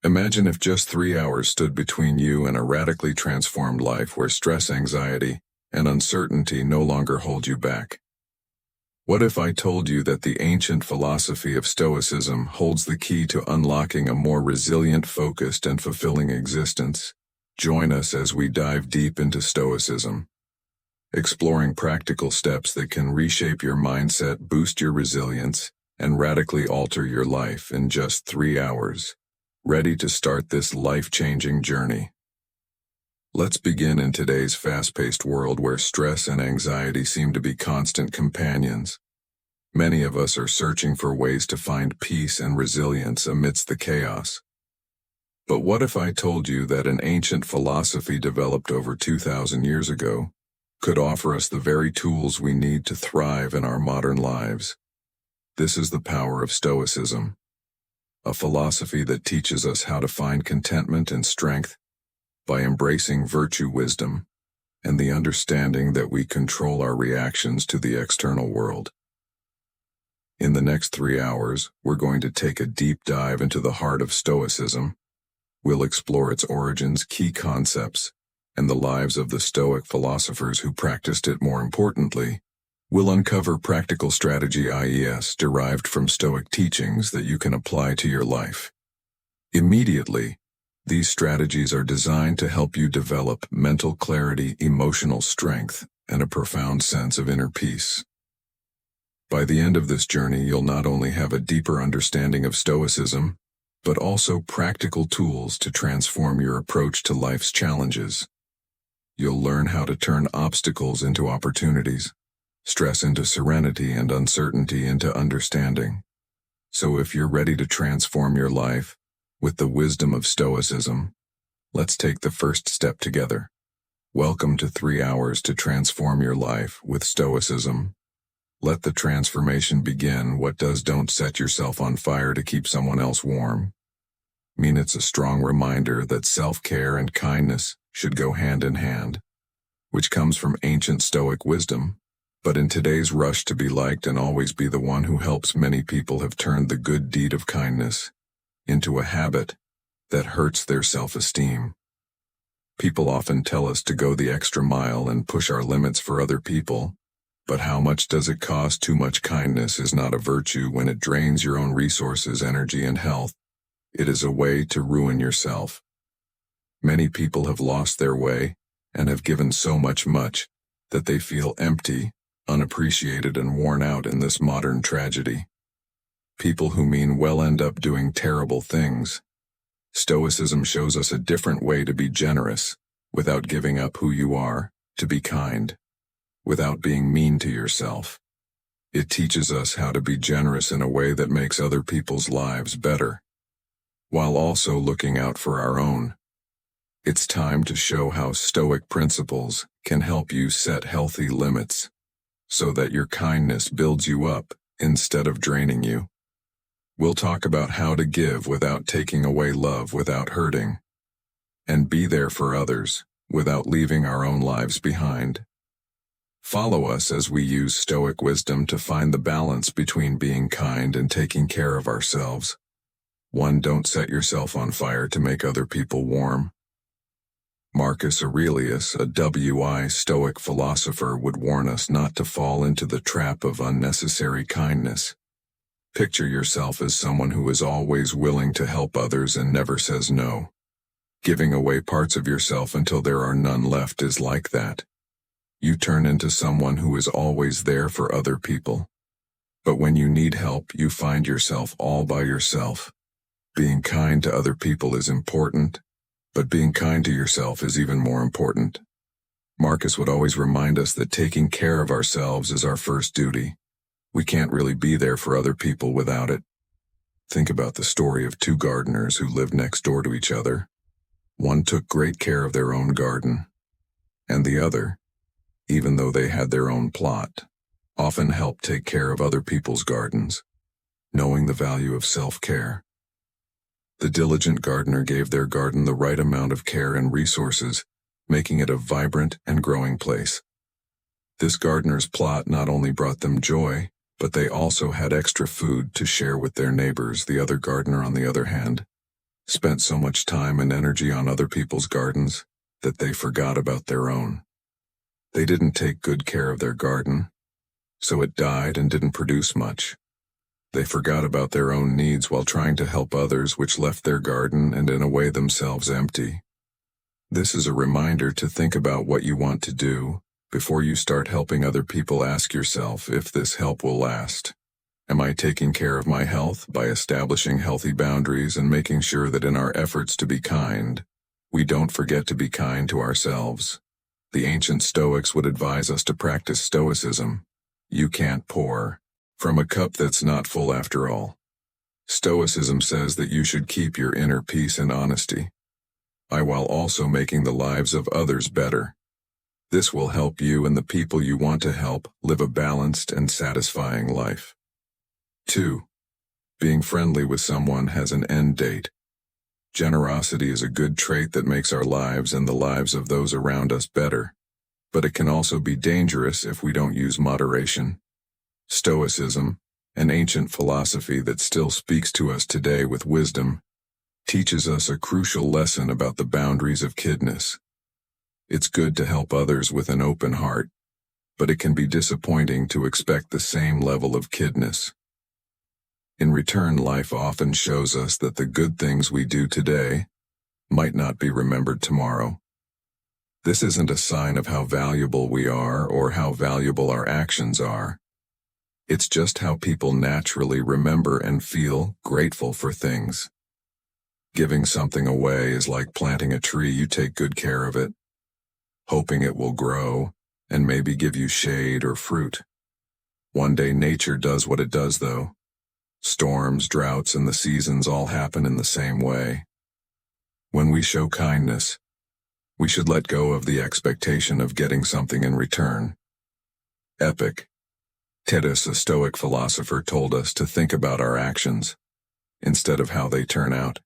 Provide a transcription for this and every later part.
Imagine if just 3 hours stood between you and a radically transformed life where stress, anxiety, and uncertainty no longer hold you back. What if I told you that the ancient philosophy of Stoicism holds the key to unlocking a more resilient, focused, and fulfilling existence? Join us as we dive deep into Stoicism, exploring practical steps that can reshape your mindset, boost your resilience, and radically alter your life in just 3 hours. Ready to start this life-changing journey? Let's begin in today's fast-paced world where stress and anxiety seem to be constant companions. Many of us are searching for ways to find peace and resilience amidst the chaos. But what if I told you that an ancient philosophy developed over 2,000 years ago could offer us the very tools we need to thrive in our modern lives? This is the power of Stoicism, a philosophy that teaches us how to find contentment and strength by embracing virtue, wisdom, and the understanding that we control our reactions to the external world. In the next 3 hours, we're going to take a deep dive into the heart of Stoicism. We'll explore its origins, key concepts, and the lives of the Stoic philosophers who practiced it. More importantly, we'll uncover practical strategy IES derived from Stoic teachings that you can apply to your life. Immediately, these strategies are designed to help you develop mental clarity, emotional strength, and a profound sense of inner peace. By the end of this journey, you'll not only have a deeper understanding of Stoicism, but also practical tools to transform your approach to life's challenges. You'll learn how to turn obstacles into opportunities, stress into serenity, and uncertainty into understanding. So if you're ready to transform your life with the wisdom of Stoicism, let's take the first step together. Welcome to 3 hours to transform your life with Stoicism. Let the transformation begin. Don't set yourself on fire to keep someone else warm. It's a strong reminder that self-care and kindness should go hand in hand, which comes from ancient Stoic wisdom. But in today's rush to be liked and always be the one who helps, many people have turned the good deed of kindness into a habit that hurts their self-esteem. People often tell us to go the extra mile and push our limits for other people, but how much does it cost? Too much kindness is not a virtue when it drains your own resources, energy, and health. It is a way to ruin yourself. Many people have lost their way and have given so much that they feel empty, unappreciated, and worn out in this modern tragedy. People who mean well end up doing terrible things. Stoicism shows us a different way to be generous, without giving up who you are, to be kind, without being mean to yourself. It teaches us how to be generous in a way that makes other people's lives better, while also looking out for our own. It's time to show how Stoic principles can help you set healthy limits, so that your kindness builds you up instead of draining you. We'll talk about how to give without taking away, love without hurting, and be there for others without leaving our own lives behind. Follow us as we use Stoic wisdom to find the balance between being kind and taking care of ourselves. 1. Don't set yourself on fire to make other people warm. Marcus Aurelius, a Stoic philosopher, would warn us not to fall into the trap of unnecessary kindness. Picture yourself as someone who is always willing to help others and never says no. Giving away parts of yourself until there are none left is like that. You turn into someone who is always there for other people. But when you need help, you find yourself all by yourself. Being kind to other people is important, but being kind to yourself is even more important. Marcus would always remind us that taking care of ourselves is our first duty. We can't really be there for other people without it. Think about the story of 2 gardeners who lived next door to each other. One took great care of their own garden, and the other, even though they had their own plot, often helped take care of other people's gardens, knowing the value of self-care. The diligent gardener gave their garden the right amount of care and resources, making it a vibrant and growing place. This gardener's plot not only brought them joy, but they also had extra food to share with their neighbors. The other gardener, on the other hand, spent so much time and energy on other people's gardens that they forgot about their own. They didn't take good care of their garden, so it died and didn't produce much. They forgot about their own needs while trying to help others, which left their garden and in a way themselves empty. This is a reminder to think about what you want to do. Before you start helping other people, ask yourself if this help will last. Am I taking care of my health by establishing healthy boundaries and making sure that in our efforts to be kind, we don't forget to be kind to ourselves? The ancient Stoics would advise us to practice Stoicism. You can't pour from a cup that's not full after all. Stoicism says that you should keep your inner peace and honesty, while also making the lives of others better. This will help you and the people you want to help live a balanced and satisfying life. 2. Being friendly with someone has an end date. Generosity is a good trait that makes our lives and the lives of those around us better, but it can also be dangerous if we don't use moderation. Stoicism, an ancient philosophy that still speaks to us today with wisdom, teaches us a crucial lesson about the boundaries of kindness. It's good to help others with an open heart, but it can be disappointing to expect the same level of kindness. In return, life often shows us that the good things we do today might not be remembered tomorrow. This isn't a sign of how valuable we are or how valuable our actions are. It's just how people naturally remember and feel grateful for things. Giving something away is like planting a tree. You take good care of it, hoping it will grow and maybe give you shade or fruit. One day nature does what it does though. Storms, droughts, and the seasons all happen in the same way. When we show kindness, we should let go of the expectation of getting something in return. Epictetus, a Stoic philosopher, told us to think about our actions instead of how they turn out.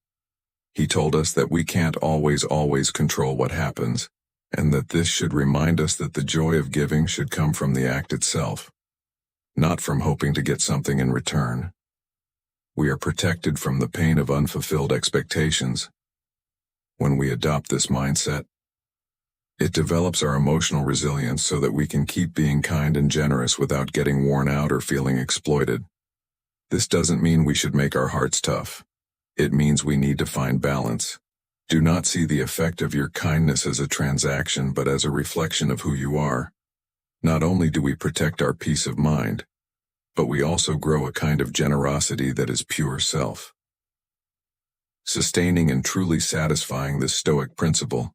He told us that we can't always control what happens, and that this should remind us that the joy of giving should come from the act itself, not from hoping to get something in return. We are protected from the pain of unfulfilled expectations. When we adopt this mindset, it develops our emotional resilience so that we can keep being kind and generous without getting worn out or feeling exploited. This doesn't mean we should make our hearts tough. It means we need to find balance. Do not see the effect of your kindness as a transaction, but as a reflection of who you are. Not only do we protect our peace of mind, but we also grow a kind of generosity that is pure self. Sustaining and truly satisfying this Stoic principle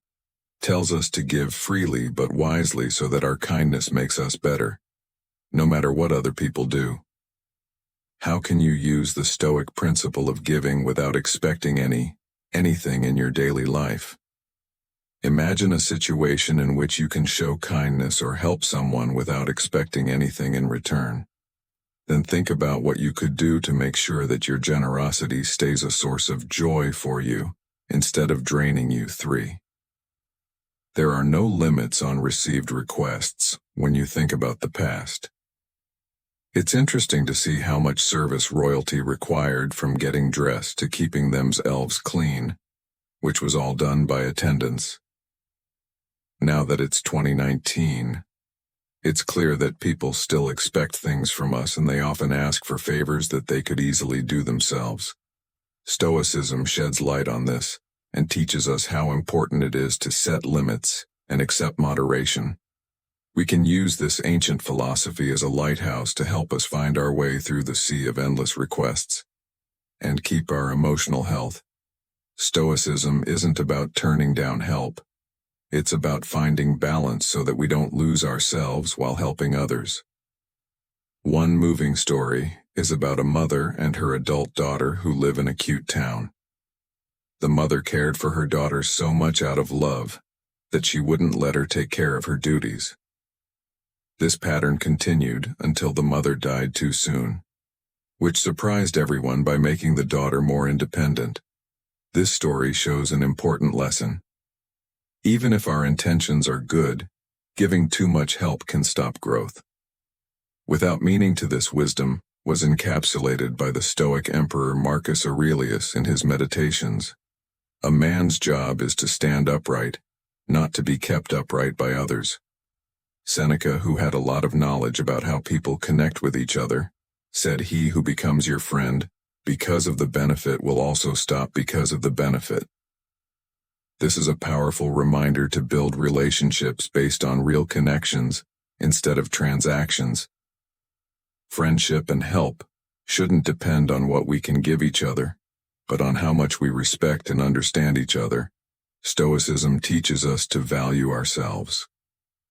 tells us to give freely but wisely so that our kindness makes us better, no matter what other people do. How can you use the Stoic principle of giving without expecting anything in your daily life? Imagine a situation in which you can show kindness or help someone without expecting anything in return. Then think about what you could do to make sure that your generosity stays a source of joy for you instead of draining you. 3. There are no limits on received requests when you think about the past. It's interesting to see how much service royalty required, from getting dressed to keeping themselves clean, which was all done by attendants. Now that it's 2019, it's clear that people still expect things from us, and they often ask for favors that they could easily do themselves. Stoicism sheds light on this and teaches us how important it is to set limits and accept moderation. We can use this ancient philosophy as a lighthouse to help us find our way through the sea of endless requests and keep our emotional health. Stoicism isn't about turning down help. It's about finding balance so that we don't lose ourselves while helping others. One moving story is about a mother and her adult daughter who live in a cute town. The mother cared for her daughter so much out of love that she wouldn't let her take care of her duties. This pattern continued until the mother died too soon, which surprised everyone by making the daughter more independent. This story shows an important lesson. Even if our intentions are good, giving too much help can stop growth. Without meaning to, this wisdom was encapsulated by the Stoic emperor Marcus Aurelius in his Meditations. A man's job is to stand upright, not to be kept upright by others. Seneca, who had a lot of knowledge about how people connect with each other, said he who becomes your friend because of the benefit will also stop because of the benefit. This is a powerful reminder to build relationships based on real connections instead of transactions. Friendship and help shouldn't depend on what we can give each other, but on how much we respect and understand each other. Stoicism teaches us to value ourselves,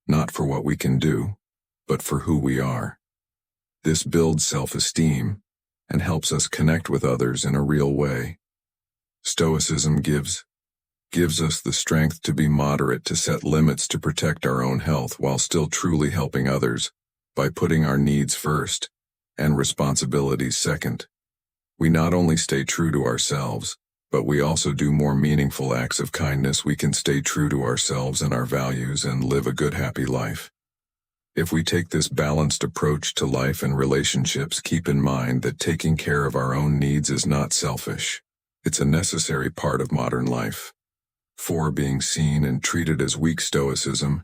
not for what we can do, but for who we are. This builds self-esteem and helps us connect with others in a real way. Stoicism gives us the strength to be moderate, to set limits, to protect our own health while still truly helping others by putting our needs first and responsibilities second. We not only stay true to ourselves, but we also do more meaningful acts of kindness. We can stay true to ourselves and our values and live a good, happy life. If we take this balanced approach to life and relationships, keep in mind that taking care of our own needs is not selfish. It's a necessary part of modern life. 4. Being seen and treated as weak. Stoicism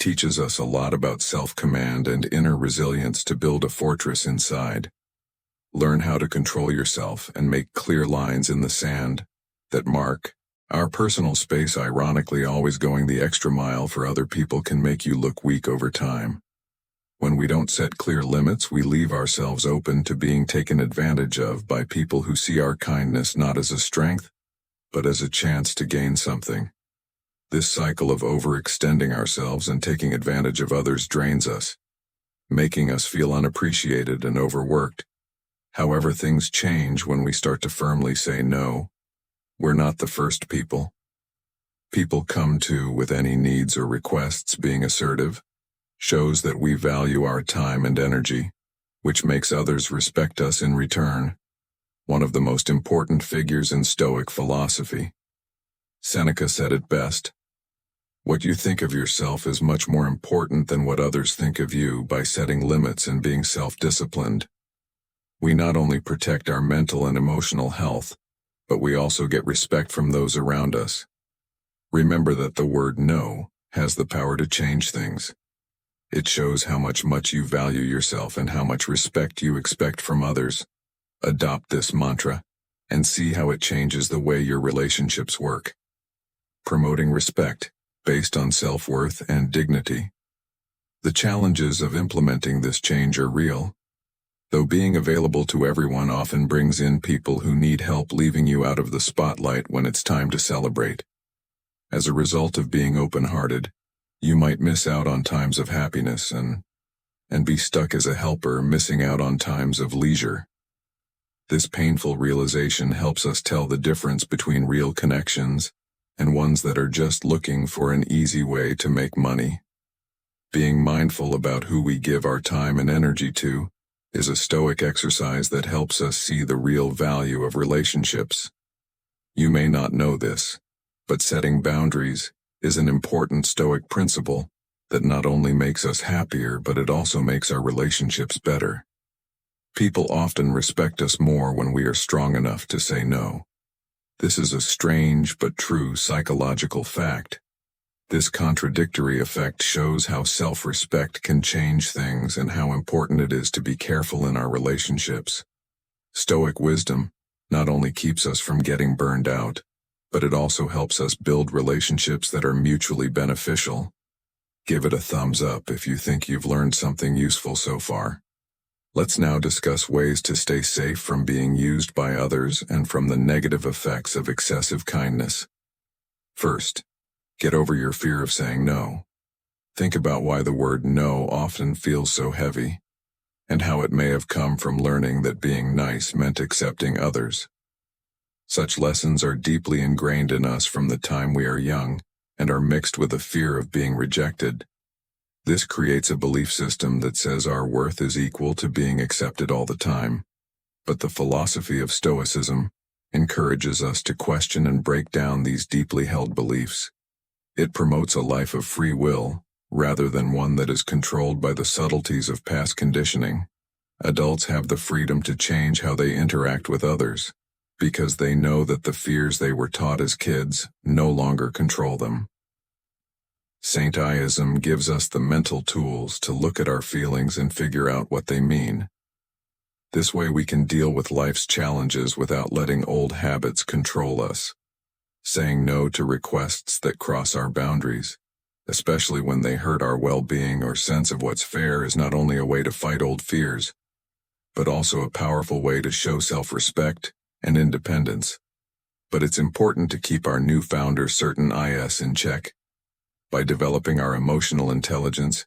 teaches us a lot about self-command and inner resilience to build a fortress inside. Learn how to control yourself and make clear lines in the sand that mark our personal space. Ironically, always going the extra mile for other people can make you look weak over time. When we don't set clear limits, we leave ourselves open to being taken advantage of by people who see our kindness not as a strength, but as a chance to gain something. This cycle of overextending ourselves and taking advantage of others drains us, making us feel unappreciated and overworked. However, things change when we start to firmly say no. We're not the first people come to with any needs or requests. Being assertive shows that we value our time and energy, which makes others respect us in return. One of the most important figures in Stoic philosophy, Seneca, said it best: "What you think of yourself is much more important than what others think of you." By setting limits and being self-disciplined, we not only protect our mental and emotional health, but we also get respect from those around us. Remember that the word no has the power to change things. It shows how much you value yourself and how much respect you expect from others. Adopt this mantra and see how it changes the way your relationships work. Promoting respect based on self-worth and dignity. The challenges of implementing this change are real. Though being available to everyone often brings in people who need help, leaving you out of the spotlight when it's time to celebrate. As a result of being open-hearted, you might miss out on times of happiness and be stuck as a helper, missing out on times of leisure. This painful realization helps us tell the difference between real connections and ones that are just looking for an easy way to make money. Being mindful about who we give our time and energy to is a Stoic exercise that helps us see the real value of relationships. You may not know this, but setting boundaries is an important Stoic principle that not only makes us happier, but it also makes our relationships better. People often respect us more when we are strong enough to say no. This is a strange but true psychological fact. This contradictory effect shows how self-respect can change things and how important it is to be careful in our relationships. Stoic wisdom not only keeps us from getting burned out, but it also helps us build relationships that are mutually beneficial. Give it a thumbs up if you think you've learned something useful so far. Let's now discuss ways to stay safe from being used by others and from the negative effects of excessive kindness. First, get over your fear of saying no. Think about why the word no often feels so heavy, and how it may have come from learning that being nice meant accepting others. Such lessons are deeply ingrained in us from the time we are young and are mixed with a fear of being rejected. This creates a belief system that says our worth is equal to being accepted all the time. But the philosophy of Stoicism encourages us to question and break down these deeply held beliefs. It promotes a life of free will, rather than one that is controlled by the subtleties of past conditioning. Adults have the freedom to change how they interact with others, because they know that the fears they were taught as kids no longer control them. Stoicism gives us the mental tools to look at our feelings and figure out what they mean. This way we can deal with life's challenges without letting old habits control us. Saying no to requests that cross our boundaries, especially when they hurt our well-being or sense of what's fair, is not only a way to fight old fears, but also a powerful way to show self-respect and independence. But it's important to keep our newfound or certain is in check. By developing our emotional intelligence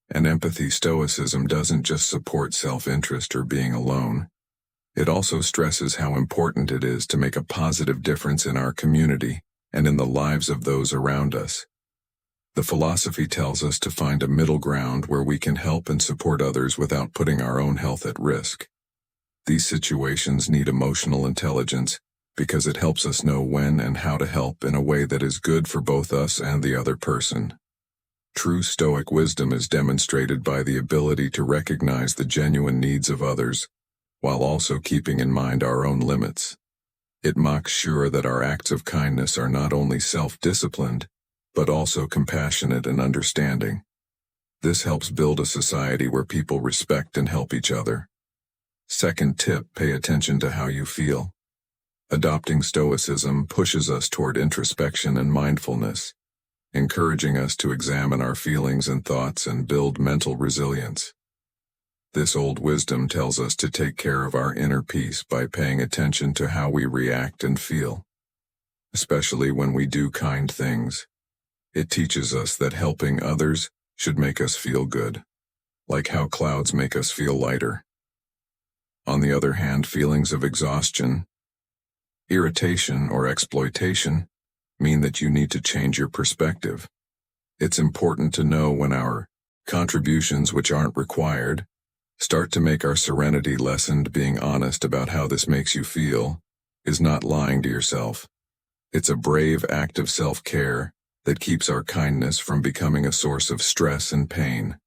and empathy, Stoicism doesn't just support self-interest or being alone. It also stresses how important it is to make a positive difference in our community and in the lives of those around us. The philosophy tells us to find a middle ground where we can help and support others without putting our own health at risk. These situations need emotional intelligence because it helps us know when and how to help in a way that is good for both us and the other person. True Stoic wisdom is demonstrated by the ability to recognize the genuine needs of others, while also keeping in mind our own limits. It makes sure that our acts of kindness are not only self-disciplined, but also compassionate and understanding. This helps build a society where people respect and help each other. Second tip: pay attention to how you feel. Adopting Stoicism pushes us toward introspection and mindfulness, encouraging us to examine our feelings and thoughts and build mental resilience. This old wisdom tells us to take care of our inner peace by paying attention to how we react and feel, especially when we do kind things. It teaches us that helping others should make us feel good, like how clouds make us feel lighter. On the other hand, feelings of exhaustion, irritation, or exploitation mean that you need to change your perspective. It's important to know when our contributions, which aren't required, start to make our serenity lessened. Being honest about how this makes you feel is not lying to yourself. It's a brave act of self-care that keeps our kindness from becoming a source of stress and pain.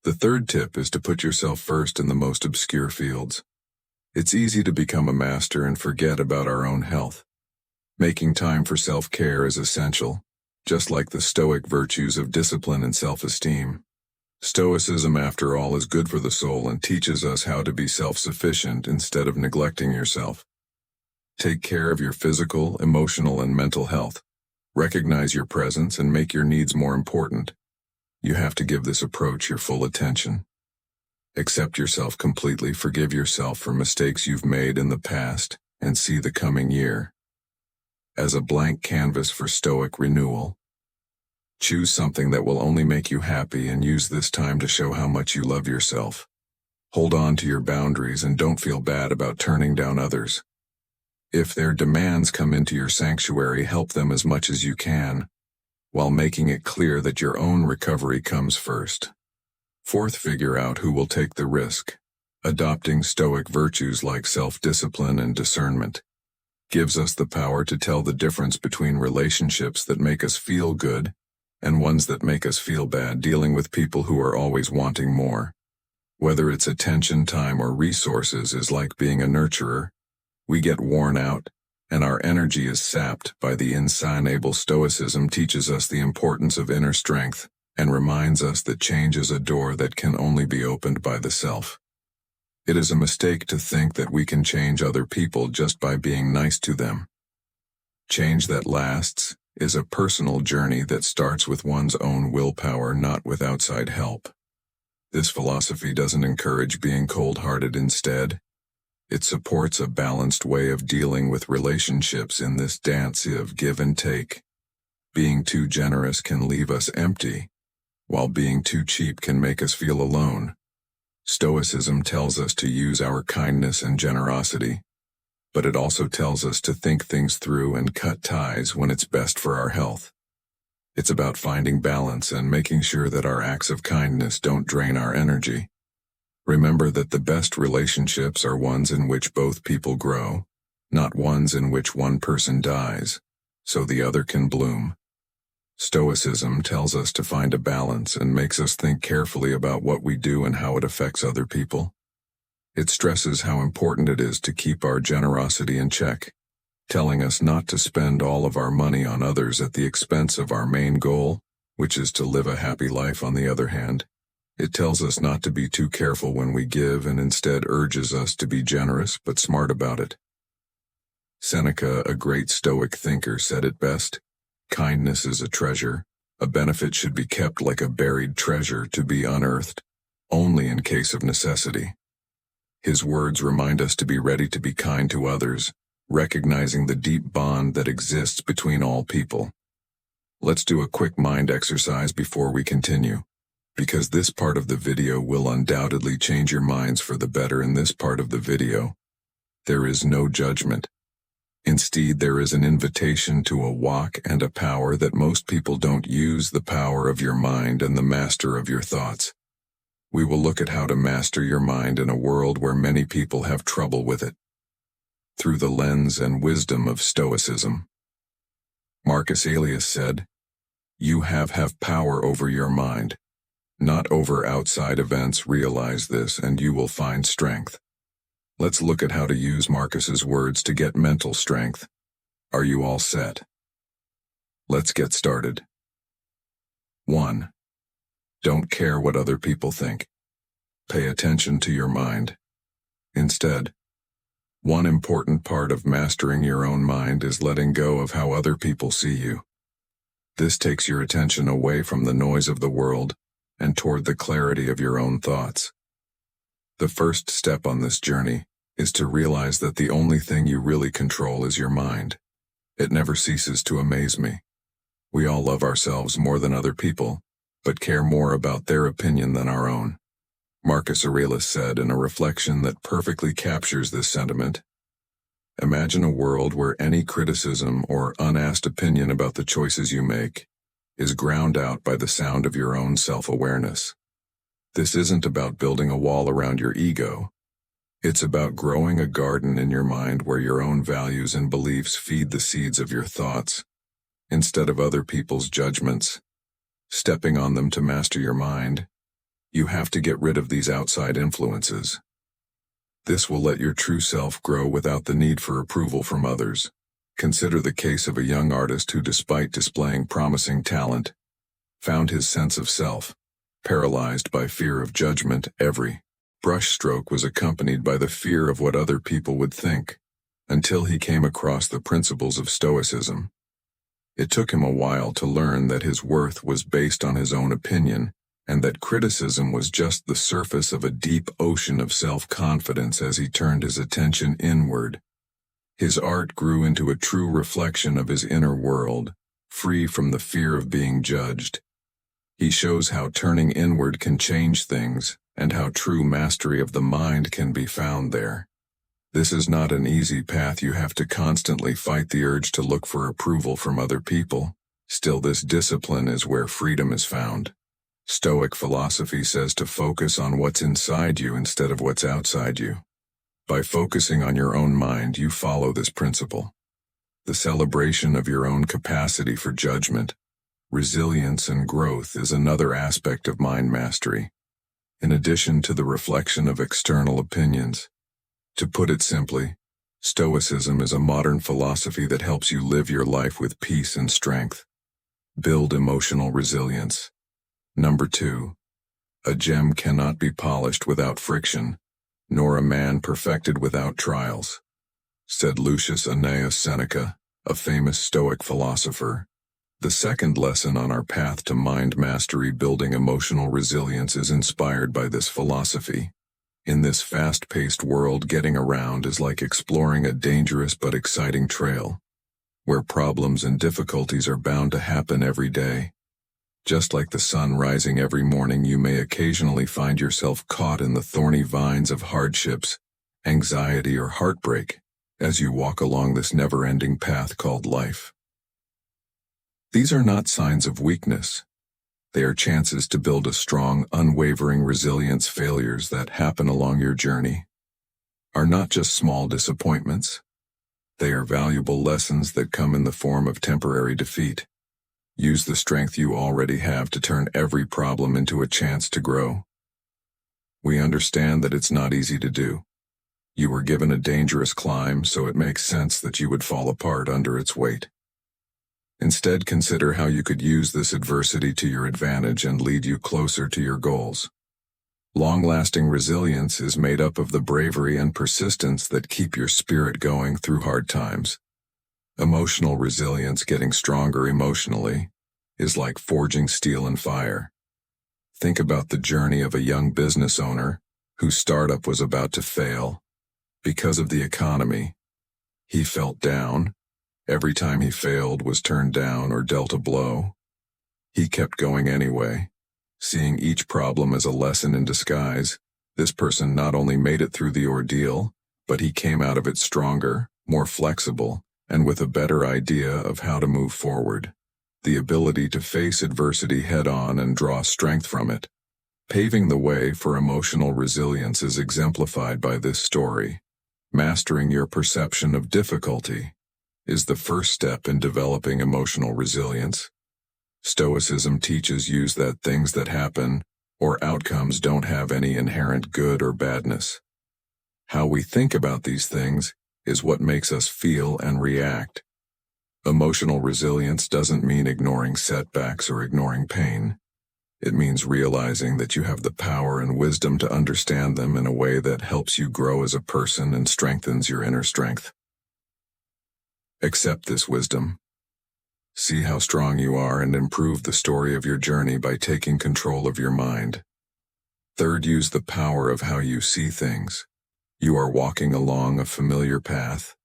The third tip is to put yourself first in the most obscure fields. It's easy to become a master and forget about our own health. Making time for self-care is essential, just like the Stoic virtues of discipline and self-esteem. Stoicism, after all, is good for the soul and teaches us how to be self-sufficient instead of neglecting yourself. Take care of your physical, emotional, and mental health. Recognize your presence and make your needs more important. You have to give this approach your full attention. Accept yourself completely, forgive yourself for mistakes you've made in the past, and see the coming year as a blank canvas for Stoic renewal. Choose something that will only make you happy and use this time to show how much you love yourself. Hold on to your boundaries and don't feel bad about turning down others. If their demands come into your sanctuary, help them as much as you can, while making it clear that your own recovery comes first. Fourth, figure out who will take the risk. Adopting Stoic virtues like self-discipline and discernment gives us the power to tell the difference between relationships that make us feel good and ones that make us feel bad. Dealing with people who are always wanting more, whether it's attention, time, or resources, is like being a nurturer. We get worn out, and our energy is sapped by the insatiable. Stoicism teaches us the importance of inner strength and reminds us that change is a door that can only be opened by the self. It is a mistake to think that we can change other people just by being nice to them. Change that lasts is a personal journey that starts with one's own willpower, not with outside help. This philosophy doesn't encourage being cold-hearted. Instead, it supports a balanced way of dealing with relationships in this dance of give and take. Being too generous can leave us empty, while being too cheap can make us feel alone. Stoicism tells us to use our kindness and generosity, but it also tells us to think things through and cut ties when it's best for our health. It's about finding balance and making sure that our acts of kindness don't drain our energy. Remember that the best relationships are ones in which both people grow, not ones in which one person dies, so the other can bloom. Stoicism tells us to find a balance and makes us think carefully about what we do and how it affects other people. It stresses how important it is to keep our generosity in check, telling us not to spend all of our money on others at the expense of our main goal, which is to live a happy life. On the other hand, it tells us not to be too careful when we give and instead urges us to be generous but smart about it. Seneca, a great Stoic thinker, said it best: kindness is a treasure. A benefit should be kept like a buried treasure, to be unearthed only in case of necessity. His words remind us to be ready to be kind to others, recognizing the deep bond that exists between all people. Let's do a quick mind exercise before we continue, because this part of the video will undoubtedly change your minds for the better. In this part of the video, there is no judgment. Instead, there is an invitation to a walk and a power that most people don't use: the power of your mind and the master of your thoughts. We will look at how to master your mind in a world where many people have trouble with it, through the lens and wisdom of Stoicism. Marcus Aurelius said, "You have power over your mind, not over outside events. Realize this and you will find strength." Let's look at how to use Marcus's words to get mental strength. Are you all set? Let's get started. 1. Don't care what other people think. Pay attention to your mind. Instead, one important part of mastering your own mind is letting go of how other people see you. This takes your attention away from the noise of the world and toward the clarity of your own thoughts. The first step on this journey is to realize that the only thing you really control is your mind. It never ceases to amaze me. We all love ourselves more than other people, but care more about their opinion than our own. Marcus Aurelius said in a reflection that perfectly captures this sentiment, "Imagine a world where any criticism or unasked opinion about the choices you make is ground out by the sound of your own self-awareness. This isn't about building a wall around your ego. It's about growing a garden in your mind where your own values and beliefs feed the seeds of your thoughts, instead of other people's judgments. Stepping on them to master your mind, you have to get rid of these outside influences. This will let your true self grow without the need for approval from others. Consider the case of a young artist who, despite displaying promising talent, found his sense of self paralyzed by fear of judgment. Every brushstroke was accompanied by the fear of what other people would think, until he came across the principles of Stoicism. It took him a while to learn that his worth was based on his own opinion, and that criticism was just the surface of a deep ocean of self-confidence. As he turned his attention inward, his art grew into a true reflection of his inner world, free from the fear of being judged. He shows how turning inward can change things, and how true mastery of the mind can be found there. This is not an easy path. You have to constantly fight the urge to look for approval from other people. Still, this discipline is where freedom is found. Stoic philosophy says to focus on what's inside you instead of what's outside you. By focusing on your own mind, you follow this principle. The celebration of your own capacity for judgment, resilience, and growth is another aspect of mind mastery, in addition to the reflection of external opinions. To put it simply, Stoicism is a modern philosophy that helps you live your life with peace and strength. Build emotional resilience. Number 2. A gem cannot be polished without friction, nor a man perfected without trials, said Lucius Annaeus Seneca, a famous Stoic philosopher. The second lesson on our path to mind mastery, building emotional resilience, is inspired by this philosophy. In this fast-paced world, getting around is like exploring a dangerous but exciting trail, where problems and difficulties are bound to happen every day. Just like the sun rising every morning, you may occasionally find yourself caught in the thorny vines of hardships, anxiety, or heartbreak as you walk along this never-ending path called life. These are not signs of weakness. They are chances to build a strong, unwavering resilience. Failures that happen along your journey are not just small disappointments. They are valuable lessons that come in the form of temporary defeat. Use the strength you already have to turn every problem into a chance to grow. We understand that it's not easy to do. You were given a dangerous climb, so it makes sense that you would fall apart under its weight. Instead, consider how you could use this adversity to your advantage and lead you closer to your goals. Long-lasting resilience is made up of the bravery and persistence that keep your spirit going through hard times. Emotional resilience, getting stronger emotionally, is like forging steel in fire. Think about the journey of a young business owner whose startup was about to fail. Because of the economy, he felt down. Every time he failed was turned down or dealt a blow. He kept going anyway, seeing each problem as a lesson in disguise. This person not only made it through the ordeal, but he came out of it stronger, more flexible, and with a better idea of how to move forward. The ability to face adversity head-on and draw strength from it. Paving the way for emotional resilience is exemplified by this story. Mastering your perception of difficulty is the first step in developing emotional resilience. Stoicism teaches you that things that happen or outcomes don't have any inherent good or badness. How we think about these things is what makes us feel and react. Emotional resilience doesn't mean ignoring setbacks or ignoring pain. It means realizing that you have the power and wisdom to understand them in a way that helps you grow as a person and strengthens your inner strength. Accept this wisdom. See how strong you are and improve the story of your journey by taking control of your mind. Third, use the power of how you see things. You are walking along a familiar path,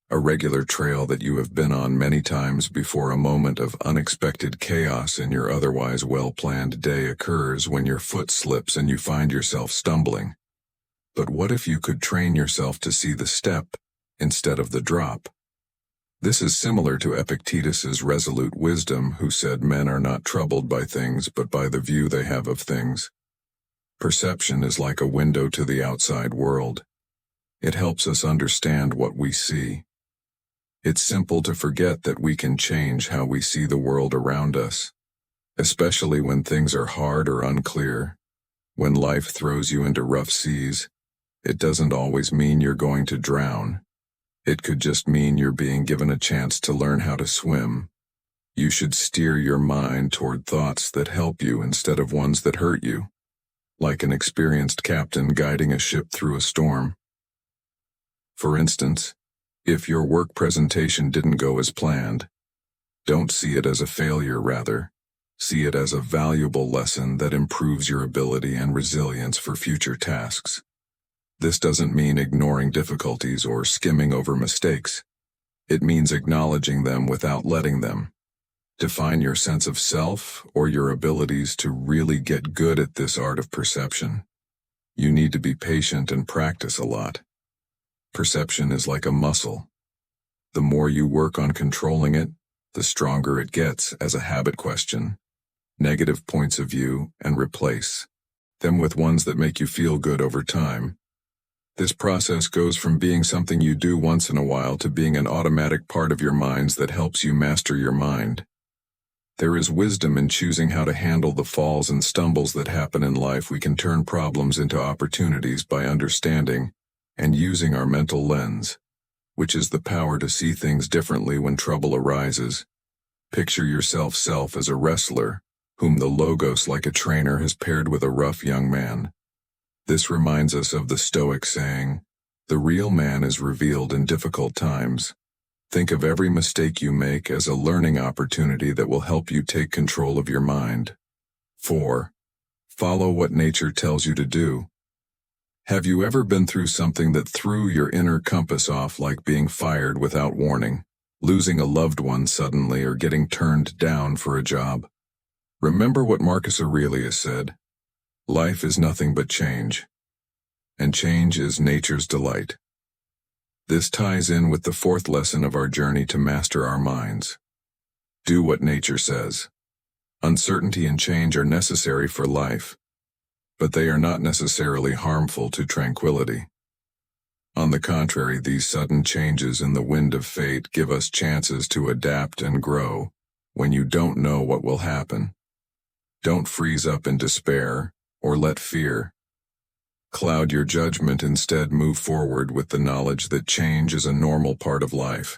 a regular trail that you have been on many times before. A moment of unexpected chaos in your otherwise well-planned day occurs when your foot slips and you find yourself stumbling. But what if you could train yourself to see the step instead of the drop? This is similar to Epictetus's resolute wisdom, who said men are not troubled by things but by the view they have of things. Perception is like a window to the outside world. It helps us understand what we see. It's simple to forget that we can change how we see the world around us, especially when things are hard or unclear. When life throws you into rough seas, it doesn't always mean you're going to drown. It could just mean you're being given a chance to learn how to swim. You should steer your mind toward thoughts that help you instead of ones that hurt you, like an experienced captain guiding a ship through a storm. For instance, if your work presentation didn't go as planned, don't see it as a failure. Rather, see it as a valuable lesson that improves your ability and resilience for future tasks. This doesn't mean ignoring difficulties or skimming over mistakes. It means acknowledging them without letting them define your sense of self or your abilities to really get good at this art of perception. You need to be patient and practice a lot. Perception is like a muscle. The more you work on controlling it, the stronger it gets. As a habit, question negative points of view and replace them with ones that make you feel good over time. This process goes from being something you do once in a while to being an automatic part of your minds that helps you master your mind. There is wisdom in choosing how to handle the falls and stumbles that happen in life. We can turn problems into opportunities by understanding and using our mental lens, which is the power to see things differently when trouble arises. Picture yourself as a wrestler, whom the logos like a trainer has paired with a rough young man. This reminds us of the Stoic saying, "The real man is revealed in difficult times." Think of every mistake you make as a learning opportunity that will help you take control of your mind. 4. Follow what nature tells you to do. Have you ever been through something that threw your inner compass off, like being fired without warning, losing a loved one suddenly, or getting turned down for a job? Remember what Marcus Aurelius said, "Life is nothing but change, and change is nature's delight." This ties in with the fourth lesson of our journey to master our minds. Do what nature says. Uncertainty and change are necessary for life, but they are not necessarily harmful to tranquility. On the contrary, these sudden changes in the wind of fate give us chances to adapt and grow when you don't know what will happen. Don't freeze up in despair or let fear Cloud your judgment, instead move forward with the knowledge that change is a normal part of life.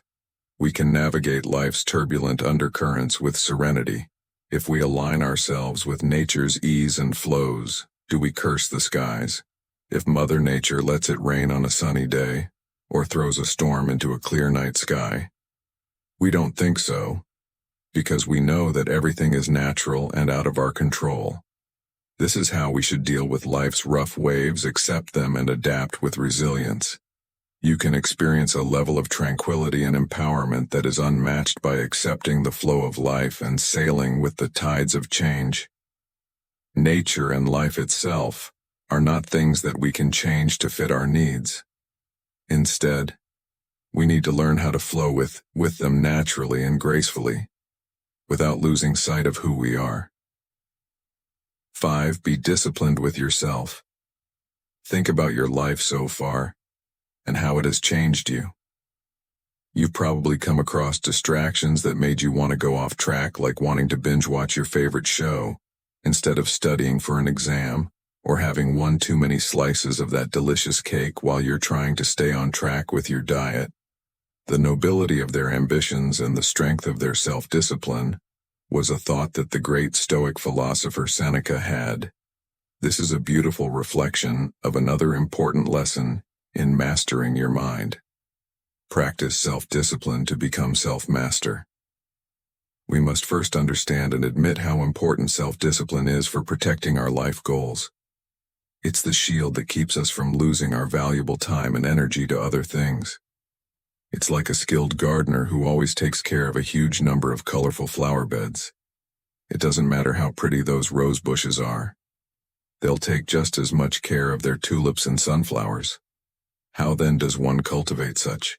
We can navigate life's turbulent undercurrents with serenity. If we align ourselves with nature's ease and flows, do we curse the skies? If Mother Nature lets it rain on a sunny day, or throws a storm into a clear night sky? We don't think so, because we know that everything is natural and out of our control. This is how we should deal with life's rough waves: accept them and adapt with resilience. You can experience a level of tranquility and empowerment that is unmatched by accepting the flow of life and sailing with the tides of change. Nature and life itself are not things that we can change to fit our needs. Instead, we need to learn how to flow with them naturally and gracefully, without losing sight of who we are. 5. Be disciplined with yourself. Think about your life so far, and how it has changed you. You've probably come across distractions that made you want to go off track, like wanting to binge watch your favorite show, instead of studying for an exam, or having one too many slices of that delicious cake while you're trying to stay on track with your diet. The nobility of their ambitions and the strength of their self-discipline was a thought that the great Stoic philosopher Seneca had. This is a beautiful reflection of another important lesson in mastering your mind. Practice self-discipline to become self-master. We must first understand and admit how important self-discipline is for protecting our life goals. It's the shield that keeps us from losing our valuable time and energy to other things. It's like a skilled gardener who always takes care of a huge number of colorful flower beds. It doesn't matter how pretty those rose bushes are. They'll take just as much care of their tulips and sunflowers. How then does one cultivate such?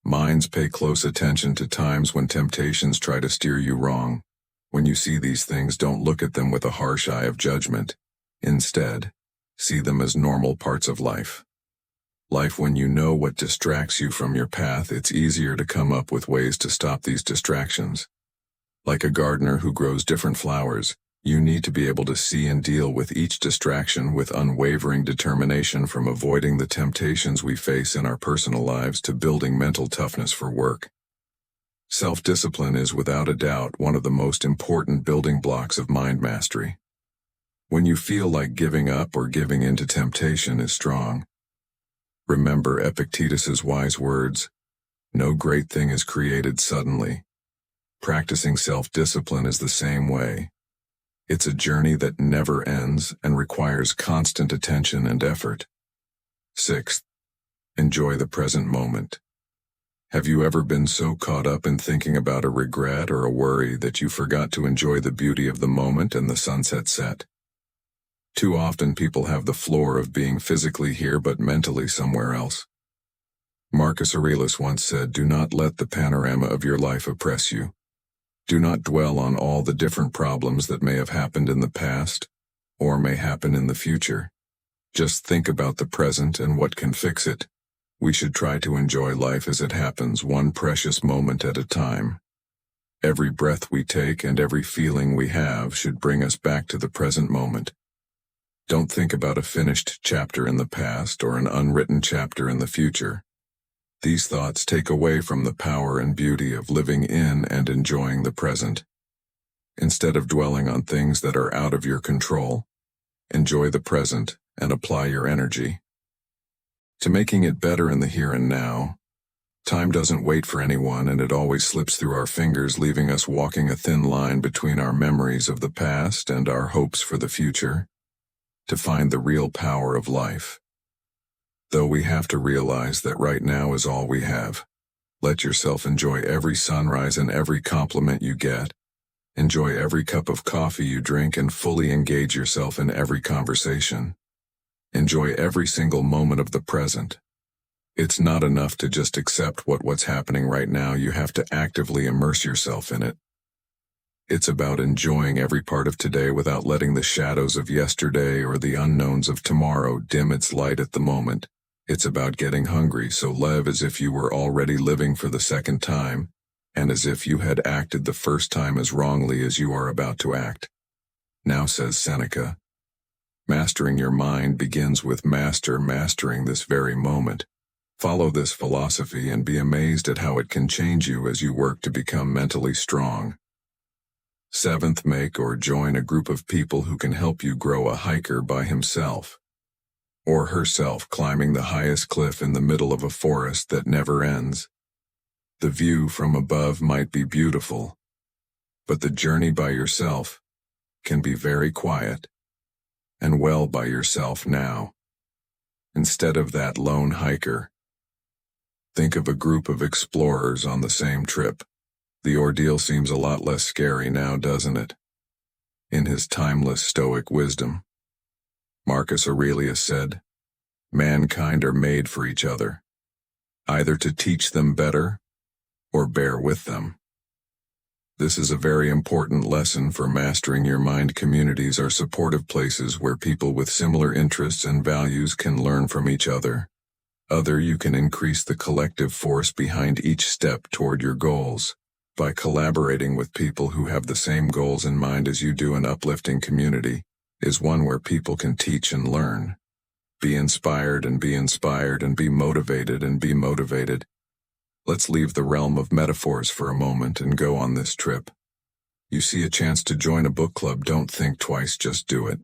Minds, pay close attention to times when temptations try to steer you wrong. When you see these things, don't look at them with a harsh eye of judgment. Instead, see them as normal parts of life. When you know what distracts you from your path, it's easier to come up with ways to stop these distractions. Like a gardener who grows different flowers, you need to be able to see and deal with each distraction with unwavering determination, from avoiding the temptations we face in our personal lives to building mental toughness for work. Self-discipline is without a doubt one of the most important building blocks of mind mastery. When you feel like giving up or giving in to temptation is strong, remember Epictetus's wise words: no great thing is created suddenly. Practicing self-discipline is the same way. It's a journey that never ends and requires constant attention and effort. 6. Enjoy the present moment. Have you ever been so caught up in thinking about a regret or a worry that you forgot to enjoy the beauty of the moment and the sunset set? Too often people have the floor of being physically here but mentally somewhere else. Marcus Aurelius once said, "Do not let the panorama of your life oppress you. Do not dwell on all the different problems that may have happened in the past, or may happen in the future. Just think about the present and what can fix it." We should try to enjoy life as it happens, one precious moment at a time. Every breath we take and every feeling we have should bring us back to the present moment. Don't think about a finished chapter in the past or an unwritten chapter in the future. These thoughts take away from the power and beauty of living in and enjoying the present. Instead of dwelling on things that are out of your control, enjoy the present and apply your energy to making it better in the here and now. Time doesn't wait for anyone, and it always slips through our fingers, leaving us walking a thin line between our memories of the past and our hopes for the future. To find the real power of life, though, we have to realize that right now is all we have. Let yourself enjoy every sunrise and every compliment you get. Enjoy every cup of coffee you drink and fully engage yourself in every conversation. Enjoy every single moment of the present. It's not enough to just accept what's happening right now. You have to actively immerse yourself in it. It's about enjoying every part of today without letting the shadows of yesterday or the unknowns of tomorrow dim its light at the moment. It's about getting hungry, so live as if you were already living for the second time, and as if you had acted the first time as wrongly as you are about to act. Now, says Seneca, Mastering your mind begins with mastering this very moment. Follow this philosophy and be amazed at how it can change you as you work to become mentally strong. 7th, make or join a group of people who can help you grow. A hiker by himself or herself climbing the highest cliff in the middle of a forest that never ends. The view from above might be beautiful, but the journey by yourself can be very quiet and well by yourself now. Instead of that lone hiker, think of a group of explorers on the same trip. The ordeal seems a lot less scary now, doesn't it? In his timeless Stoic wisdom, Marcus Aurelius said, "Mankind are made for each other, either to teach them better or bear with them." This is a very important lesson for mastering your mind. Communities are supportive places where people with similar interests and values can learn from each other. You can increase the collective force behind each step toward your goals. By collaborating with people who have the same goals in mind as you do. An uplifting community is one where people can teach and learn. Be inspired and be inspired and be motivated and be motivated. Let's leave the realm of metaphors for a moment and go on this trip. You see a chance to join a book club, don't think twice, just do it.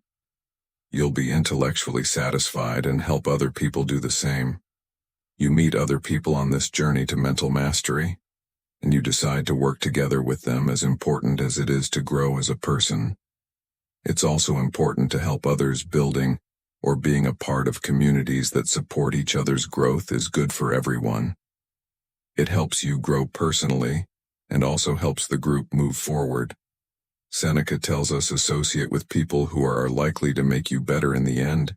You'll be intellectually satisfied and help other people do the same. You meet other people on this journey to mental mastery, and you decide to work together with them. As important as it is to grow as a person, it's also important to help others. Building or being a part of communities that support each other's growth is good for everyone. It helps you grow personally and also helps the group move forward. Seneca tells us, associate with people who are likely to make you better in the end.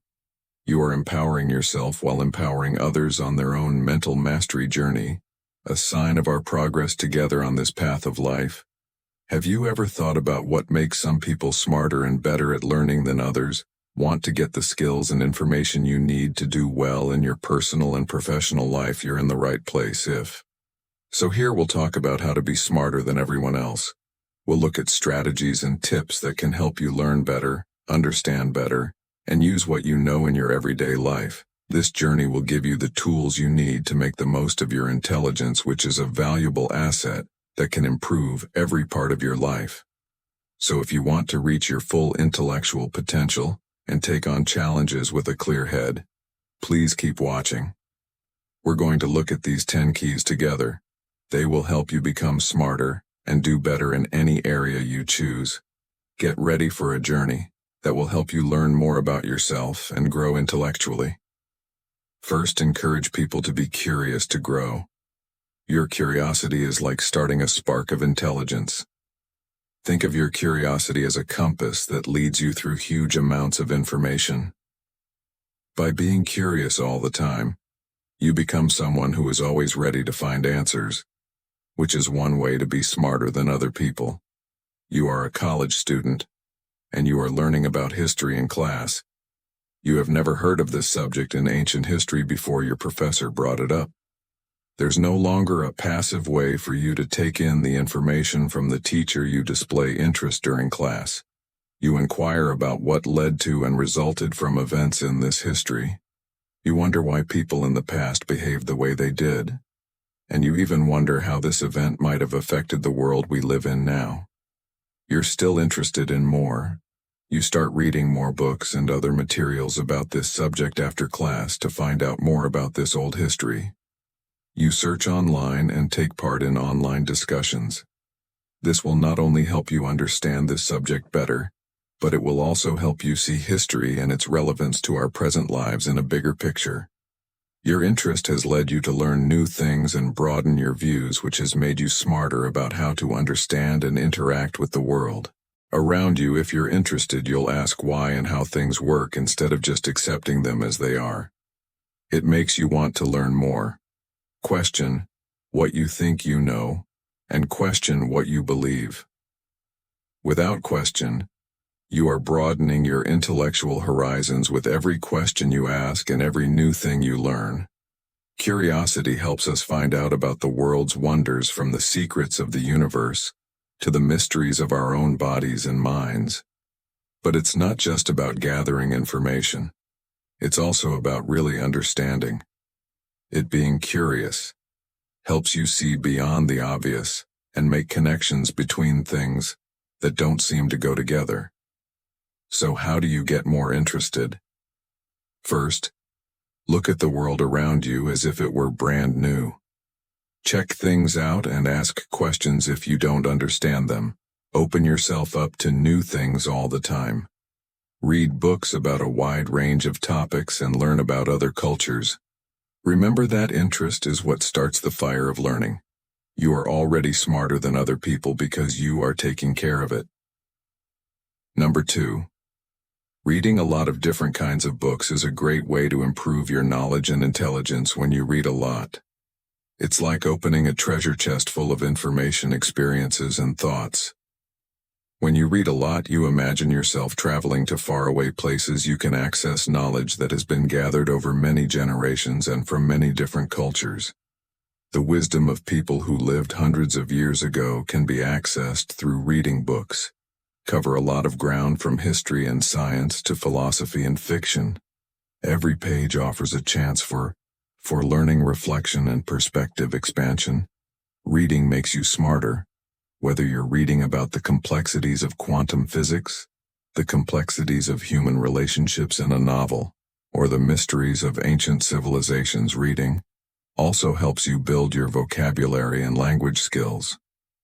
You are empowering yourself while empowering others on their own mental mastery journey, a sign of our progress together on this path of life. Have you ever thought about what makes some people smarter and better at learning than others? Want to get the skills and information you need to do well in your personal and professional life? You're in the right place. So here we'll talk about how to be smarter than everyone else. We'll look at strategies and tips that can help you learn better, understand better, and use what you know in your everyday life. This journey will give you the tools you need to make the most of your intelligence, which is a valuable asset that can improve every part of your life. So if you want to reach your full intellectual potential and take on challenges with a clear head, please keep watching. We're going to look at these 10 keys together. They will help you become smarter and do better in any area you choose. Get ready for a journey that will help you learn more about yourself and grow intellectually. First, encourage people to be curious to grow. Your curiosity is like starting a spark of intelligence. Think of your curiosity as a compass that leads you through huge amounts of information. By being curious all the time, you become someone who is always ready to find answers, which is one way to be smarter than other people. You are a college student, and you are learning about history in class. You have never heard of this subject in ancient history before your professor brought it up. There's no longer a passive way for you to take in the information from the teacher. You display interest during class. You inquire about what led to and resulted from events in this history. You wonder why people in the past behaved the way they did. And you even wonder how this event might have affected the world we live in now. You're still interested in more. You start reading more books and other materials about this subject after class to find out more about this old history. You search online and take part in online discussions. This will not only help you understand this subject better, but it will also help you see history and its relevance to our present lives in a bigger picture. Your interest has led you to learn new things and broaden your views, which has made you smarter about how to understand and interact with the world around you. If you're interested, you'll ask why and how things work instead of just accepting them as they are. It makes you want to learn more. Question what you think you know, and question what you believe. Without question, you are broadening your intellectual horizons with every question you ask and every new thing you learn. Curiosity helps us find out about the world's wonders, from the secrets of the universe to the mysteries of our own bodies and minds. But it's not just about gathering information. It's also about really understanding. It being curious helps you see beyond the obvious and make connections between things that don't seem to go together. So how do you get more interested? First, look at the world around you as if it were brand new. Check things out and ask questions if you don't understand them. Open yourself up to new things all the time. Read books about a wide range of topics and learn about other cultures. Remember that interest is what starts the fire of learning. You are already smarter than other people because you are taking care of it. Number 2. Reading a lot of different kinds of books is a great way to improve your knowledge and intelligence when you read a lot. It's like opening a treasure chest full of information, experiences, and thoughts. When you read a lot, you imagine yourself traveling to faraway places. You can access knowledge that has been gathered over many generations and from many different cultures. The wisdom of people who lived hundreds of years ago can be accessed through reading books. Cover a lot of ground from history and science to philosophy and fiction. Every page offers a chance for learning, reflection, and perspective expansion. Reading makes you smarter. Whether you're reading about the complexities of quantum physics, the complexities of human relationships in a novel, or the mysteries of ancient civilizations, reading also helps you build your vocabulary and language skills,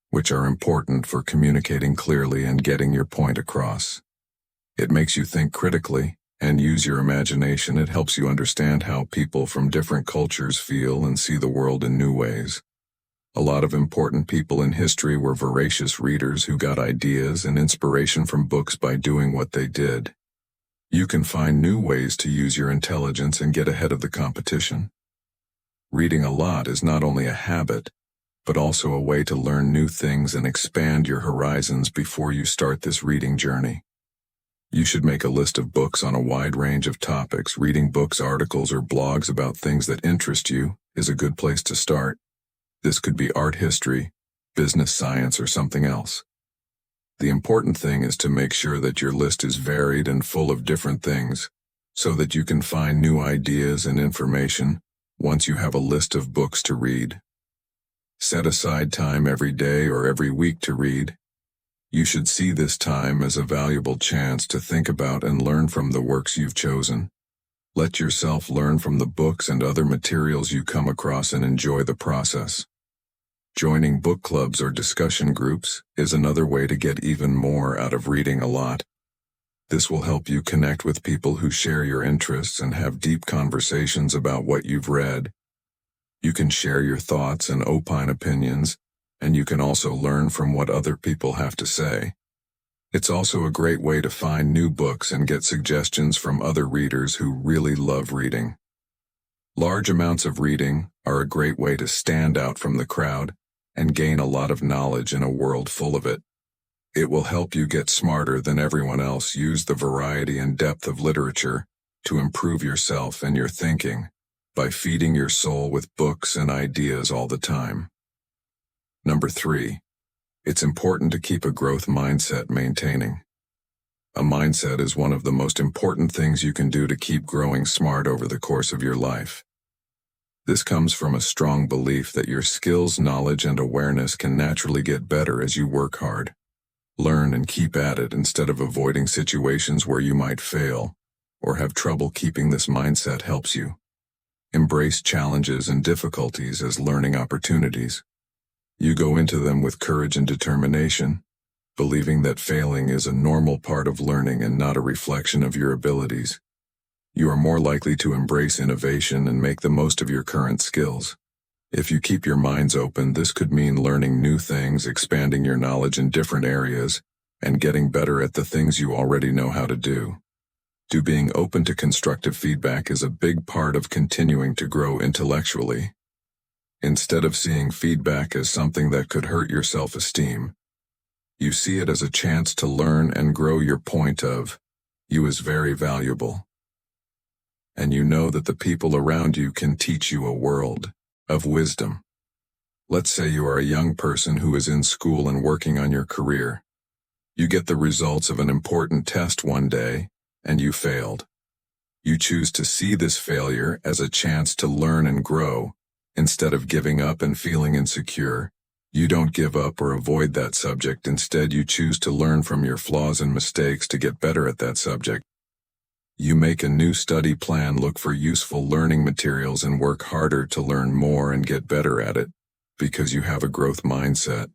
which are important for communicating clearly and getting your point across. It makes you think critically and use your imagination. It helps you understand how people from different cultures feel and see the world in new ways. A lot of important people in history were voracious readers who got ideas and inspiration from books by doing what they did. You can find new ways to use your intelligence and get ahead of the competition. Reading a lot is not only a habit, but also a way to learn new things and expand your horizons before you start this reading journey. You should make a list of books on a wide range of topics. Reading books, articles, or blogs about things that interest you is a good place to start. This could be art history, business science, or something else. The important thing is to make sure that your list is varied and full of different things, so that you can find new ideas and information once you have a list of books to read. Set aside time every day or every week to read. You should see this time as a valuable chance to think about and learn from the works you've chosen. Let yourself learn from the books and other materials you come across and enjoy the process. Joining book clubs or discussion groups is another way to get even more out of reading a lot. This will help you connect with people who share your interests and have deep conversations about what you've read. You can share your thoughts and opine opinions, and you can also learn from what other people have to say. It's also a great way to find new books and get suggestions from other readers who really love reading. Large amounts of reading are a great way to stand out from the crowd and gain a lot of knowledge in a world full of it. It will help you get smarter than everyone else. Use the variety and depth of literature to improve yourself and your thinking by feeding your soul with books and ideas all the time. Number 3. It's important to keep a growth mindset. Maintaining a mindset is one of the most important things you can do to keep growing smart over the course of your life. This comes from a strong belief that your skills, knowledge, and awareness can naturally get better as you work hard. Learn and keep at it instead of avoiding situations where you might fail or have trouble. Keeping this mindset helps you embrace challenges and difficulties as learning opportunities. You go into them with courage and determination, believing that failing is a normal part of learning and not a reflection of your abilities. You are more likely to embrace innovation and make the most of your current skills. If you keep your minds open, this could mean learning new things, expanding your knowledge in different areas, and getting better at the things you already know how to do. Being open to constructive feedback is a big part of continuing to grow intellectually. Instead of seeing feedback as something that could hurt your self-esteem, you see it as a chance to learn and grow. Your point of view is very valuable. And you know that the people around you can teach you a world of wisdom. Let's say you are a young person who is in school and working on your career. You get the results of an important test one day, and you failed. You choose to see this failure as a chance to learn and grow. Instead of giving up and feeling insecure, you don't give up or avoid that subject. Instead, you choose to learn from your flaws and mistakes to get better at that subject. You make a new study plan, look for useful learning materials, and work harder to learn more and get better at it, because you have a growth mindset.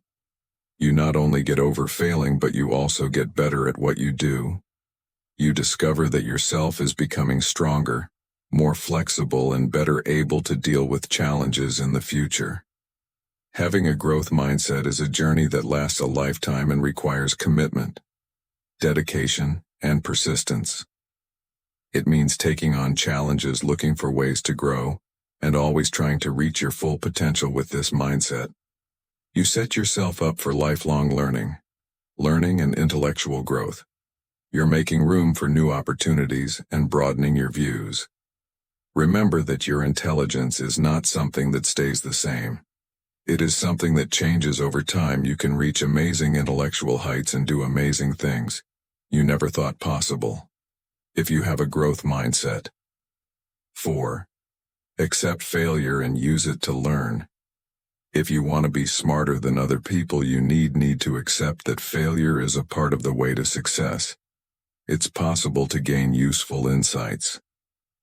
You not only get over failing, but you also get better at what you do. You discover that yourself is becoming stronger, more flexible, and better able to deal with challenges in the future. Having a growth mindset is a journey that lasts a lifetime and requires commitment, dedication, and persistence. It means taking on challenges, looking for ways to grow, and always trying to reach your full potential with this mindset. You set yourself up for lifelong learning and intellectual growth. You're making room for new opportunities and broadening your views. Remember that your intelligence is not something that stays the same. It is something that changes over time. You can reach amazing intellectual heights and do amazing things you never thought possible, if you have a growth mindset. 4. Accept failure and use it to learn. If you want to be smarter than other people, you need to accept that failure is a part of the way to success. It's possible to gain useful insights.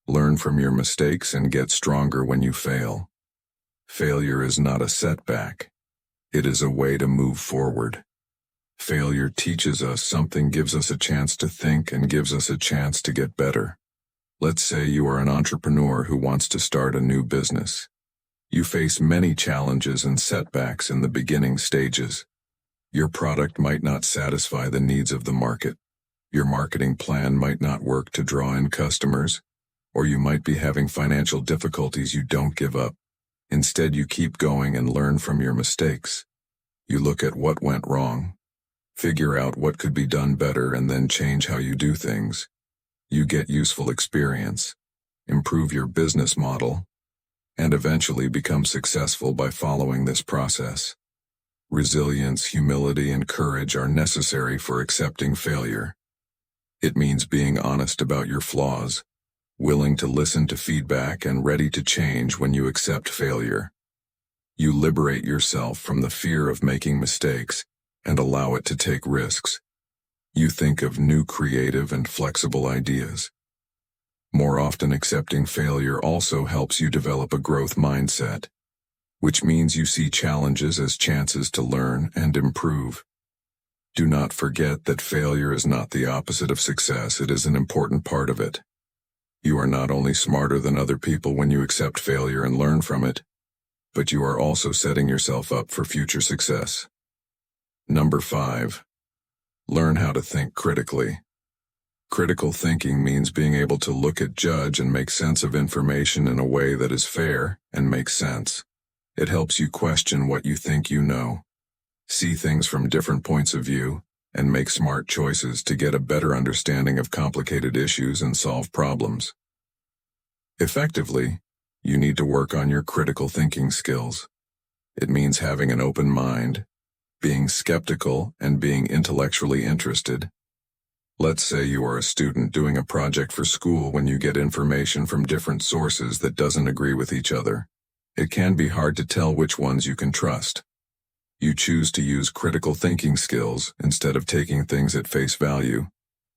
Learn from your mistakes and get stronger when you fail. Failure is not a setback. It is a way to move forward. Failure teaches us something, gives us a chance to think, and gives us a chance to get better. Let's say you are an entrepreneur who wants to start a new business. You face many challenges and setbacks in the beginning stages. Your product might not satisfy the needs of the market. Your marketing plan might not work to draw in customers, or you might be having financial difficulties. You don't give up. Instead, you keep going and learn from your mistakes. You look at what went wrong, figure out what could be done better, and then change how you do things. You get useful experience, improve your business model, and eventually become successful by following this process. Resilience, humility, and courage are necessary for accepting failure. It means being honest about your flaws, willing to listen to feedback, and ready to change when you accept failure. You liberate yourself from the fear of making mistakes and allow it to take risks. You think of new creative and flexible ideas. More often, accepting failure also helps you develop a growth mindset, which means you see challenges as chances to learn and improve. Do not forget that failure is not the opposite of success. It is an important part of it. You are not only smarter than other people when you accept failure and learn from it, but you are also setting yourself up for future success. Number 5. Learn how to think critically. Critical thinking means being able to look at, judge, and make sense of information in a way that is fair and makes sense. It helps you question what you think you know, see things from different points of view, and make smart choices to get a better understanding of complicated issues and solve problems. Effectively, you need to work on your critical thinking skills. It means having an open mind, being skeptical, and being intellectually interested. Let's say you are a student doing a project for school. When you get information from different sources that doesn't agree with each other, it can be hard to tell which ones you can trust. You choose to use critical thinking skills instead of taking things at face value.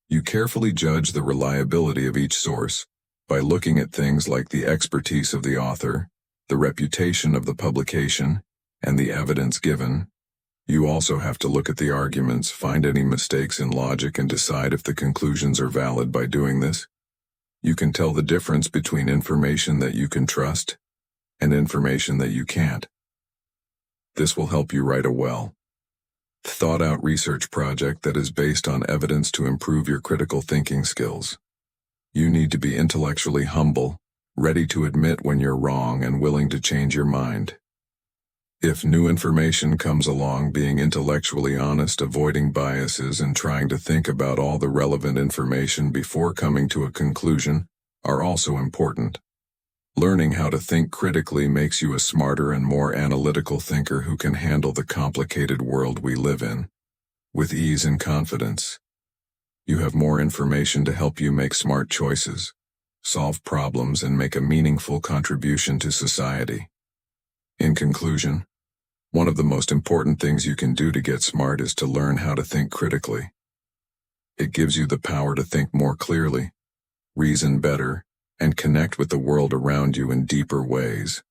You carefully judge the reliability of each source by looking at things like the expertise of the author, the reputation of the publication, and the evidence given. You also have to look at the arguments, find any mistakes in logic, and decide if the conclusions are valid. By doing this, you can tell the difference between information that you can trust and information that you can't. This will help you write a well thought-out research project that is based on evidence to improve your critical thinking skills. You need to be intellectually humble, ready to admit when you're wrong, and willing to change your mind. If new information comes along, being intellectually honest, avoiding biases, and trying to think about all the relevant information before coming to a conclusion are also important. Learning how to think critically makes you a smarter and more analytical thinker who can handle the complicated world we live in. with ease and confidence. You have more information to help you make smart choices, solve problems, and make a meaningful contribution to society. In conclusion, one of the most important things you can do to get smart is to learn how to think critically. It gives you the power to think more clearly, reason better, and connect with the world around you in deeper ways.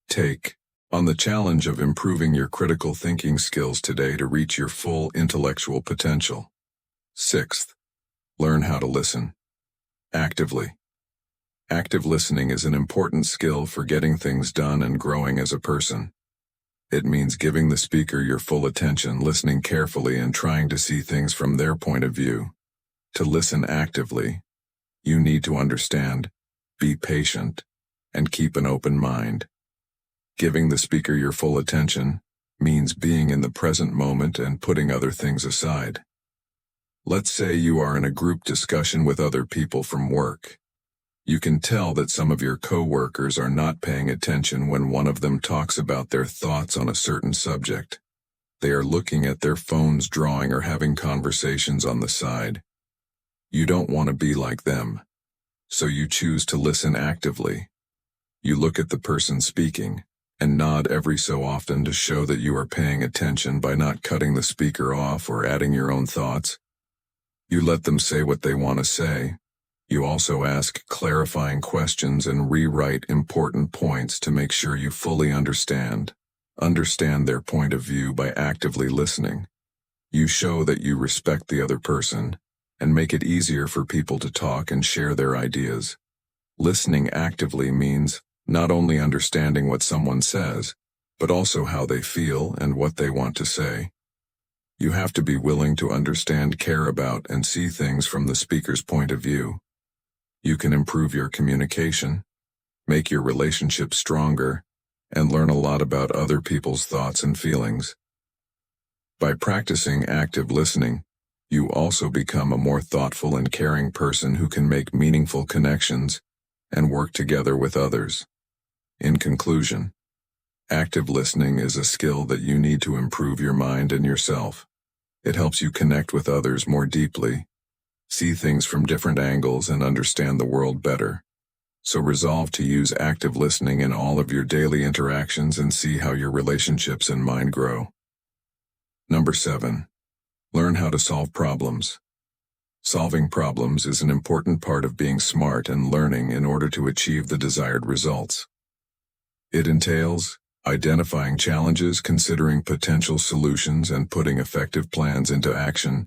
Take on the challenge of improving your critical thinking skills today to reach your full intellectual potential. Sixth, learn how to listen actively. Active listening is an important skill for getting things done and growing as a person. It means giving the speaker your full attention, listening carefully, and trying to see things from their point of view. To listen actively, you need to understand, be patient, and keep an open mind. Giving the speaker your full attention means being in the present moment and putting other things aside. Let's say you are in a group discussion with other people from work. You can tell that some of your coworkers are not paying attention when one of them talks about their thoughts on a certain subject. They are looking at their phones, drawing, or having conversations on the side. You don't want to be like them, so you choose to listen actively. You look at the person speaking and nod every so often to show that you are paying attention by not cutting the speaker off or adding your own thoughts. You let them say what they want to say. You also ask clarifying questions and rewrite important points to make sure you fully understand their point of view by actively listening. You show that you respect the other person and make it easier for people to talk and share their ideas. Listening actively means not only understanding what someone says, but also how they feel and what they want to say. You have to be willing to understand, care about, and see things from the speaker's point of view. You can improve your communication, make your relationship stronger, and learn a lot about other people's thoughts and feelings. By practicing active listening, you also become a more thoughtful and caring person who can make meaningful connections and work together with others. In conclusion, active listening is a skill that you need to improve your mind and yourself. It helps you connect with others more deeply, see things from different angles, and understand the world better. So resolve to use active listening in all of your daily interactions and see how your relationships and mind grow. Number 7. Learn how to solve problems. Solving problems is an important part of being smart and learning in order to achieve the desired results. It entails identifying challenges, considering potential solutions, and putting effective plans into action.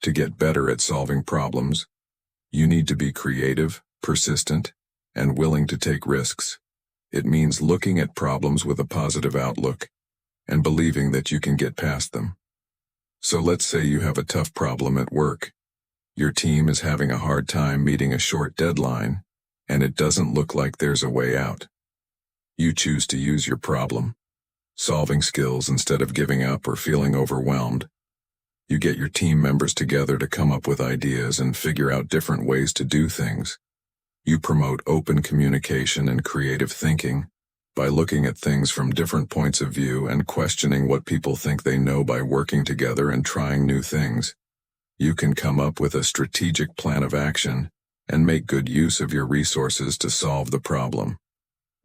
To get better at solving problems, you need to be creative, persistent, and willing to take risks. It means looking at problems with a positive outlook and believing that you can get past them. So let's say you have a tough problem at work. Your team is having a hard time meeting a short deadline, and it doesn't look like there's a way out. You choose to use your problem-solving skills instead of giving up or feeling overwhelmed. You get your team members together to come up with ideas and figure out different ways to do things. You promote open communication and creative thinking by looking at things from different points of view and questioning what people think they know. By working together and trying new things, you can come up with a strategic plan of action and make good use of your resources to solve the problem.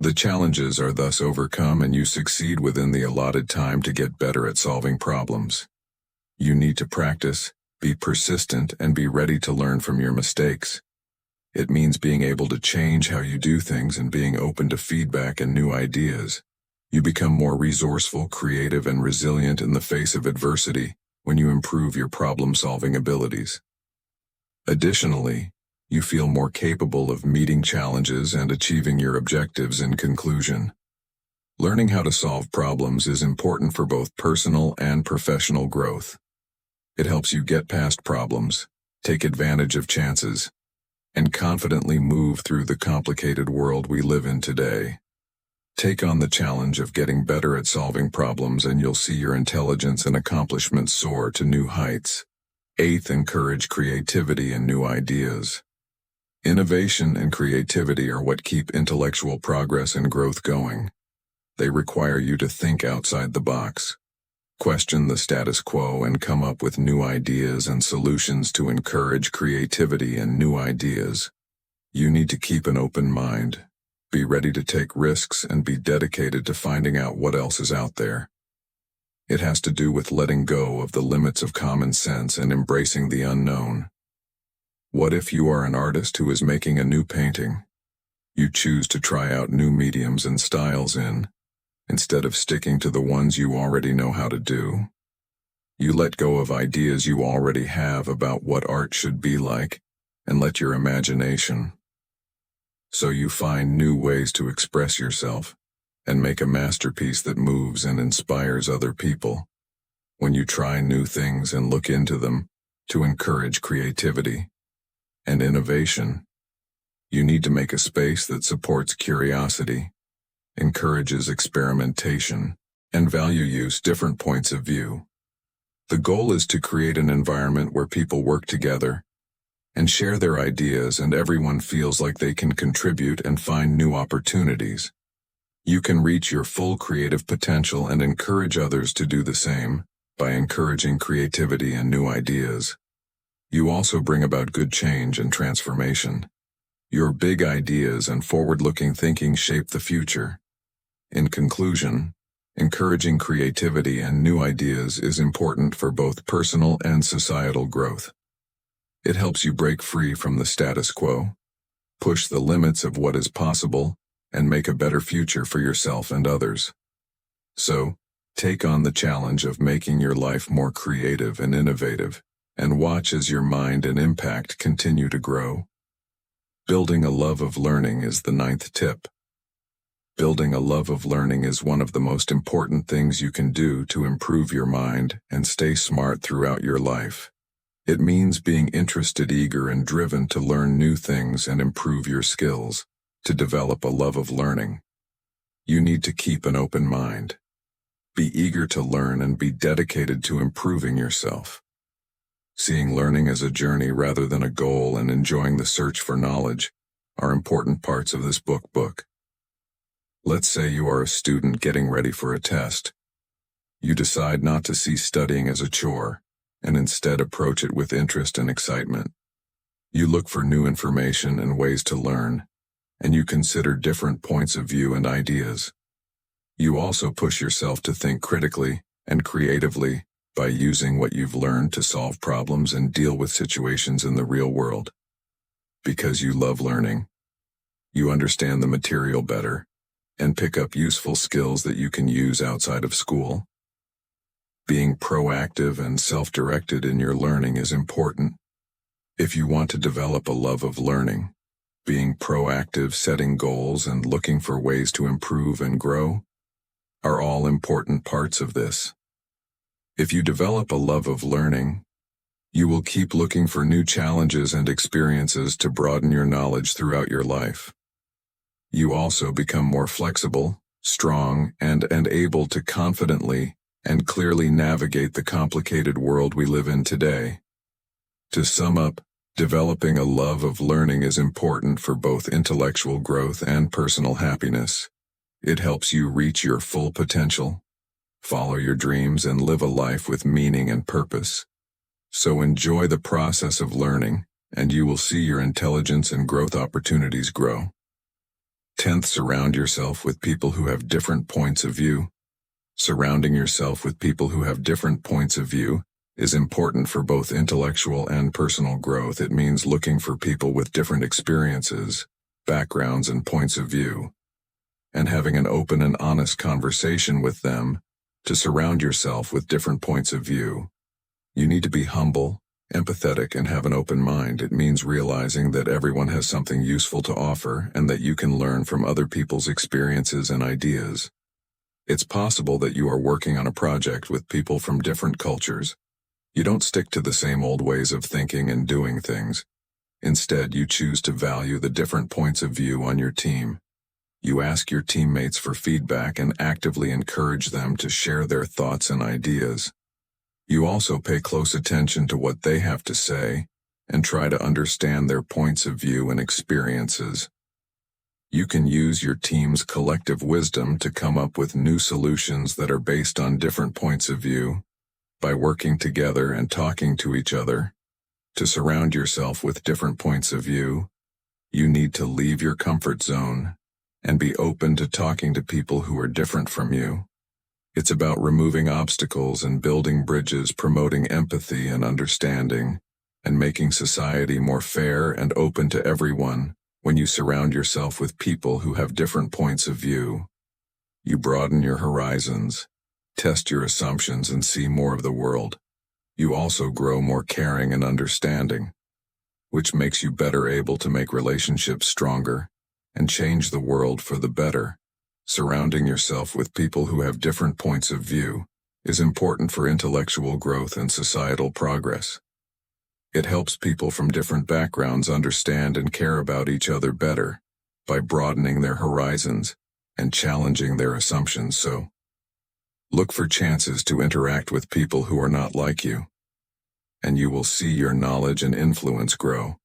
The challenges are thus overcome and you succeed within the allotted time to get better at solving problems. You need to practice, be persistent, and be ready to learn from your mistakes. It means being able to change how you do things and being open to feedback and new ideas. You become more resourceful, creative, and resilient in the face of adversity when you improve your problem-solving abilities. Additionally, you feel more capable of meeting challenges and achieving your objectives. In conclusion, learning how to solve problems is important for both personal and professional growth. It helps you get past problems, take advantage of chances, and confidently move through the complicated world we live in today. Take on the challenge of getting better at solving problems and you'll see your intelligence and accomplishments soar to new heights. 8th, encourage creativity and new ideas. Innovation and creativity are what keep intellectual progress and growth going. They require you to think outside the box, Question the status quo and come up with new ideas and solutions to encourage creativity and new ideas. You need to keep an open mind, be ready to take risks, and be dedicated to finding out what else is out there. It has to do with letting go of the limits of common sense and embracing the unknown. What if you are an artist who is making a new painting? You choose to try out new mediums and styles instead of sticking to the ones you already know how to do. You let go of ideas you already have about what art should be like and let your imagination. So you find new ways to express yourself and make a masterpiece that moves and inspires other people. When you try new things and look into them to encourage creativity and innovation, you need to make a space that supports curiosity, encourages experimentation, and values different points of view. The goal is to create an environment where people work together and share their ideas and everyone feels like they can contribute and find new opportunities. You can reach your full creative potential and encourage others to do the same by encouraging creativity and new ideas. You also bring about good change and transformation. Your big ideas and forward-looking thinking shape the future. In conclusion, encouraging creativity and new ideas is important for both personal and societal growth. It helps you break free from the status quo, push the limits of what is possible, and make a better future for yourself and others. So, take on the challenge of making your life more creative and innovative, and watch as your mind and impact continue to grow. Building a love of learning is the 9th tip. Building a love of learning is one of the most important things you can do to improve your mind and stay smart throughout your life. It means being interested, eager, and driven to learn new things and improve your skills. To develop a love of learning, you need to keep an open mind. Be eager to learn and be dedicated to improving yourself. Seeing learning as a journey rather than a goal and enjoying the search for knowledge are important parts of this book. Let's say you are a student getting ready for a test. You decide not to see studying as a chore, and instead approach it with interest and excitement. You look for new information and ways to learn, and you consider different points of view and ideas. You also push yourself to think critically and creatively by using what you've learned to solve problems and deal with situations in the real world. Because you love learning, you understand the material better and pick up useful skills that you can use outside of school. Being proactive and self-directed in your learning is important. If you want to develop a love of learning, being proactive, setting goals, and looking for ways to improve and grow are all important parts of this. If you develop a love of learning, you will keep looking for new challenges and experiences to broaden your knowledge throughout your life. You also become more flexible, strong, and able to confidently and clearly navigate the complicated world we live in today. To sum up, developing a love of learning is important for both intellectual growth and personal happiness. It helps you reach your full potential, follow your dreams, and live a life with meaning and purpose. So enjoy the process of learning, and you will see your intelligence and growth opportunities grow. 10th, surround yourself with people who have different points of view. Surrounding yourself with people who have different points of view is important for both intellectual and personal growth. It means looking for people with different experiences, backgrounds, and points of view, and having an open and honest conversation with them. To surround yourself with different points of view, you need to be humble, empathetic, and have an open mind. It means realizing that everyone has something useful to offer and that you can learn from other people's experiences and ideas. It's possible that you are working on a project with people from different cultures. You don't stick to the same old ways of thinking and doing things. Instead, you choose to value the different points of view on your team. You ask your teammates for feedback and actively encourage them to share their thoughts and ideas. You also pay close attention to what they have to say and try to understand their points of view and experiences. You can use your team's collective wisdom to come up with new solutions that are based on different points of view. By working together and talking to each other, to surround yourself with different points of view, you need to leave your comfort zone and be open to talking to people who are different from you. It's about removing obstacles and building bridges, promoting empathy and understanding, and making society more fair and open to everyone. When you surround yourself with people who have different points of view, you broaden your horizons, test your assumptions, and see more of the world. You also grow more caring and understanding, which makes you better able to make relationships stronger and change the world for the better. Surrounding yourself with people who have different points of view is important for intellectual growth and societal progress. It helps people from different backgrounds understand and care about each other better by broadening their horizons and challenging their assumptions. So, look for chances to interact with people who are not like you, and you will see your knowledge and influence grow.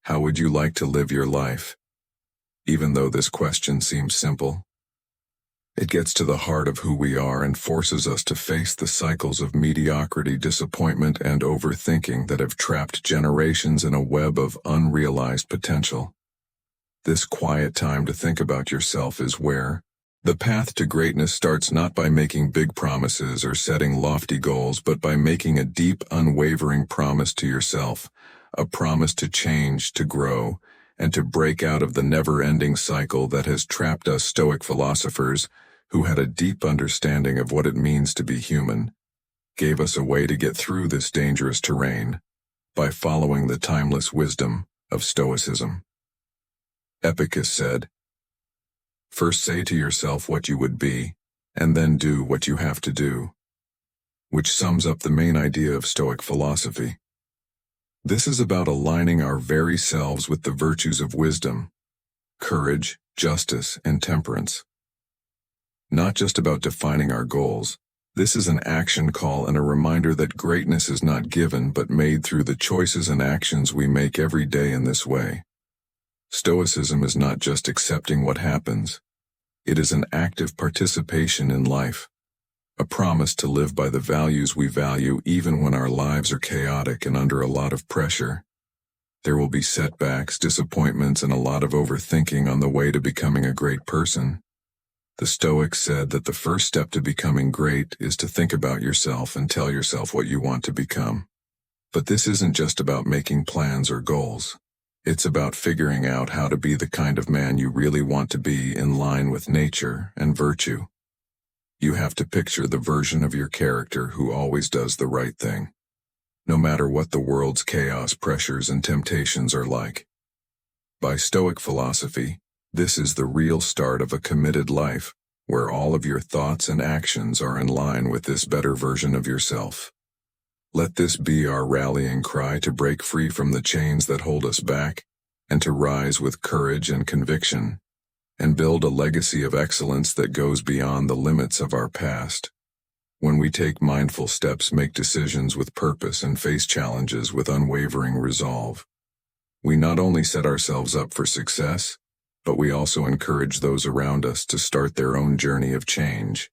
How would you like to live your life? Even though this question seems simple, it gets to the heart of who we are and forces us to face the cycles of mediocrity, disappointment, and overthinking that have trapped generations in a web of unrealized potential. This quiet time to think about yourself is where the path to greatness starts, not by making big promises or setting lofty goals, but by making a deep, unwavering promise to yourself, a promise to change, to grow, and to break out of the never-ending cycle that has trapped us. Stoic philosophers, who had a deep understanding of what it means to be human, gave us a way to get through this dangerous terrain by following the timeless wisdom of Stoicism. Epicus said, "First say to yourself what you would be, and then do what you have to do," which sums up the main idea of Stoic philosophy. This is about aligning our very selves with the virtues of wisdom, courage, justice, and temperance. Not just about defining our goals. This is an action call and a reminder that greatness is not given but made through the choices and actions we make every day in this way. Stoicism is not just accepting what happens. It is an active participation in life, a promise to live by the values we value even when our lives are chaotic and under a lot of pressure. There will be setbacks, disappointments, and a lot of overthinking on the way to becoming a great person. The Stoics said that the first step to becoming great is to think about yourself and tell yourself what you want to become. But this isn't just about making plans or goals. It's about figuring out how to be the kind of man you really want to be, in line with nature and virtue. You have to picture the version of your character who always does the right thing, no matter what the world's chaos, pressures, and temptations are like. By Stoic philosophy, this is the real start of a committed life, where all of your thoughts and actions are in line with this better version of yourself. Let this be our rallying cry to break free from the chains that hold us back, and to rise with courage and conviction, and build a legacy of excellence that goes beyond the limits of our past. When we take mindful steps, make decisions with purpose, and face challenges with unwavering resolve, we not only set ourselves up for success, but we also encourage those around us to start their own journey of change.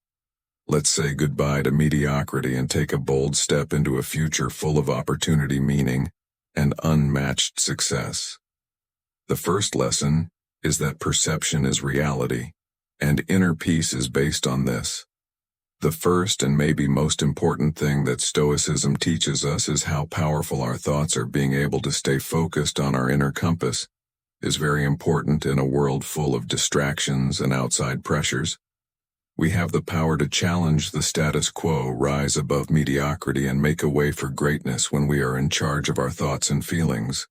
Let's say goodbye to mediocrity and take a bold step into a future full of opportunity, meaning, and unmatched success. The first lesson is that perception is reality, and inner peace is based on this. The first and maybe most important thing that Stoicism teaches us is how powerful our thoughts are. Being able to stay focused on our inner compass is very important in a world full of distractions and outside pressures. We have the power to challenge the status quo, rise above mediocrity, and make a way for greatness when we are in charge of our thoughts and feelings.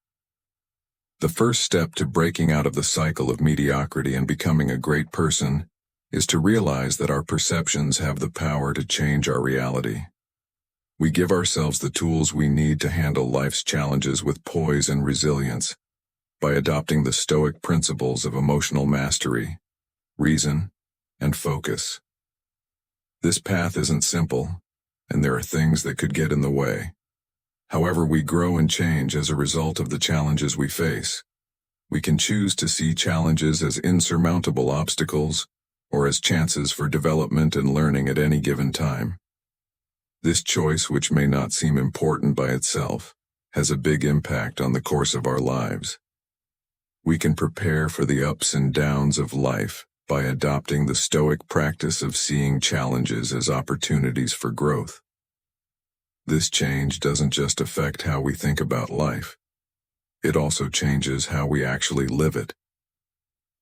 The first step to breaking out of the cycle of mediocrity and becoming a great person is to realize that our perceptions have the power to change our reality. We give ourselves the tools we need to handle life's challenges with poise and resilience by adopting the Stoic principles of emotional mastery, reason, and focus. This path isn't simple, and there are things that could get in the way. However, we grow and change as a result of the challenges we face. We can choose to see challenges as insurmountable obstacles or as chances for development and learning at any given time. This choice, which may not seem important by itself, has a big impact on the course of our lives. We can prepare for the ups and downs of life by adopting the Stoic practice of seeing challenges as opportunities for growth. This change doesn't just affect how we think about life. It also changes how we actually live it.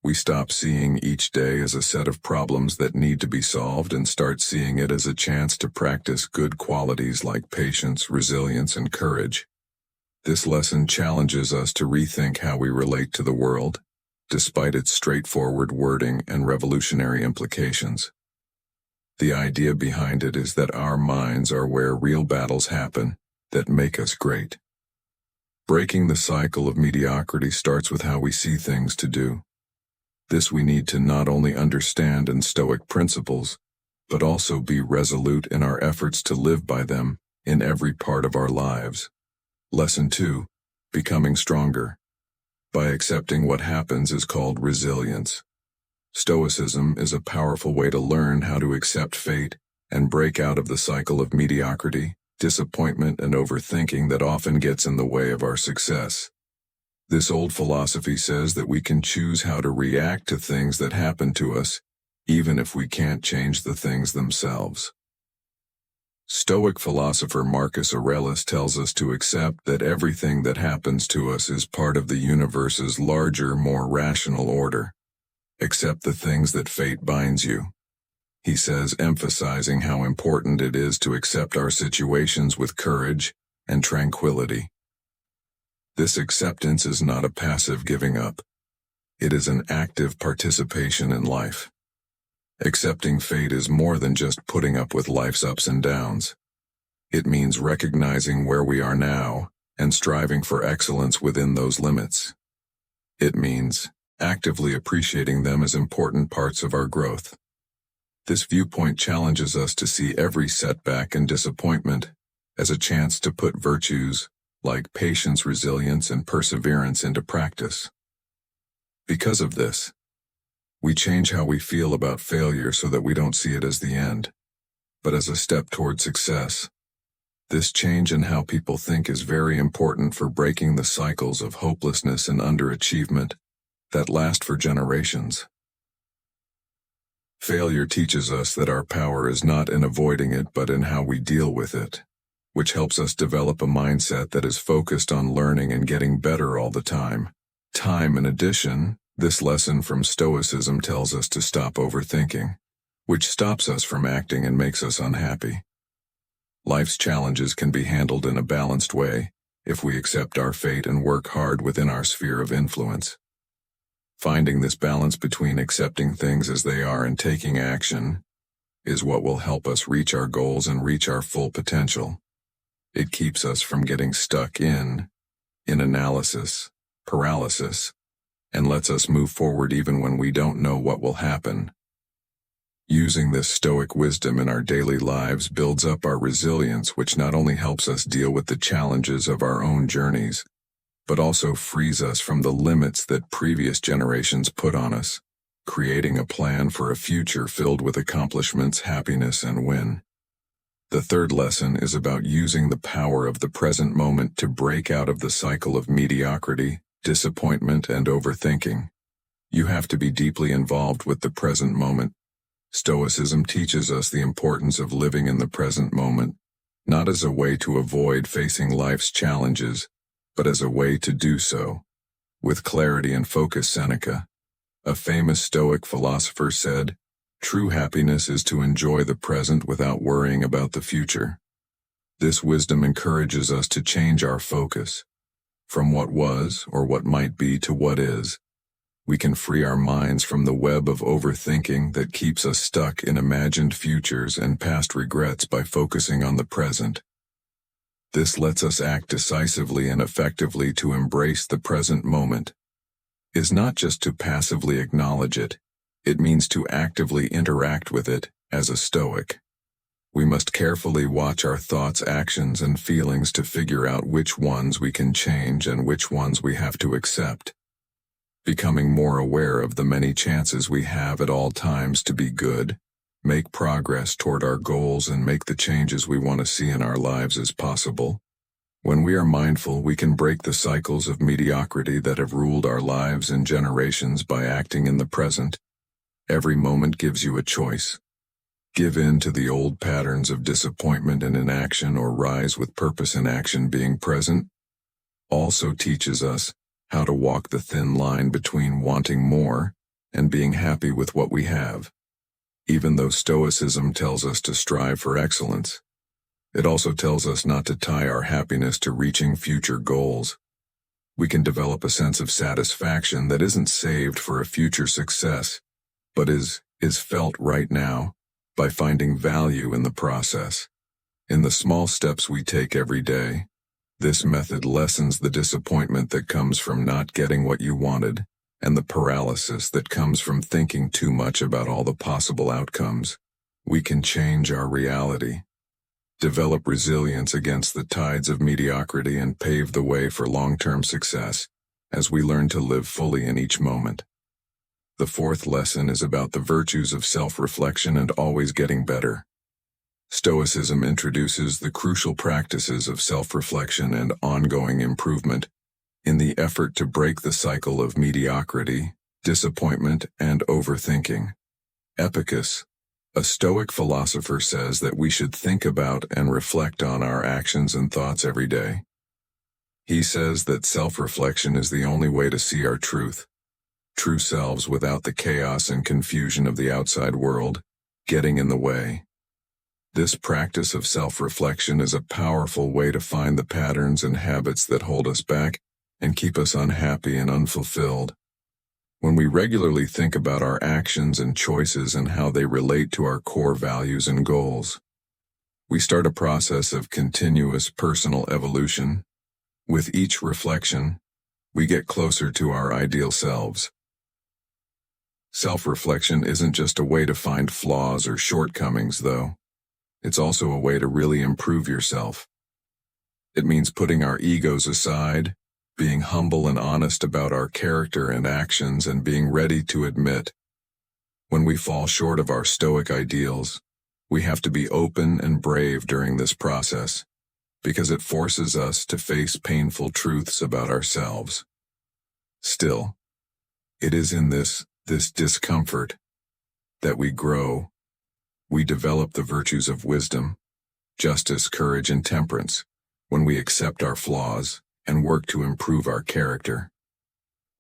We stop seeing each day as a set of problems that need to be solved and start seeing it as a chance to practice good qualities like patience, resilience, and courage. This lesson challenges us to rethink how we relate to the world, despite its straightforward wording and revolutionary implications. The idea behind it is that our minds are where real battles happen that make us great. Breaking the cycle of mediocrity starts with how we see things to do. This we need to not only understand in Stoic principles, but also be resolute in our efforts to live by them in every part of our lives. Lesson 2. Becoming stronger. By accepting what happens is called resilience. Stoicism is a powerful way to learn how to accept fate and break out of the cycle of mediocrity, disappointment, and overthinking that often gets in the way of our success. This old philosophy says that we can choose how to react to things that happen to us, even if we can't change the things themselves. Stoic philosopher Marcus Aurelius tells us to accept that everything that happens to us is part of the universe's larger, more rational order. Accept the things that fate binds you, he says, emphasizing how important it is to accept our situations with courage and tranquility. This acceptance is not a passive giving up. It is an active participation in life. Accepting fate is more than just putting up with life's ups and downs. It means recognizing where we are now and striving for excellence within those limits. It means actively appreciating them as important parts of our growth. This viewpoint challenges us to see every setback and disappointment as a chance to put virtues like patience, resilience, and perseverance into practice. Because of this, we change how we feel about failure so that we don't see it as the end, but as a step toward success. This change in how people think is very important for breaking the cycles of hopelessness and underachievement that last for generations. Failure teaches us that our power is not in avoiding it but in how we deal with it, which helps us develop a mindset that is focused on learning and getting better all the time. In addition, this lesson from Stoicism tells us to stop overthinking, which stops us from acting and makes us unhappy. Life's challenges can be handled in a balanced way if we accept our fate and work hard within our sphere of influence. Finding this balance between accepting things as they are and taking action is what will help us reach our goals and reach our full potential. It keeps us from getting stuck in analysis, paralysis, and lets us move forward even when we don't know what will happen. Using this Stoic wisdom in our daily lives builds up our resilience, which not only helps us deal with the challenges of our own journeys, but also frees us from the limits that previous generations put on us, creating a plan for a future filled with accomplishments, happiness, and win. The third lesson is about using the power of the present moment to break out of the cycle of mediocrity, disappointment, and overthinking. You have to be deeply involved with the present moment. Stoicism teaches us the importance of living in the present moment, not as a way to avoid facing life's challenges, but as a way to do so with clarity and focus. Seneca, a famous Stoic philosopher, said, "True happiness is to enjoy the present without worrying about the future." This wisdom encourages us to change our focus from what was or what might be to what is. We can free our minds from the web of overthinking that keeps us stuck in imagined futures and past regrets by focusing on the present. This lets us act decisively and effectively. To embrace the present moment is not just to passively acknowledge it, it means to actively interact with it as a Stoic. We must carefully watch our thoughts, actions, and feelings to figure out which ones we can change and which ones we have to accept. becoming more aware of the many chances we have at all times to be good, make progress toward our goals, and make the changes we want to see in our lives as possible. When we are mindful, we can break the cycles of mediocrity that have ruled our lives and generations by acting in the present. Every moment gives you a choice. Give in to the old patterns of disappointment and inaction, or rise with purpose in action. Being present also teaches us how to walk the thin line between wanting more and being happy with what we have. Even though Stoicism tells us to strive for excellence, it also tells us not to tie our happiness to reaching future goals. We can develop a sense of satisfaction that isn't saved for a future success, but is felt right now, by finding value in the process, in the small steps we take every day. This method lessens the disappointment that comes from not getting what you wanted, and the paralysis that comes from thinking too much about all the possible outcomes. We can change our reality, develop resilience against the tides of mediocrity, and pave the way for long-term success as we learn to live fully in each moment. The fourth lesson is about the virtues of self-reflection and always getting better. Stoicism introduces the crucial practices of self-reflection and ongoing improvement in the effort to break the cycle of mediocrity, disappointment, and overthinking. Epicus, a Stoic philosopher, says that we should think about and reflect on our actions and thoughts every day. He says that self-reflection is the only way to see our true selves without the chaos and confusion of the outside world getting in the way. This practice of self-reflection is a powerful way to find the patterns and habits that hold us back and keep us unhappy and unfulfilled. When we regularly think about our actions and choices and how they relate to our core values and goals, we start a process of continuous personal evolution. With each reflection, we get closer to our ideal selves. Self-reflection isn't just a way to find flaws or shortcomings, though. It's also a way to really improve yourself. It means putting our egos aside, being humble and honest about our character and actions, and being ready to admit when we fall short of our Stoic ideals. We have to be open and brave during this process, because it forces us to face painful truths about ourselves. Still, it is in this discomfort that we grow. We develop the virtues of wisdom, justice, courage, and temperance when we accept our flaws and work to improve our character.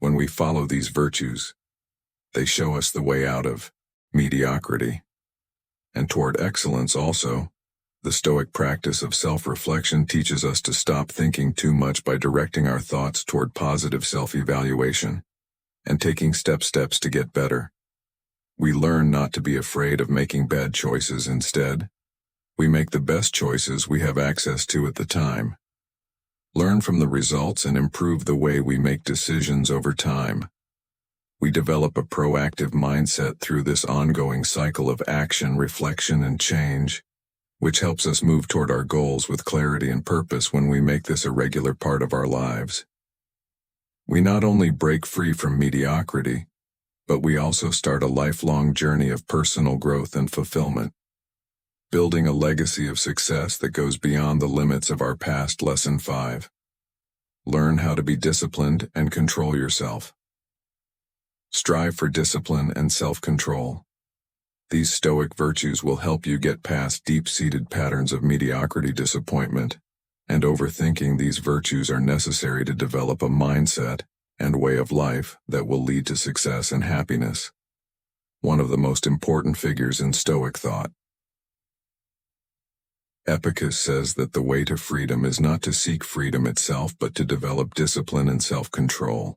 When we follow these virtues, they show us the way out of mediocrity and toward excellence. Also, the Stoic practice of self-reflection teaches us to stop thinking too much by directing our thoughts toward positive self-evaluation and taking steps to get better. We learn not to be afraid of making bad choices. Instead, we make the best choices we have access to at the time. Learn from the results and improve the way we make decisions over time. We develop a proactive mindset through this ongoing cycle of action, reflection, and change, which helps us move toward our goals with clarity and purpose. When we make this a regular part of our lives, we not only break free from mediocrity, but we also start a lifelong journey of personal growth and fulfillment, building a legacy of success that goes beyond the limits of our past. Lesson 5. Learn how to be disciplined and control yourself. Strive for discipline and self-control. These Stoic virtues will help you get past deep-seated patterns of mediocrity, disappointment, and overthinking. These virtues are necessary to develop a mindset and way of life that will lead to success and happiness. One of the most important figures in Stoic thought, Epicus, says that the way to freedom is not to seek freedom itself, but to develop discipline and self-control.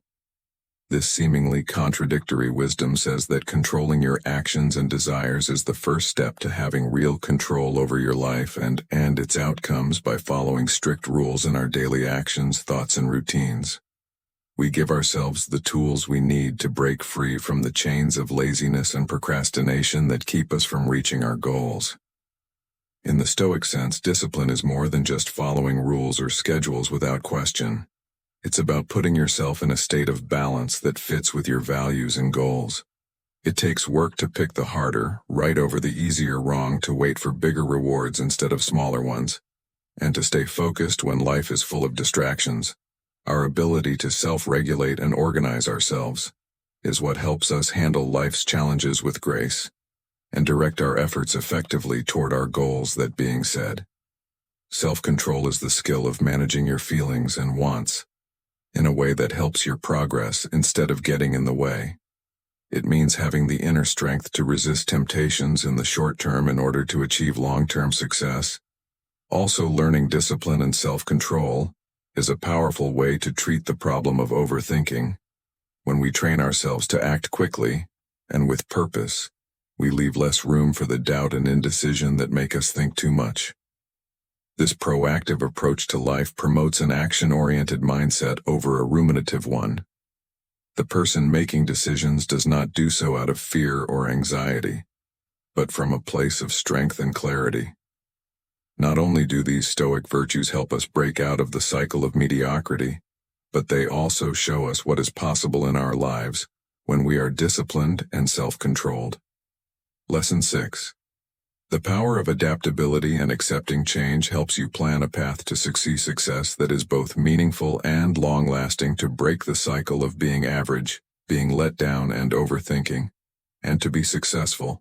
This seemingly contradictory wisdom says that controlling your actions and desires is the first step to having real control over your life and its outcomes. By following strict rules in our daily actions, thoughts, and routines, we give ourselves the tools we need to break free from the chains of laziness and procrastination that keep us from reaching our goals. In the Stoic sense, discipline is more than just following rules or schedules without question. It's about putting yourself in a state of balance that fits with your values and goals. It takes work to pick the harder, right over the easier wrong, to wait for bigger rewards instead of smaller ones, and to stay focused when life is full of distractions. Our ability to self-regulate and organize ourselves is what helps us handle life's challenges with grace and direct our efforts effectively toward our goals. That being said, self-control is the skill of managing your feelings and wants in a way that helps your progress instead of getting in the way. It means having the inner strength to resist temptations in the short term in order to achieve long-term success. Also, learning discipline and self-control is a powerful way to treat the problem of overthinking. When we train ourselves to act quickly and with purpose, we leave less room for the doubt and indecision that make us think too much. This proactive approach to life promotes an action-oriented mindset over a ruminative one. The person making decisions does not do so out of fear or anxiety, but from a place of strength and clarity. Not only do these Stoic virtues help us break out of the cycle of mediocrity, but they also show us what is possible in our lives when we are disciplined and self-controlled. Lesson 6. The power of adaptability and accepting change helps you plan a path to success that is both meaningful and long-lasting, to break the cycle of being average, being let down, and overthinking. And to be successful,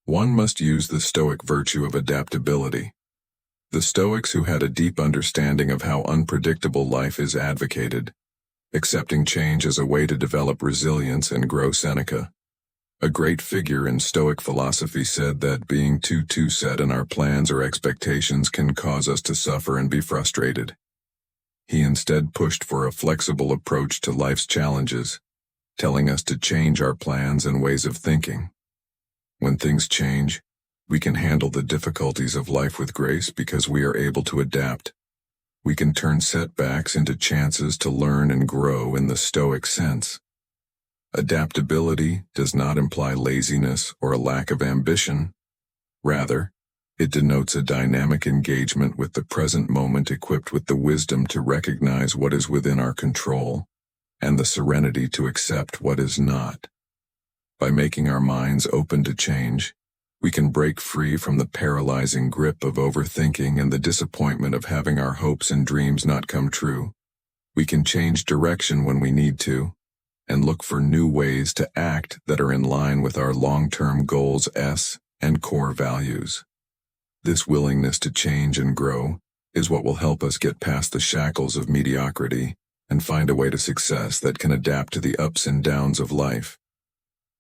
one must use the Stoic virtue of adaptability. The Stoics, who had a deep understanding of how unpredictable life is, advocated accepting change as a way to develop resilience and grow. Seneca, a great figure in Stoic philosophy, said that being too set in our plans or expectations can cause us to suffer and be frustrated. He instead pushed for a flexible approach to life's challenges, telling us to change our plans and ways of thinking. When things change, we can handle the difficulties of life with grace because we are able to adapt. We can turn setbacks into chances to learn and grow in the Stoic sense. Adaptability does not imply laziness or a lack of ambition. Rather, it denotes a dynamic engagement with the present moment, equipped with the wisdom to recognize what is within our control and the serenity to accept what is not. By making our minds open to change, we can break free from the paralyzing grip of overthinking and the disappointment of having our hopes and dreams not come true. We can change direction when we need to, and look for new ways to act that are in line with our long-term goals and core values. This willingness to change and grow is what will help us get past the shackles of mediocrity and find a way to success that can adapt to the ups and downs of life.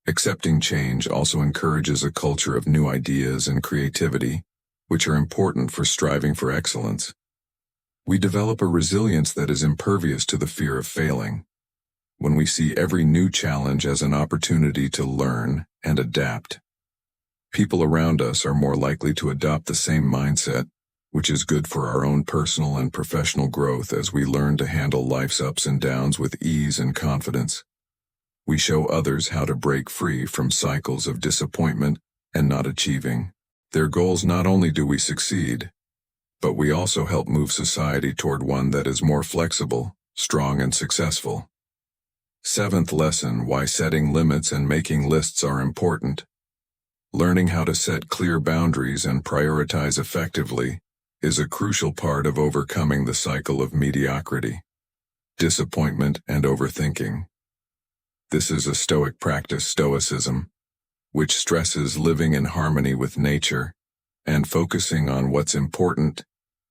Accepting change also encourages a culture of new ideas and creativity, which are important for striving for excellence. We develop a resilience that is impervious to the fear of failing. When we see every new challenge as an opportunity to learn and adapt, people around us are more likely to adopt the same mindset, which is good for our own personal and professional growth as we learn to handle life's ups and downs with ease and confidence. We show others how to break free from cycles of disappointment and not achieving their goals. Not only do we succeed, but we also help move society toward one that is more flexible, strong, and successful. 7th lesson: why setting limits and making lists are important. Learning how to set clear boundaries and prioritize effectively is a crucial part of overcoming the cycle of mediocrity, disappointment, and overthinking. This is a Stoic practice, Stoicism, which stresses living in harmony with nature and focusing on what's important.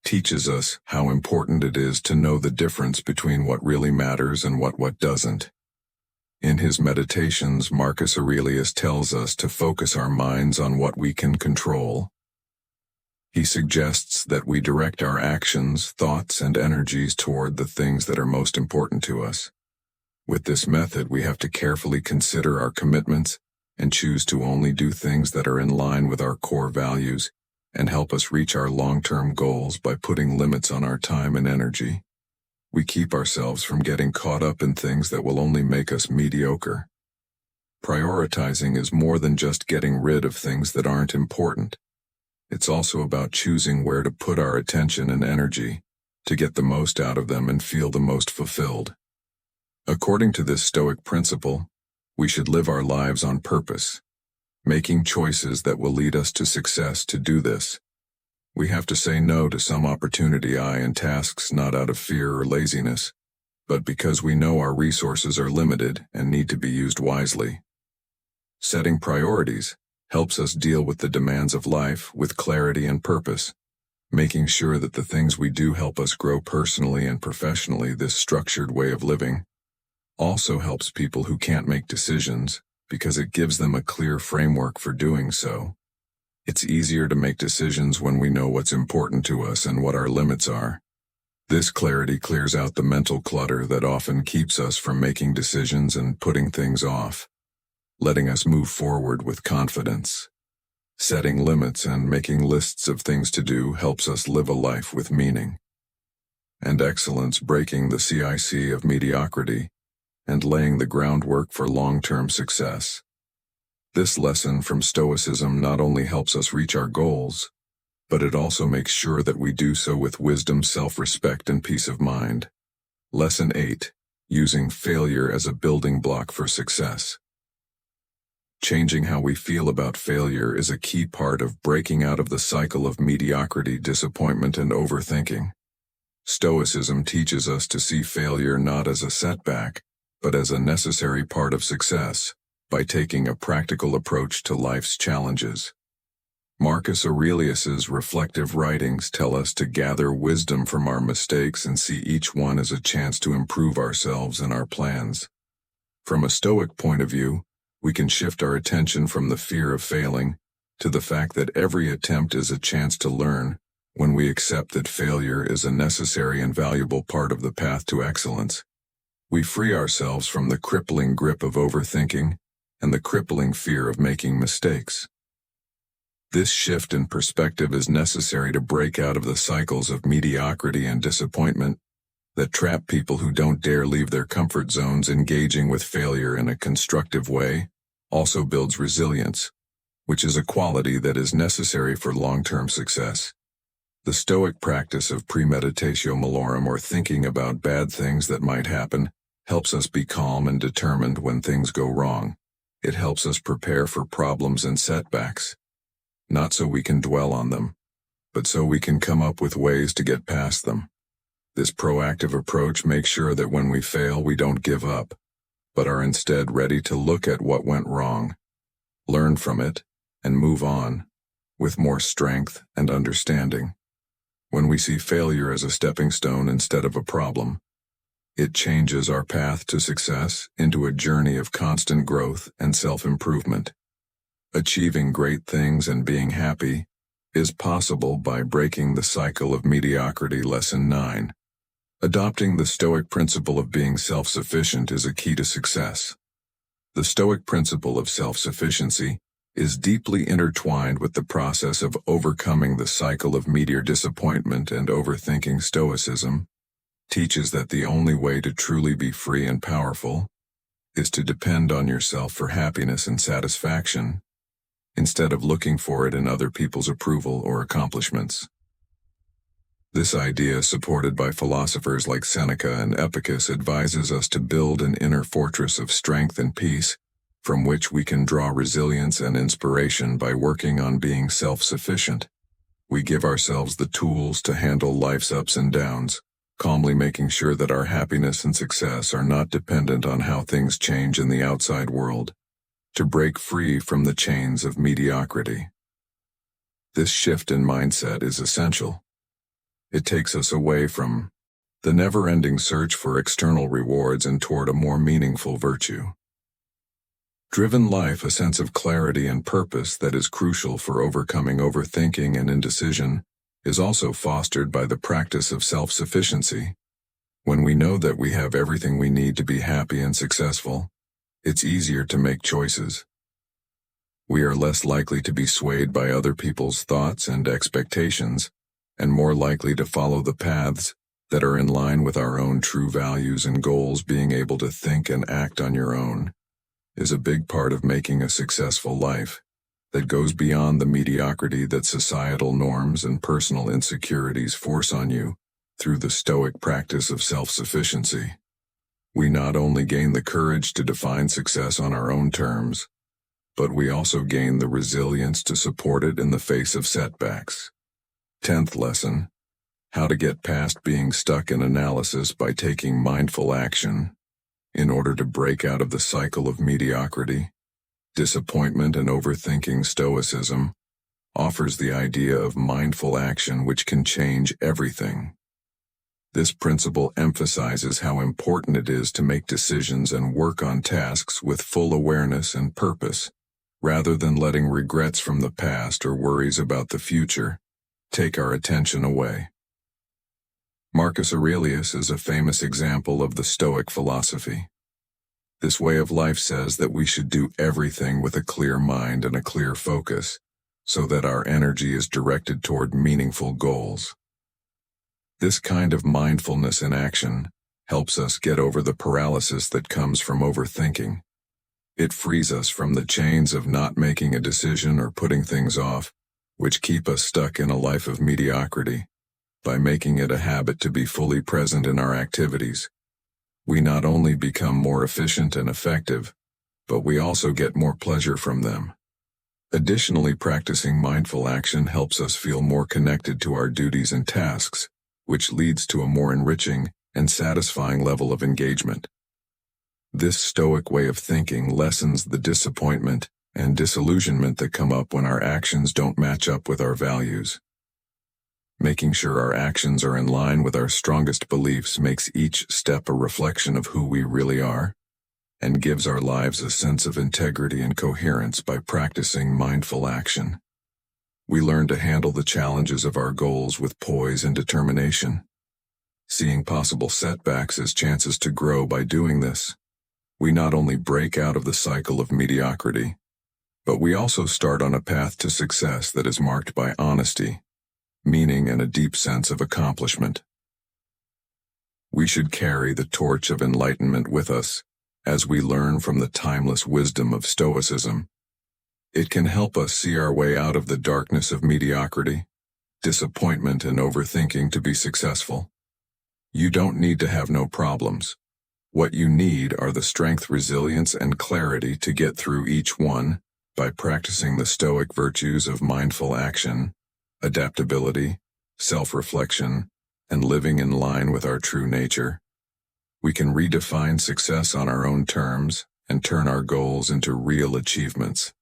Teaches us how important it is to know the difference between what really matters and what doesn't. In his Meditations, Marcus Aurelius tells us to focus our minds on what we can control. He suggests that we direct our actions, thoughts, and energies toward the things that are most important to us. With this method, we have to carefully consider our commitments and choose to only do things that are in line with our core values and help us reach our long-term goals by putting limits on our time and energy. We keep ourselves from getting caught up in things that will only make us mediocre. Prioritizing is more than just getting rid of things that aren't important. It's also about choosing where to put our attention and energy to get the most out of them and feel the most fulfilled. According to this Stoic principle, we should live our lives on purpose, making choices that will lead us to success. To do this, we have to say no to some opportunity and tasks not out of fear or laziness, but because we know our resources are limited and need to be used wisely. Setting priorities helps us deal with the demands of life with clarity and purpose, making sure that the things we do help us grow personally and professionally. This structured way of living also helps people who can't make decisions because it gives them a clear framework for doing so. It's easier to make decisions when we know what's important to us and what our limits are. This clarity clears out the mental clutter that often keeps us from making decisions and putting things off, letting us move forward with confidence. Setting limits and making lists of things to do helps us live a life with meaning and excellence, breaking the CIC of mediocrity and laying the groundwork for long-term success. This lesson from Stoicism not only helps us reach our goals, but it also makes sure that we do so with wisdom, self-respect, and peace of mind. Lesson 8. Using failure as a building block for success. Changing how we feel about failure is a key part of breaking out of the cycle of mediocrity, disappointment, and overthinking. Stoicism teaches us to see failure not as a setback, but as a necessary part of success, by taking a practical approach to life's challenges. Marcus Aurelius's reflective writings tell us to gather wisdom from our mistakes and see each one as a chance to improve ourselves and our plans. From a Stoic point of view, we can shift our attention from the fear of failing to the fact that every attempt is a chance to learn. When we accept that failure is a necessary and valuable part of the path to excellence, we free ourselves from the crippling grip of overthinking and the crippling fear of making mistakes. This shift in perspective is necessary to break out of the cycles of mediocrity and disappointment that trap people who don't dare leave their comfort zones. Engaging with failure in a constructive way also builds resilience, which is a quality that is necessary for long-term success. The Stoic practice of premeditatio malorum, or thinking about bad things that might happen, helps us be calm and determined when things go wrong. It helps us prepare for problems and setbacks, not so we can dwell on them, but so we can come up with ways to get past them. This proactive approach makes sure that when we fail, we don't give up, but are instead ready to look at what went wrong, learn from it, and move on, with more strength and understanding. When we see failure as a stepping stone instead of a problem, it changes our path to success into a journey of constant growth and self-improvement. Achieving great things and being happy is possible by breaking the cycle of mediocrity. Lesson 9. Adopting the Stoic principle of being self-sufficient is a key to success. The Stoic principle of self-sufficiency is deeply intertwined with the process of overcoming the cycle of disappointment and overthinking. Stoicism teaches that the only way to truly be free and powerful is to depend on yourself for happiness and satisfaction, instead of looking for it in other people's approval or accomplishments. This idea, supported by philosophers like Seneca and Epicus, advises us to build an inner fortress of strength and peace, from which we can draw resilience and inspiration. By working on being self-sufficient, we give ourselves the tools to handle life's ups and downs, calmly making sure that our happiness and success are not dependent on how things change in the outside world. To break free from the chains of mediocrity, this shift in mindset is essential. It takes us away from the never-ending search for external rewards and toward a more meaningful virtue-driven life, a sense of clarity and purpose that is crucial for overcoming overthinking and indecision, is also fostered by the practice of self-sufficiency. When we know that we have everything we need to be happy and successful, it's easier to make choices. We are less likely to be swayed by other people's thoughts and expectations, and more likely to follow the paths that are in line with our own true values and goals. Being able to think and act on your own is a big part of making a successful life that goes beyond the mediocrity that societal norms and personal insecurities force on you. Through the Stoic practice of self-sufficiency, we not only gain the courage to define success on our own terms, but we also gain the resilience to support it in the face of setbacks. 10th lesson: how to get past being stuck in analysis by taking mindful action. In order to break out of the cycle of mediocrity, disappointment, and overthinking, Stoicism offers the idea of mindful action, which can change everything. This principle emphasizes how important it is to make decisions and work on tasks with full awareness and purpose, rather than letting regrets from the past or worries about the future take our attention away. Marcus Aurelius is a famous example of the Stoic philosophy. This way of life says that we should do everything with a clear mind and a clear focus, so that our energy is directed toward meaningful goals. This kind of mindfulness in action helps us get over the paralysis that comes from overthinking. It frees us from the chains of not making a decision or putting things off, which keep us stuck in a life of mediocrity. By making it a habit to be fully present in our activities, we not only become more efficient and effective, but we also get more pleasure from them. Additionally, practicing mindful action helps us feel more connected to our duties and tasks, which leads to a more enriching and satisfying level of engagement. This Stoic way of thinking lessens the disappointment and disillusionment that come up when our actions don't match up with our values. Making sure our actions are in line with our strongest beliefs makes each step a reflection of who we really are, and gives our lives a sense of integrity and coherence. By practicing mindful action, we learn to handle the challenges of our goals with poise and determination. Seeing possible setbacks as chances to grow. By doing this, we not only break out of the cycle of mediocrity, but we also start on a path to success that is marked by honesty, meaning, and a deep sense of accomplishment. We should carry the torch of enlightenment with us as we learn from the timeless wisdom of Stoicism. It can help us see our way out of the darkness of mediocrity, disappointment, and overthinking to be successful. You don't need to have no problems. What you need are the strength, resilience, and clarity to get through each one. By practicing the Stoic virtues of mindful action, adaptability, self-reflection, and living in line with our true nature, we can redefine success on our own terms and turn our goals into real achievements.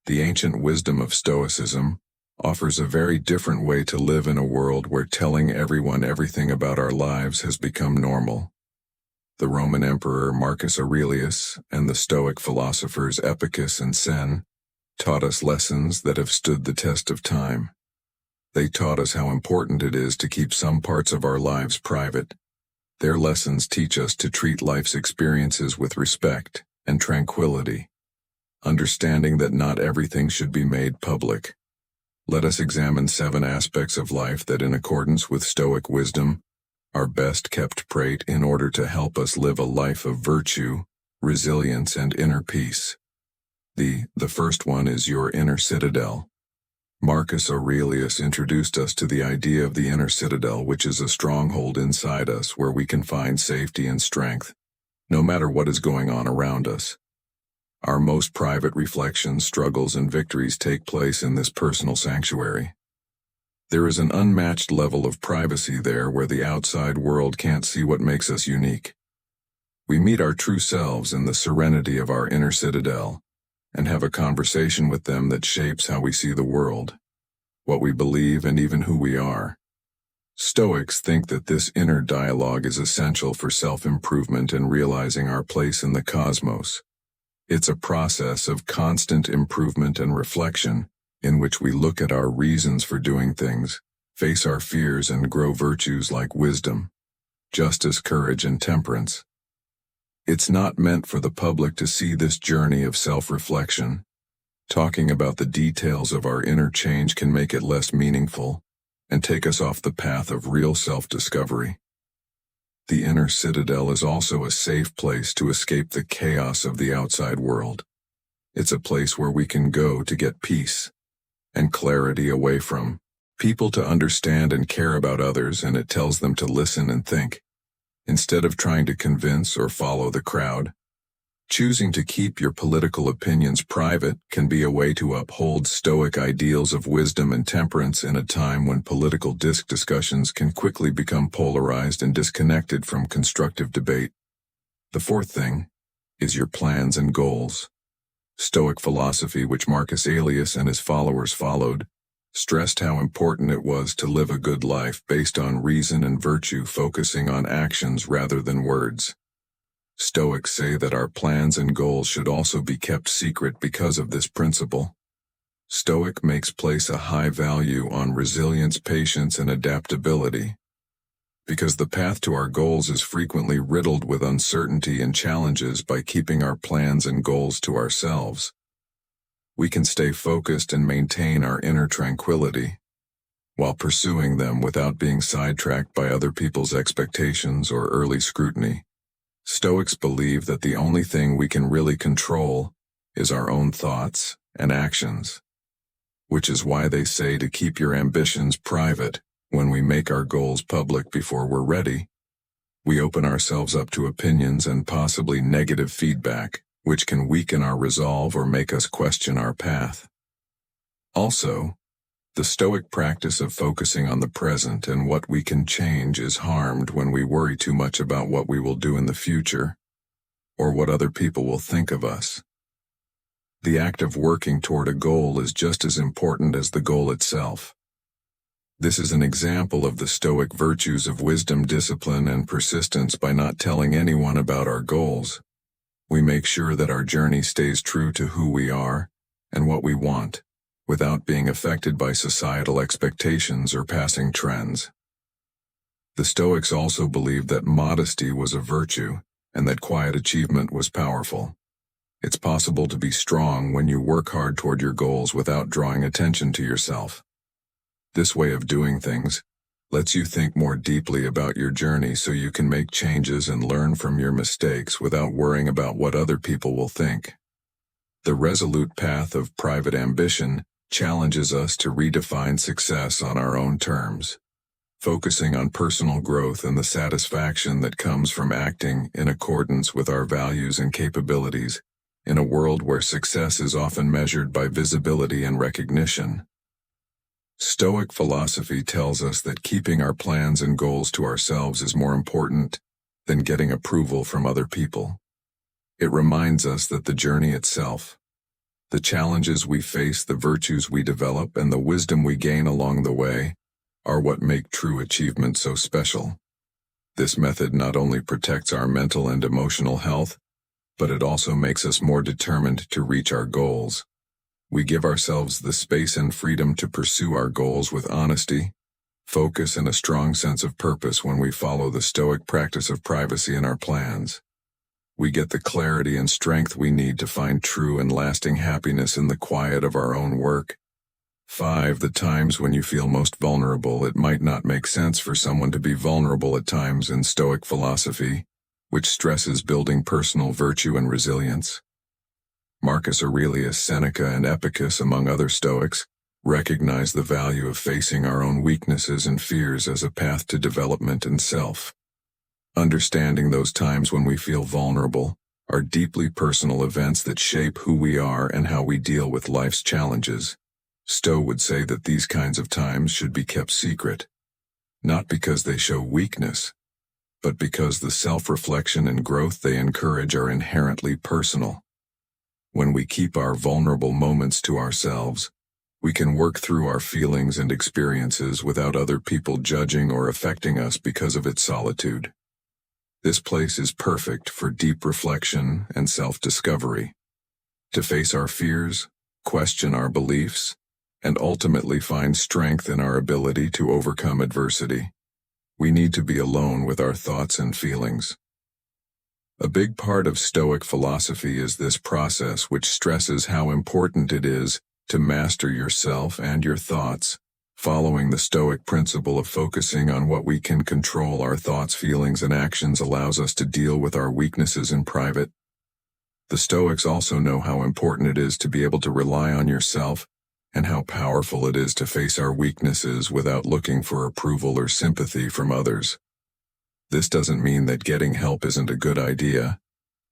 The ancient wisdom of Stoicism offers a very different way to live in a world where telling everyone everything about our lives has become normal. The Roman Emperor Marcus Aurelius and the Stoic philosophers Epicus and Seneca taught us lessons that have stood the test of time. They taught us how important it is to keep some parts of our lives private. Their lessons teach us to treat life's experiences with respect and tranquility, understanding that not everything should be made public. Let us examine 7 aspects of life that, in accordance with Stoic wisdom, are best kept private in order to help us live a life of virtue, resilience, and inner peace. The first one is your inner citadel. Marcus Aurelius introduced us to the idea of the inner citadel, which is a stronghold inside us where we can find safety and strength, no matter what is going on around us. Our most private reflections, struggles, and victories take place in this personal sanctuary. There is an unmatched level of privacy there where the outside world can't see what makes us unique. We meet our true selves in the serenity of our inner citadel, and have a conversation with them that shapes how we see the world, what we believe, and even who we are. Stoics think that this inner dialogue is essential for self-improvement and realizing our place in the cosmos. It's a process of constant improvement and reflection, in which we look at our reasons for doing things, face our fears, and grow virtues like wisdom, justice, courage, and temperance. It's not meant for the public to see this journey of self-reflection. Talking about the details of our inner change can make it less meaningful and take us off the path of real self-discovery. The inner citadel is also a safe place to escape the chaos of the outside world. It's a place where we can go to get peace and clarity away from people to understand and care about others, and it tells them to listen and think, instead of trying to convince or follow the crowd. Choosing to keep your political opinions private can be a way to uphold Stoic ideals of wisdom and temperance in a time when political discussions can quickly become polarized and disconnected from constructive debate. The fourth thing is your plans and goals. Stoic philosophy, which Marcus Aurelius and his followers followed, stressed how important it was to live a good life based on reason and virtue, focusing on actions rather than words. Stoics say that our plans and goals should also be kept secret because of this principle. Stoic makes place a high value on resilience, patience, and adaptability. Because the path to our goals is frequently riddled with uncertainty and challenges, by keeping our plans and goals to ourselves, we can stay focused and maintain our inner tranquility while pursuing them without being sidetracked by other people's expectations or early scrutiny. Stoics believe that the only thing we can really control is our own thoughts and actions, which is why they say to keep your ambitions private. When we make our goals public before we're ready, we open ourselves up to opinions and possibly negative feedback, which can weaken our resolve or make us question our path. Also, the Stoic practice of focusing on the present and what we can change is harmed when we worry too much about what we will do in the future or what other people will think of us. The act of working toward a goal is just as important as the goal itself. This is an example of the Stoic virtues of wisdom, discipline, and persistence. By not telling anyone about our goals, we make sure that our journey stays true to who we are and what we want, without being affected by societal expectations or passing trends. The Stoics also believed that modesty was a virtue and that quiet achievement was powerful. It's possible to be strong when you work hard toward your goals without drawing attention to yourself. This way of doing things lets you think more deeply about your journey so you can make changes and learn from your mistakes without worrying about what other people will think. The resolute path of private ambition challenges us to redefine success on our own terms, focusing on personal growth and the satisfaction that comes from acting in accordance with our values and capabilities, in a world where success is often measured by visibility and recognition. Stoic philosophy tells us that keeping our plans and goals to ourselves is more important than getting approval from other people. It reminds us that the journey itself, the challenges we face, the virtues we develop, and the wisdom we gain along the way are what make true achievement so special. This method not only protects our mental and emotional health, but it also makes us more determined to reach our goals. We give ourselves the space and freedom to pursue our goals with honesty, focus, and a strong sense of purpose when we follow the Stoic practice of privacy in our plans. We get the clarity and strength we need to find true and lasting happiness in the quiet of our own work. 5. The times when you feel most vulnerable. It might not make sense for someone to be vulnerable at times in Stoic philosophy, which stresses building personal virtue and resilience. Marcus Aurelius, Seneca, and Epicus, among other Stoics, recognize the value of facing our own weaknesses and fears as a path to development and self. Understanding those times when we feel vulnerable are deeply personal events that shape who we are and how we deal with life's challenges. Stowe would say that these kinds of times should be kept secret, not because they show weakness, but because the self-reflection and growth they encourage are inherently personal. When we keep our vulnerable moments to ourselves, we can work through our feelings and experiences without other people judging or affecting us because of its solitude. This place is perfect for deep reflection and self-discovery. To face our fears, question our beliefs, and ultimately find strength in our ability to overcome adversity, we need to be alone with our thoughts and feelings. A big part of Stoic philosophy is this process, which stresses how important it is to master yourself and your thoughts. Following the Stoic principle of focusing on what we can control, our thoughts, feelings, and actions allows us to deal with our weaknesses in private. The Stoics also know how important it is to be able to rely on yourself and how powerful it is to face our weaknesses without looking for approval or sympathy from others. This doesn't mean that getting help isn't a good idea.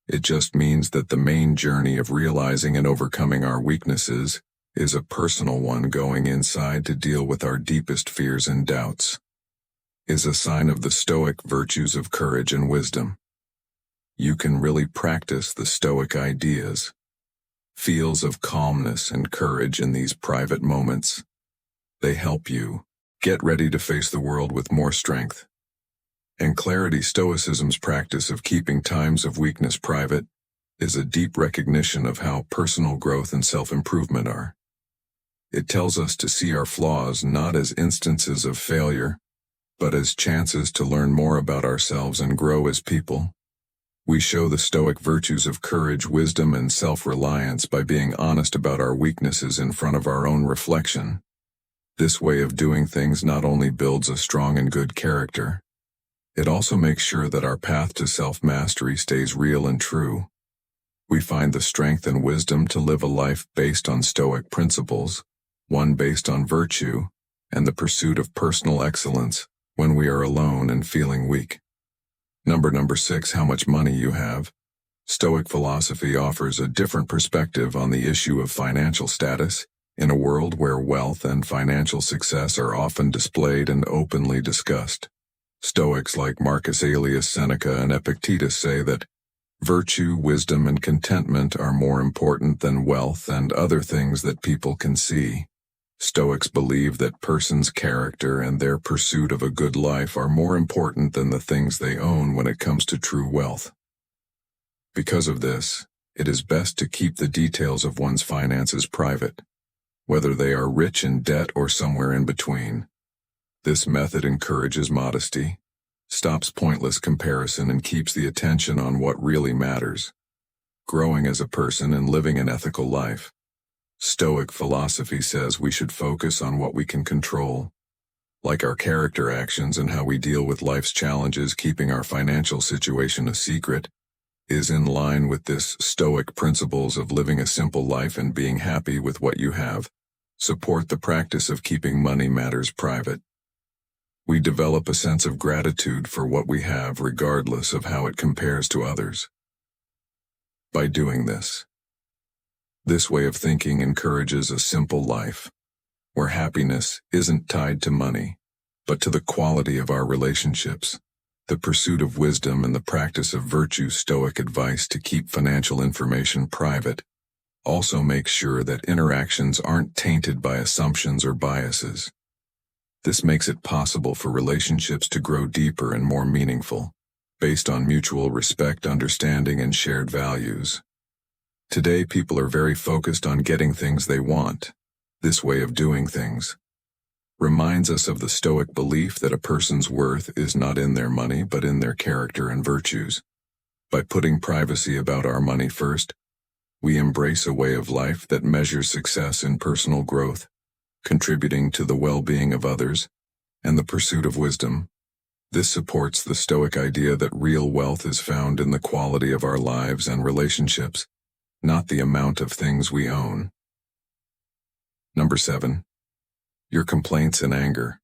It just means that the main journey of realizing and overcoming our weaknesses is a personal one. Going inside to deal with our deepest fears and doubts is a sign of the Stoic virtues of courage and wisdom. You can really practice the Stoic ideas, feels of calmness and courage in these private moments. They help you get ready to face the world with more strength and clarity. Stoicism's practice of keeping times of weakness private is a deep recognition of how personal growth and self-improvement are. It tells us to see our flaws not as instances of failure, but as chances to learn more about ourselves and grow as people. We show the Stoic virtues of courage, wisdom, and self-reliance by being honest about our weaknesses in front of our own reflection. This way of doing things not only builds a strong and good character, it also makes sure that our path to self-mastery stays real and true. We find the strength and wisdom to live a life based on Stoic principles, one based on virtue, and the pursuit of personal excellence when we are alone and feeling weak. Number 6, how much money you have. Stoic philosophy offers a different perspective on the issue of financial status, in a world where wealth and financial success are often displayed and openly discussed. Stoics like Marcus Aurelius Seneca and Epictetus say that virtue, wisdom, and contentment are more important than wealth and other things that people can see. Stoics believe that persons' character and their pursuit of a good life are more important than the things they own when it comes to true wealth. Because of this, it is best to keep the details of one's finances private, whether they are rich in debt or somewhere in between. This method encourages modesty, stops pointless comparison, and keeps the attention on what really matters: growing as a person and living an ethical life. Stoic philosophy says we should focus on what we can control, like our character actions and how we deal with life's challenges. Keeping our financial situation a secret is in line with this Stoic principles of living a simple life and being happy with what you have. Support the practice of keeping money matters private. We develop a sense of gratitude for what we have regardless of how it compares to others. By doing this way of thinking encourages a simple life, where happiness isn't tied to money, but to the quality of our relationships, the pursuit of wisdom, and the practice of virtue. Stoic advice to keep financial information private also makes sure that interactions aren't tainted by assumptions or biases. This makes it possible for relationships to grow deeper and more meaningful, based on mutual respect, understanding, and shared values. Today, people are very focused on getting things they want. This way of doing things reminds us of the Stoic belief that a person's worth is not in their money but in their character and virtues. By putting privacy about our money first, we embrace a way of life that measures success in personal growth, contributing to the well-being of others, and the pursuit of wisdom. This supports the Stoic idea that real wealth is found in the quality of our lives and relationships, not the amount of things we own. Number 7. Your complaints and anger.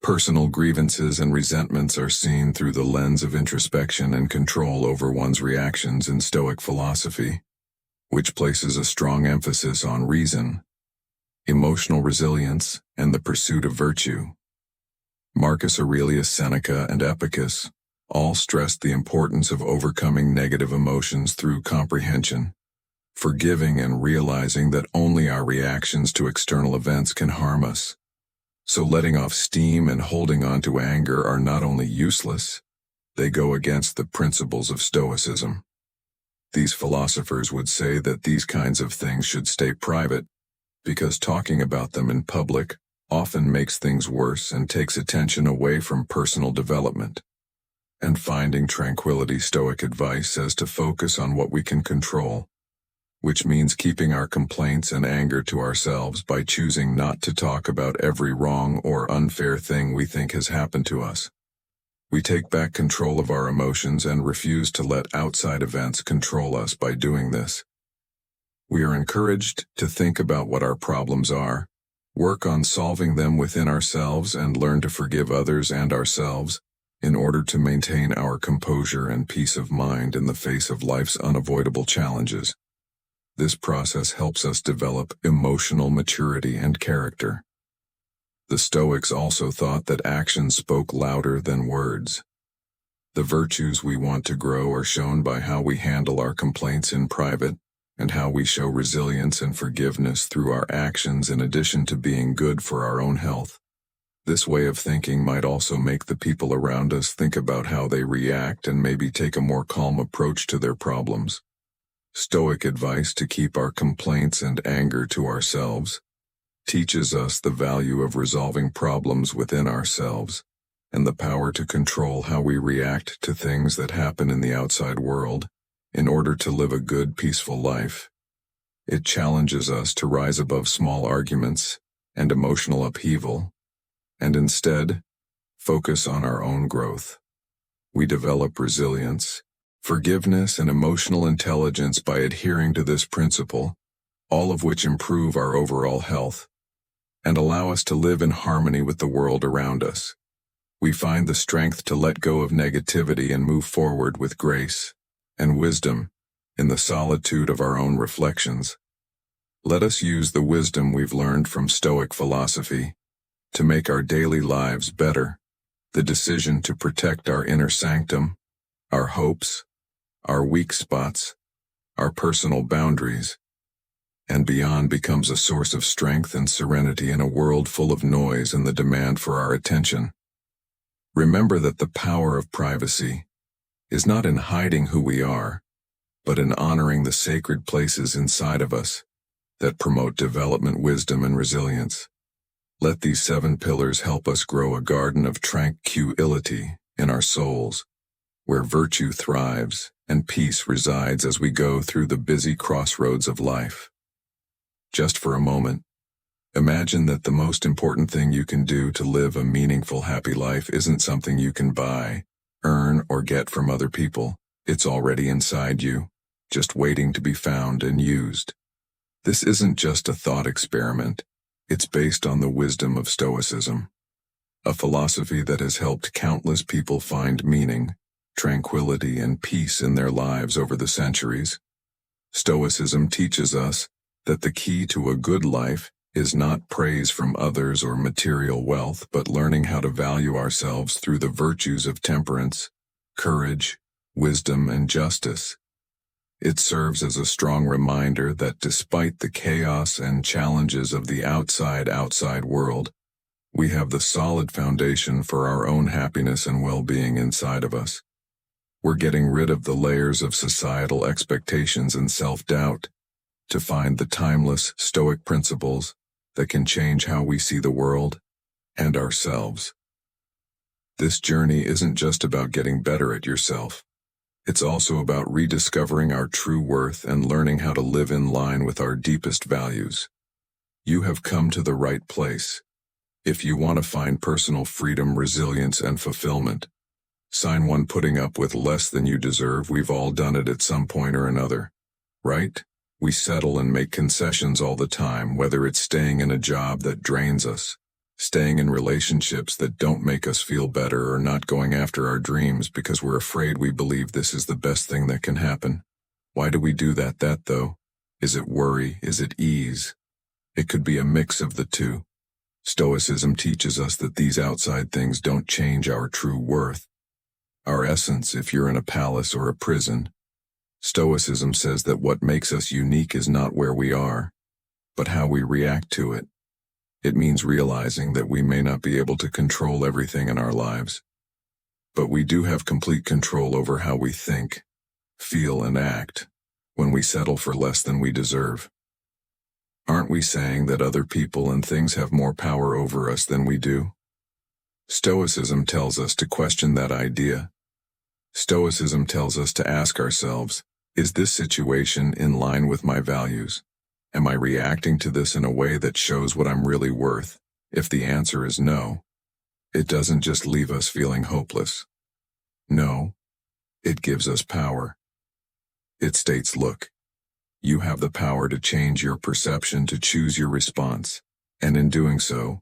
Personal grievances and resentments are seen through the lens of introspection and control over one's reactions in Stoic philosophy, which places a strong emphasis on reason, emotional resilience, and the pursuit of virtue. Marcus Aurelius Seneca and Epictetus all stressed the importance of overcoming negative emotions through comprehension, forgiving, and realizing that only our reactions to external events can harm us. So letting off steam and holding on to anger are not only useless, they go against the principles of Stoicism. These philosophers would say that these kinds of things should stay private, because talking about them in public often makes things worse and takes attention away from personal development. And finding tranquility. Stoic advice says to focus on what we can control, which means keeping our complaints and anger to ourselves by choosing not to talk about every wrong or unfair thing we think has happened to us. We take back control of our emotions and refuse to let outside events control us. By doing this, We are encouraged to think about what our problems are, work on solving them within ourselves, and learn to forgive others and ourselves in order to maintain our composure and peace of mind in the face of life's unavoidable challenges. This process helps us develop emotional maturity and character. The Stoics also thought that actions spoke louder than words. The virtues we want to grow are shown by how we handle our complaints in private, and how we show resilience and forgiveness through our actions in addition to being good for our own health. This way of thinking might also make the people around us think about how they react and maybe take a more calm approach to their problems. Stoic advice to keep our complaints and anger to ourselves teaches us the value of resolving problems within ourselves and the power to control how we react to things that happen in the outside world in order to live a good, peaceful life. It challenges us to rise above small arguments and emotional upheaval, and instead, focus on our own growth. We develop resilience, forgiveness, and emotional intelligence by adhering to this principle, all of which improve our overall health and allow us to live in harmony with the world around us. We find the strength to let go of negativity and move forward with grace and wisdom in the solitude of our own reflections. Let us use the wisdom we've learned from Stoic philosophy to make our daily lives better. The decision to protect our inner sanctum, our hopes, our weak spots, our personal boundaries, and beyond becomes a source of strength and serenity in a world full of noise and the demand for our attention. Remember that the power of privacy is not in hiding who we are, but in honoring the sacred places inside of us that promote development, wisdom, and resilience. Let these 7 pillars help us grow a garden of tranquility in our souls, where virtue thrives and peace resides as we go through the busy crossroads of life. Just for a moment, imagine that the most important thing you can do to live a meaningful, happy life isn't something you can buy, earn, or get from other people. It's already inside you, just waiting to be found and used. This isn't just a thought experiment. It's based on the wisdom of Stoicism, a philosophy that has helped countless people find meaning, tranquility, and peace in their lives over the centuries. Stoicism teaches us that the key to a good life is not praise from others or material wealth, but learning how to value ourselves through the virtues of temperance, courage, wisdom, and justice. It serves as a strong reminder that despite the chaos and challenges of the outside world, we have the solid foundation for our own happiness and well-being inside of us. We're getting rid of the layers of societal expectations and self-doubt to find the timeless Stoic principles that can change how we see the world and ourselves. This journey isn't just about getting better at yourself. It's also about rediscovering our true worth and learning how to live in line with our deepest values. You have come to the right place. If you want to find personal freedom, resilience, and fulfillment, sign one. Putting up with less than you deserve. We've all done it at some point or another, right? We settle and make concessions all the time, whether it's staying in a job that drains us, staying in relationships that don't make us feel better, or not going after our dreams because we're afraid we believe this is the best thing that can happen. Why do we do that though? Is it worry? Is it ease? It could be a mix of the two. Stoicism teaches us that these outside things don't change our true worth, our essence. If you're in a palace or a prison, Stoicism says that what makes us unique is not where we are, but how we react to it. It means realizing that we may not be able to control everything in our lives, but we do have complete control over how we think, feel, and act when we settle for less than we deserve. Aren't we saying that other people and things have more power over us than we do? Stoicism tells us to question that idea. Stoicism tells us to ask ourselves, is this situation in line with my values? Am I reacting to this in a way that shows what I'm really worth? If the answer is no, it doesn't just leave us feeling hopeless. No, it gives us power. It states, look, You have the power to change your perception, to choose your response, and in doing so,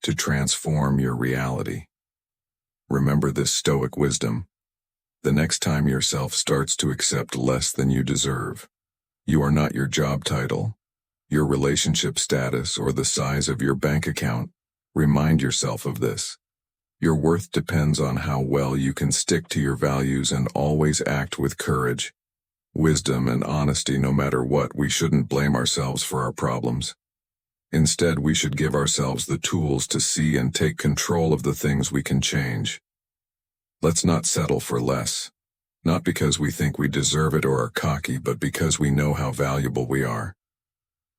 to transform your reality. Remember this Stoic wisdom. The next time yourself starts to accept less than you deserve, you are not your job title, your relationship status, or the size of your bank account. Remind yourself of this. Your worth depends on how well you can stick to your values and always act with courage, wisdom, and honesty. No matter what, we shouldn't blame ourselves for our problems. Instead, we should give ourselves the tools to see and take control of the things we can change. Let's not settle for less, not because we think we deserve it or are cocky, but because we know how valuable we are.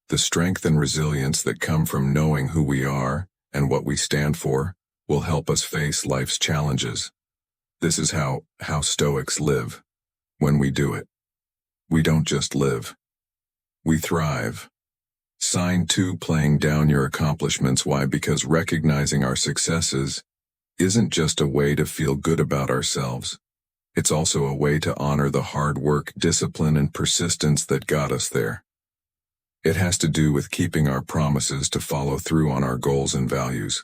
The strength and resilience that come from knowing who we are and what we stand for will help us face life's challenges. This is how Stoics live. When we do it, we don't just live, we thrive. Sign 2: playing down your accomplishments. Why? Because recognizing our successes isn't just a way to feel good about ourselves. It's also a way to honor the hard work, discipline, and persistence that got us there. It has to do with keeping our promises to follow through on our goals and values.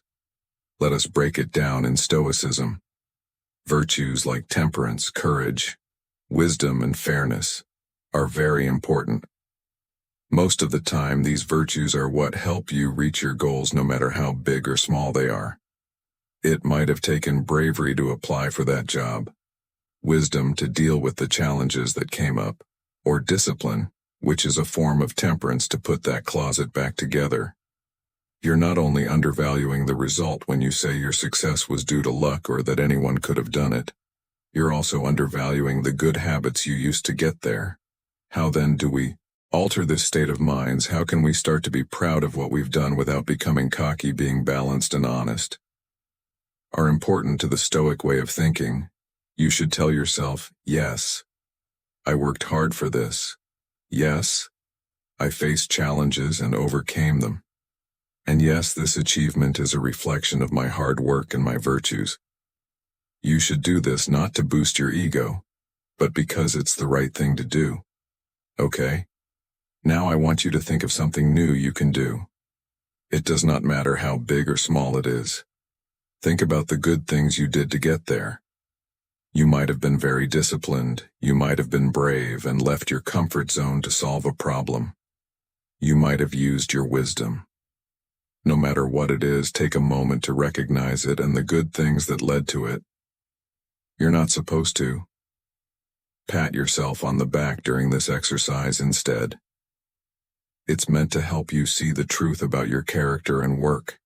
Let us break it down in Stoicism. Virtues like temperance, courage, wisdom, and fairness are very important. Most of the time, these virtues are what help you reach your goals, no matter how big or small they are. It might have taken bravery to apply for that job, wisdom to deal with the challenges that came up, or discipline, which is a form of temperance, to put that closet back together. You're not only undervaluing the result when you say your success was due to luck or that anyone could have done it, you're also undervaluing the good habits you used to get there. How then do we alter this state of minds? How can we start to be proud of what we've done without becoming cocky? Being balanced and honest are important to the Stoic way of thinking. You should tell yourself, yes, I worked hard for this. Yes, I faced challenges and overcame them. And yes, this achievement is a reflection of my hard work and my virtues. You should do this not to boost your ego, but because it's the right thing to do. Okay? Now I want you to think of something new you can do. It does not matter how big or small it is. Think about the good things you did to get there. You might have been very disciplined, you might have been brave and left your comfort zone to solve a problem. You might have used your wisdom. No matter what it is, take a moment to recognize it and the good things that led to it. You're not supposed to pat yourself on the back during this exercise. Instead, it's meant to help you see the truth about your character and work.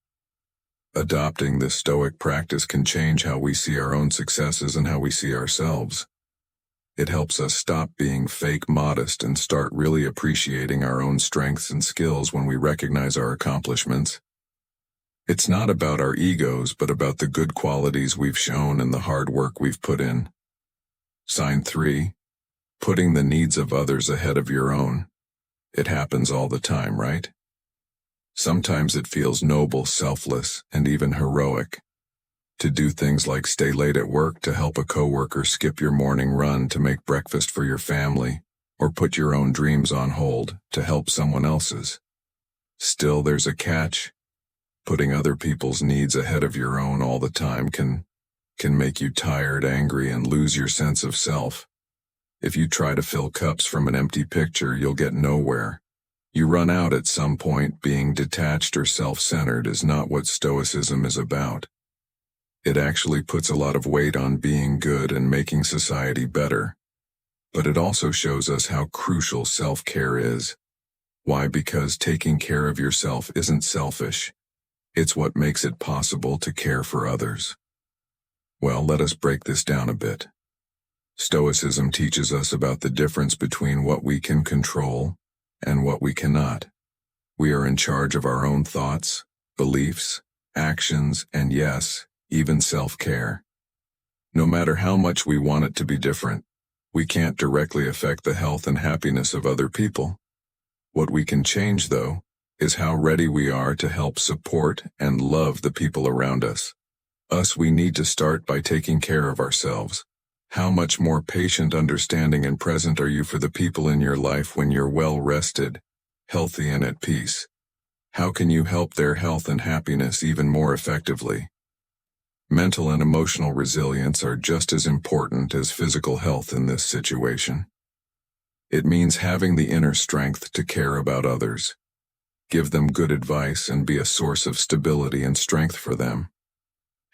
Adopting this Stoic practice can change how we see our own successes and how we see ourselves. It helps us stop being fake modest and start really appreciating our own strengths and skills when we recognize our accomplishments. It's not about our egos, but about the good qualities we've shown and the hard work we've put in. Sign 3: putting the needs of others ahead of your own. It happens all the time, right? Sometimes it feels noble, selfless, and even heroic to do things like stay late at work to help a coworker, skip your morning run to make breakfast for your family, or put your own dreams on hold to help someone else's. Still, there's a catch. Putting other people's needs ahead of your own all the time can make you tired, angry, and lose your sense of self. If you try to fill cups from an empty pitcher, you'll get nowhere. You run out at some point. Being detached or self-centered is not what Stoicism is about. It actually puts a lot of weight on being good and making society better. But it also shows us how crucial self-care is. Why? Because taking care of yourself isn't selfish. It's what makes it possible to care for others. Well, let us break this down a bit. Stoicism teaches us about the difference between what we can control and what we cannot. We are in charge of our own thoughts, beliefs, actions, and yes, even self-care. No matter how much we want it to be different, we can't directly affect the health and happiness of other people. What we can change, though, is how ready we are to help support and love the people around us. We need to start by taking care of ourselves. How much more patient, understanding, and present are you for the people in your life when you're well rested, healthy, and at peace? How can you help their health and happiness even more effectively? Mental and emotional resilience are just as important as physical health in this situation. It means having the inner strength to care about others, give them good advice, and be a source of stability and strength for them.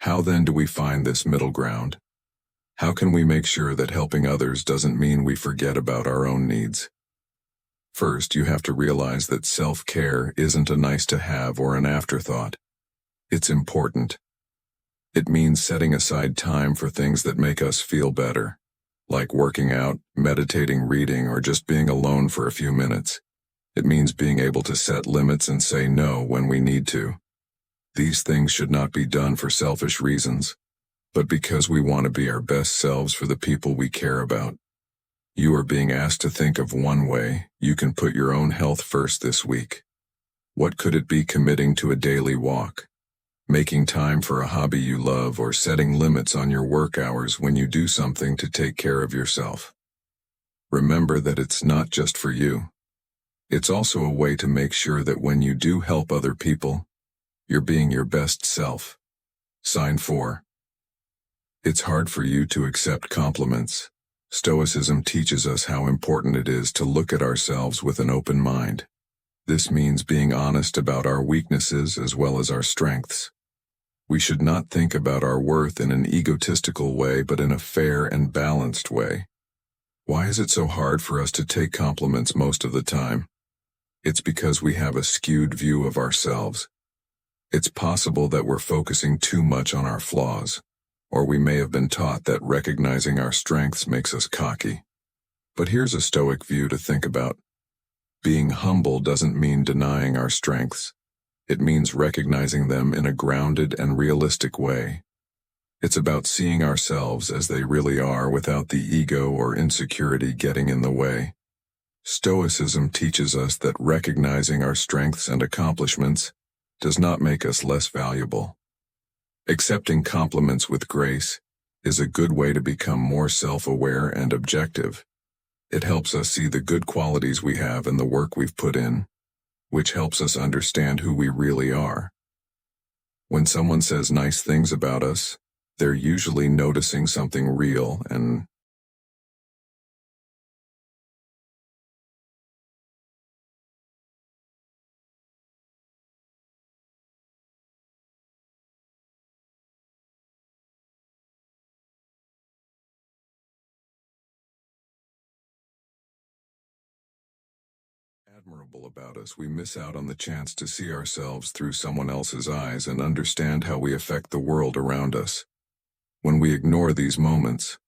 How then do we find this middle ground? How can we make sure that helping others doesn't mean we forget about our own needs? First, you have to realize that self-care isn't a nice-to-have or an afterthought. It's important. It means setting aside time for things that make us feel better, like working out, meditating, reading, or just being alone for a few minutes. It means being able to set limits and say no when we need to. These things should not be done for selfish reasons, but because we want to be our best selves for the people we care about. You are being asked to think of one way you can put your own health first this week. What could it be? Committing to a daily walk, making time for a hobby you love, or setting limits on your work hours when you do something to take care of yourself. Remember that it's not just for you. It's also a way to make sure that when you do help other people, you're being your best self. Sign 4. It's hard for you to accept compliments. Stoicism teaches us how important it is to look at ourselves with an open mind. This means being honest about our weaknesses as well as our strengths. We should not think about our worth in an egotistical way, but in a fair and balanced way. Why is it so hard for us to take compliments most of the time? It's because we have a skewed view of ourselves. It's possible that we're focusing too much on our flaws, or we may have been taught that recognizing our strengths makes us cocky. But here's a Stoic view to think about. Being humble doesn't mean denying our strengths. It means recognizing them in a grounded and realistic way. It's about seeing ourselves as they really are without the ego or insecurity getting in the way. Stoicism teaches us that recognizing our strengths and accomplishments does not make us less valuable. Accepting compliments with grace is a good way to become more self-aware and objective. It helps us see the good qualities we have in the work we've put in, which helps us understand who we really are. When someone says nice things about us, they're usually noticing something real and admirable about us. We miss out on the chance to see ourselves through someone else's eyes and understand how we affect the world around us. When we ignore these moments,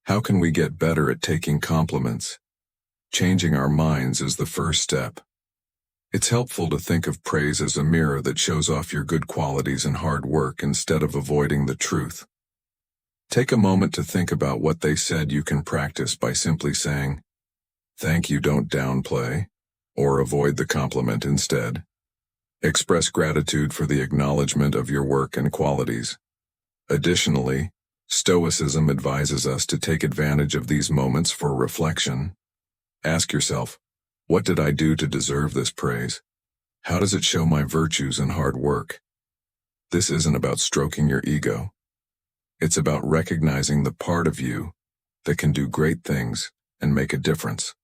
how can we get better at taking compliments? Changing our minds is the first step. It's helpful to think of praise as a mirror that shows off your good qualities and hard work instead of avoiding the truth. Take a moment to think about what they said. You can practice by simply saying, "Thank you." Don't downplay or avoid the compliment instead. Express gratitude for the acknowledgement of your work and qualities. Additionally, Stoicism advises us to take advantage of these moments for reflection. Ask yourself, what did I do to deserve this praise? How does it show my virtues and hard work? This isn't about stroking your ego. It's about recognizing the part of you that can do great things and make a difference.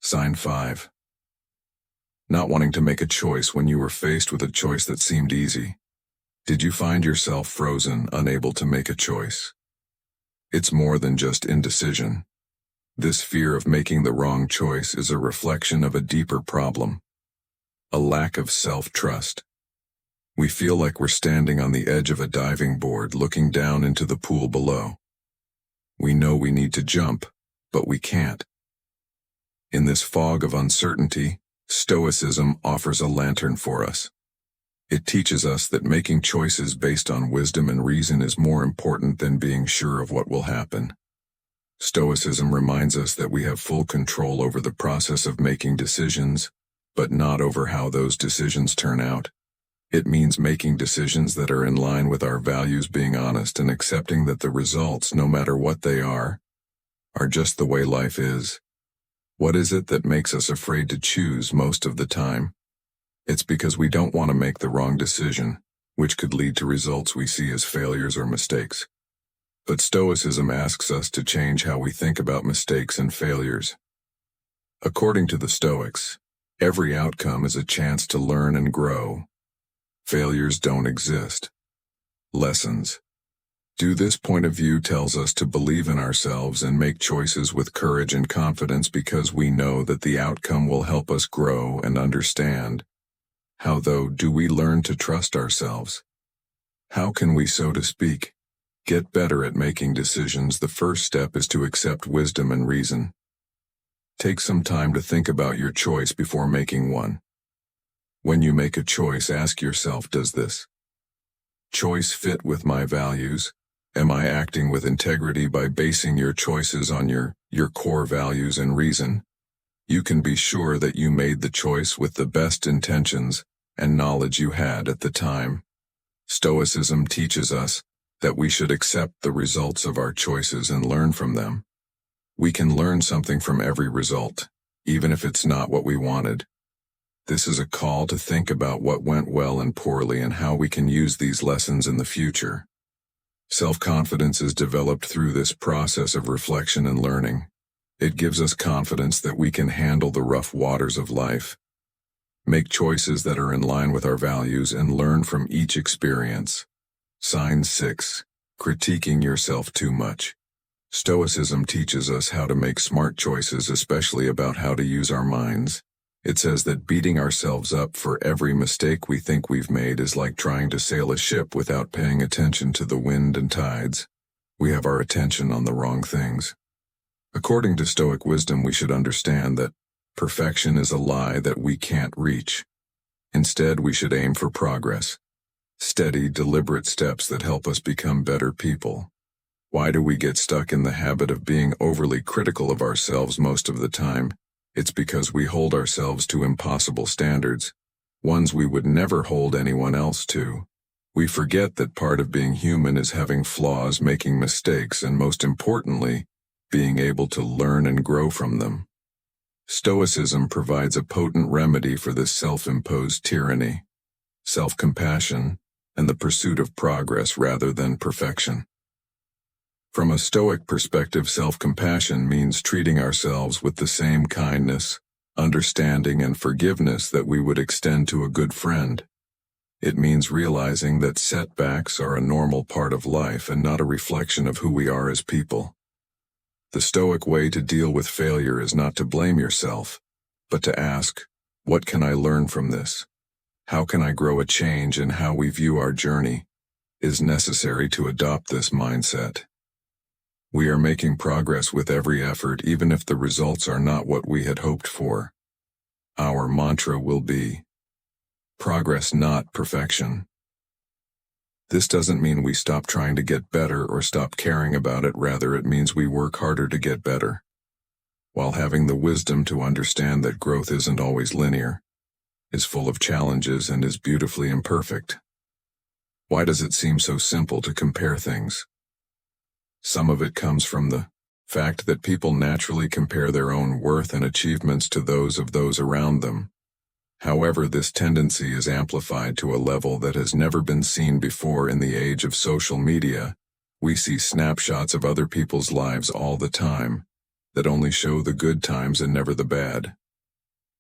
Sign 5. Not wanting to make a choice when you were faced with a choice that seemed easy. Did you find yourself frozen, unable to make a choice? It's more than just indecision. This fear of making the wrong choice is a reflection of a deeper problem, a lack of self-trust. We feel like we're standing on the edge of a diving board looking down into the pool below. We know we need to jump, but we can't. In this fog of uncertainty, Stoicism offers a lantern for us. It teaches us that making choices based on wisdom and reason is more important than being sure of what will happen. Stoicism reminds us that we have full control over the process of making decisions, but not over how those decisions turn out. It means making decisions that are in line with our values, being honest, and accepting that the results, no matter what they are just the way life is. What is it that makes us afraid to choose most of the time? It's because we don't want to make the wrong decision, which could lead to results we see as failures or mistakes. But Stoicism asks us to change how we think about mistakes and failures. According to the Stoics, every outcome is a chance to learn and grow. Failures don't exist. Lessons do. This point of view tells us to believe in ourselves and make choices with courage and confidence because we know that the outcome will help us grow and understand. How, though, do we learn to trust ourselves? How can we, so to speak, get better at making decisions? The first step is to accept wisdom and reason. Take some time to think about your choice before making one. When you make a choice, ask yourself, does this choice fit with my values? Am I acting with integrity? By basing your choices on your core values and reason, you can be sure that you made the choice with the best intentions and knowledge you had at the time. Stoicism teaches us that we should accept the results of our choices and learn from them. We can learn something from every result, even if it's not what we wanted. This is a call to think about what went well and poorly and how we can use these lessons in the future. Self-confidence is developed through this process of reflection and learning. It gives us confidence that we can handle the rough waters of life, make choices that are in line with our values, and learn from each experience. Sign 6. Critiquing yourself too much. Stoicism teaches us how to make smart choices, especially about how to use our minds. It says that beating ourselves up for every mistake we think we've made is like trying to sail a ship without paying attention to the wind and tides. We have our attention on the wrong things. According to Stoic wisdom, we should understand that perfection is a lie that we can't reach. Instead, we should aim for progress. Steady, deliberate steps that help us become better people. Why do we get stuck in the habit of being overly critical of ourselves most of the time? It's because we hold ourselves to impossible standards, ones we would never hold anyone else to. We forget that part of being human is having flaws, making mistakes, and most importantly, being able to learn and grow from them. Stoicism provides a potent remedy for this self-imposed tyranny, self-compassion, and the pursuit of progress rather than perfection. From a Stoic perspective, self-compassion means treating ourselves with the same kindness, understanding, and forgiveness that we would extend to a good friend. It means realizing that setbacks are a normal part of life and not a reflection of who we are as people. The Stoic way to deal with failure is not to blame yourself, but to ask, what can I learn from this? How can I grow? A change in how we view our journey is necessary to adopt this mindset. We are making progress with every effort, even if the results are not what we had hoped for. Our mantra will be, progress, not perfection. This doesn't mean we stop trying to get better or stop caring about it. Rather, it means we work harder to get better, while having the wisdom to understand that growth isn't always linear, is full of challenges, and is beautifully imperfect. Why does it seem so simple to compare things? Some of it comes from the fact that people naturally compare their own worth and achievements to those of those around them. However, this tendency is amplified to a level that has never been seen before. In the age of social media, we see snapshots of other people's lives all the time that only show the good times and never the bad.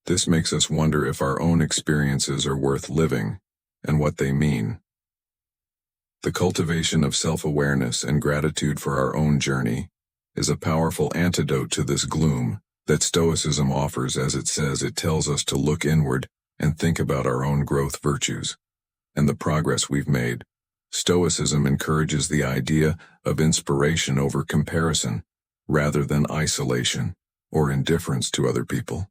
This makes us wonder if our own experiences are worth living and what they mean. The cultivation of self-awareness and gratitude for our own journey is a powerful antidote to this gloom that Stoicism offers. As it says, it tells us to look inward and think about our own growth virtues and the progress we've made. Stoicism encourages the idea of inspiration over comparison, rather than isolation or indifference to other people.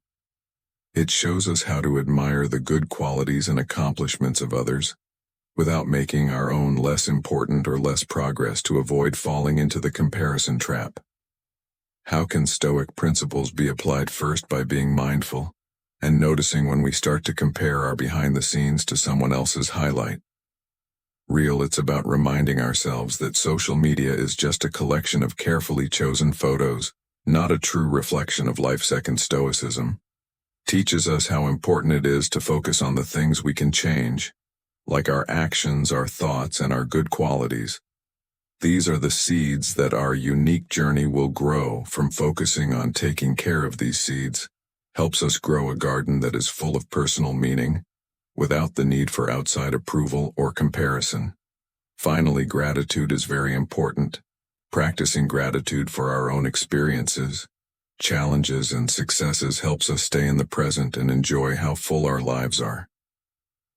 It shows us how to admire the good qualities and accomplishments of others, without making our own less important or less progress, to avoid falling into the comparison trap. How can Stoic principles be applied? First, by being mindful. and noticing when we start to compare our behind the scenes to someone else's highlight. Real, it's about reminding ourselves that social media is just a collection of carefully chosen photos, not a true reflection of life. Second, Stoicism teaches us how important it is to focus on the things we can change, like our actions, our thoughts, and our good qualities. These are the seeds that our unique journey will grow. From focusing on taking care of these seeds helps us grow a garden that is full of personal meaning, without the need for outside approval or comparison. Finally, gratitude is very important. Practicing gratitude for our own experiences, challenges, and successes helps us stay in the present and enjoy how full our lives are.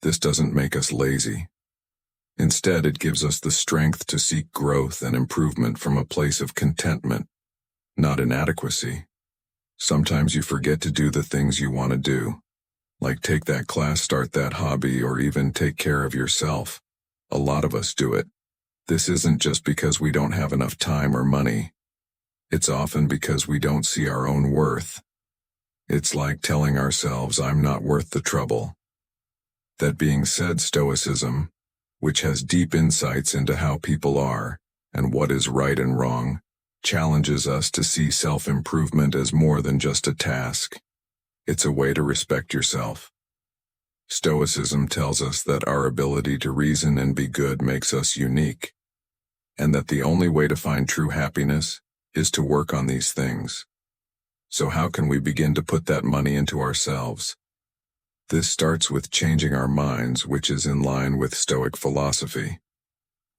This doesn't make us lazy. Instead, it gives us the strength to seek growth and improvement from a place of contentment, not inadequacy. Sometimes you forget to do the things you want to do, like take that class, start that hobby, or even take care of yourself. A lot of us do it. This isn't just because we don't have enough time or money. It's often because we don't see our own worth. It's like telling ourselves, I'm not worth the trouble. That being said, Stoicism, which has deep insights into how people are and what is right and wrong, challenges us to see self-improvement as more than just a task. It's a way to respect yourself. Stoicism tells us that our ability to reason and be good makes us unique, and that the only way to find true happiness is to work on these things. So how can we begin to put that money into ourselves? This starts with changing our minds, which is in line with Stoic philosophy.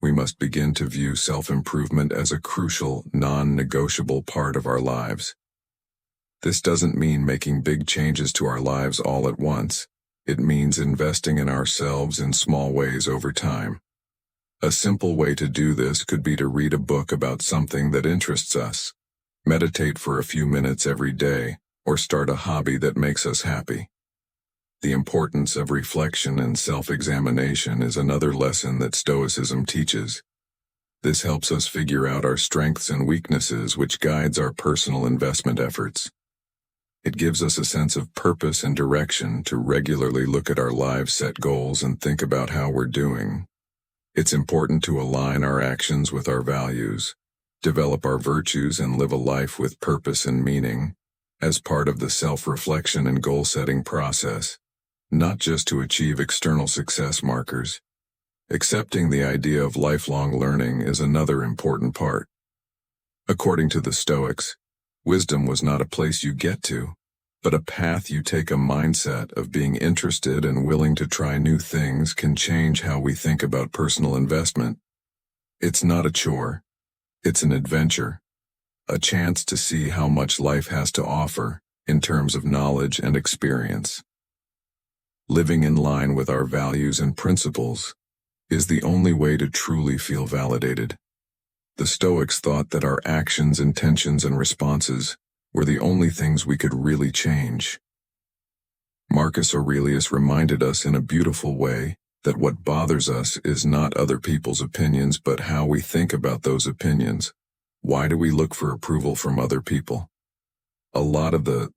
We must begin to view self-improvement as a crucial, non-negotiable part of our lives. This doesn't mean making big changes to our lives all at once. It means investing in ourselves in small ways over time. A simple way to do this could be to read a book about something that interests us, meditate for a few minutes every day, or start a hobby that makes us happy. The importance of reflection and self-examination is another lesson that Stoicism teaches. This helps us figure out our strengths and weaknesses, which guides our personal investment efforts. It gives us a sense of purpose and direction to regularly look at our lives, set goals, and think about how we're doing. It's important to align our actions with our values, develop our virtues, and live a life with purpose and meaning, as part of the self-reflection and goal-setting process, not just to achieve external success markers. Accepting the idea of lifelong learning is another important part. According to the Stoics, wisdom was not a place you get to, but a path you take. A mindset of being interested and willing to try new things can change how we think about personal investment. It's not a chore. It's an adventure, a chance to see how much life has to offer in terms of knowledge and experience. Living in line with our values and principles is the only way to truly feel validated. The Stoics thought that our actions, intentions, and responses were the only things we could really change. Marcus Aurelius reminded us in a beautiful way that what bothers us is not other people's opinions, but how we think about those opinions. Why do we look for approval from other people? A lot of the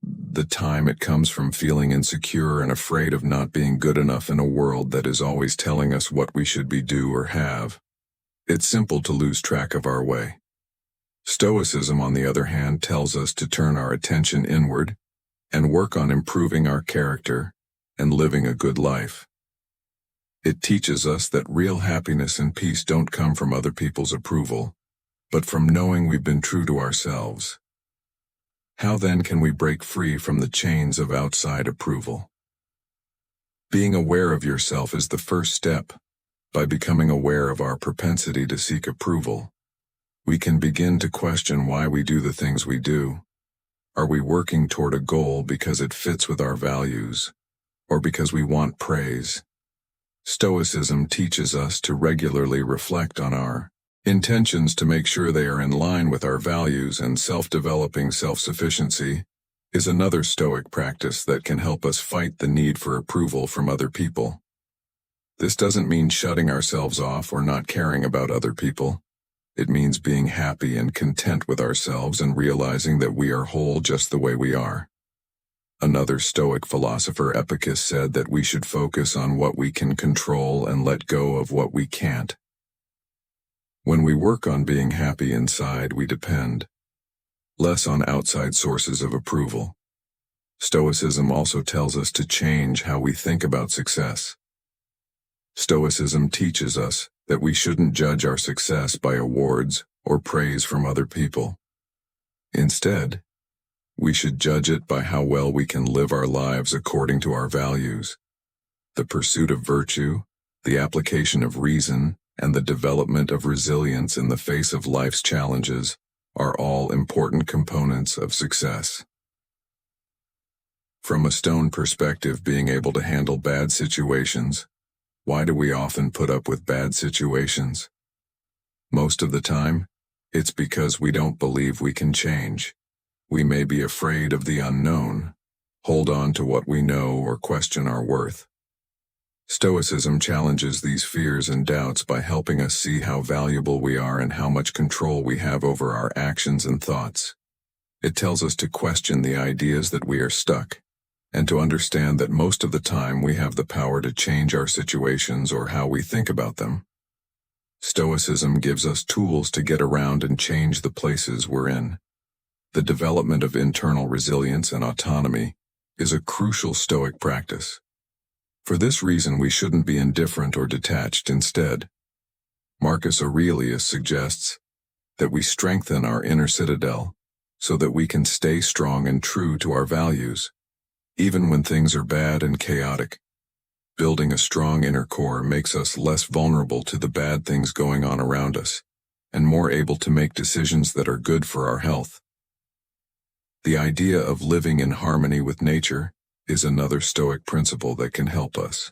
time it comes from feeling insecure and afraid of not being good enough in a world that is always telling us what we should be, do, or have. It's simple to lose track of our way. Stoicism, on the other hand, tells us to turn our attention inward and work on improving our character and living a good life. It teaches us that real happiness and peace don't come from other people's approval, but from knowing we've been true to ourselves. How then can we break free from the chains of outside approval? Being aware of yourself is the first step. By becoming aware of our propensity to seek approval, we can begin to question why we do the things we do. Are we working toward a goal because it fits with our values, or because we want praise? Stoicism teaches us to regularly reflect on our intentions to make sure they are in line with our values, and self-developing self-sufficiency is another Stoic practice that can help us fight the need for approval from other people. This doesn't mean shutting ourselves off or not caring about other people. It means being happy and content with ourselves and realizing that we are whole just the way we are. Another Stoic philosopher, Epicurus, said that we should focus on what we can control and let go of what we can't. When we work on being happy inside, we depend less on outside sources of approval. Stoicism also tells us to change how we think about success. Stoicism teaches us that we shouldn't judge our success by awards or praise from other people. Instead, we should judge it by how well we can live our lives according to our values. The pursuit of virtue, the application of reason, and the development of resilience in the face of life's challenges are all important components of success. From a Stoic perspective, being able to handle bad situations. Why do we often put up with bad situations? Most of the time, it's because we don't believe we can change. We may be afraid of the unknown, hold on to what we know, or question our worth. Stoicism challenges these fears and doubts by helping us see how valuable we are and how much control we have over our actions and thoughts. It tells us to question the ideas that we are stuck, and to understand that most of the time we have the power to change our situations or how we think about them. Stoicism gives us tools to get around and change the places we're in. The development of internal resilience and autonomy is a crucial Stoic practice. For this reason, we shouldn't be indifferent or detached. Instead, Marcus Aurelius suggests that we strengthen our inner citadel so that we can stay strong and true to our values, even when things are bad and chaotic. Building a strong inner core makes us less vulnerable to the bad things going on around us, and more able to make decisions that are good for our health. The idea of living in harmony with nature is another Stoic principle that can help us.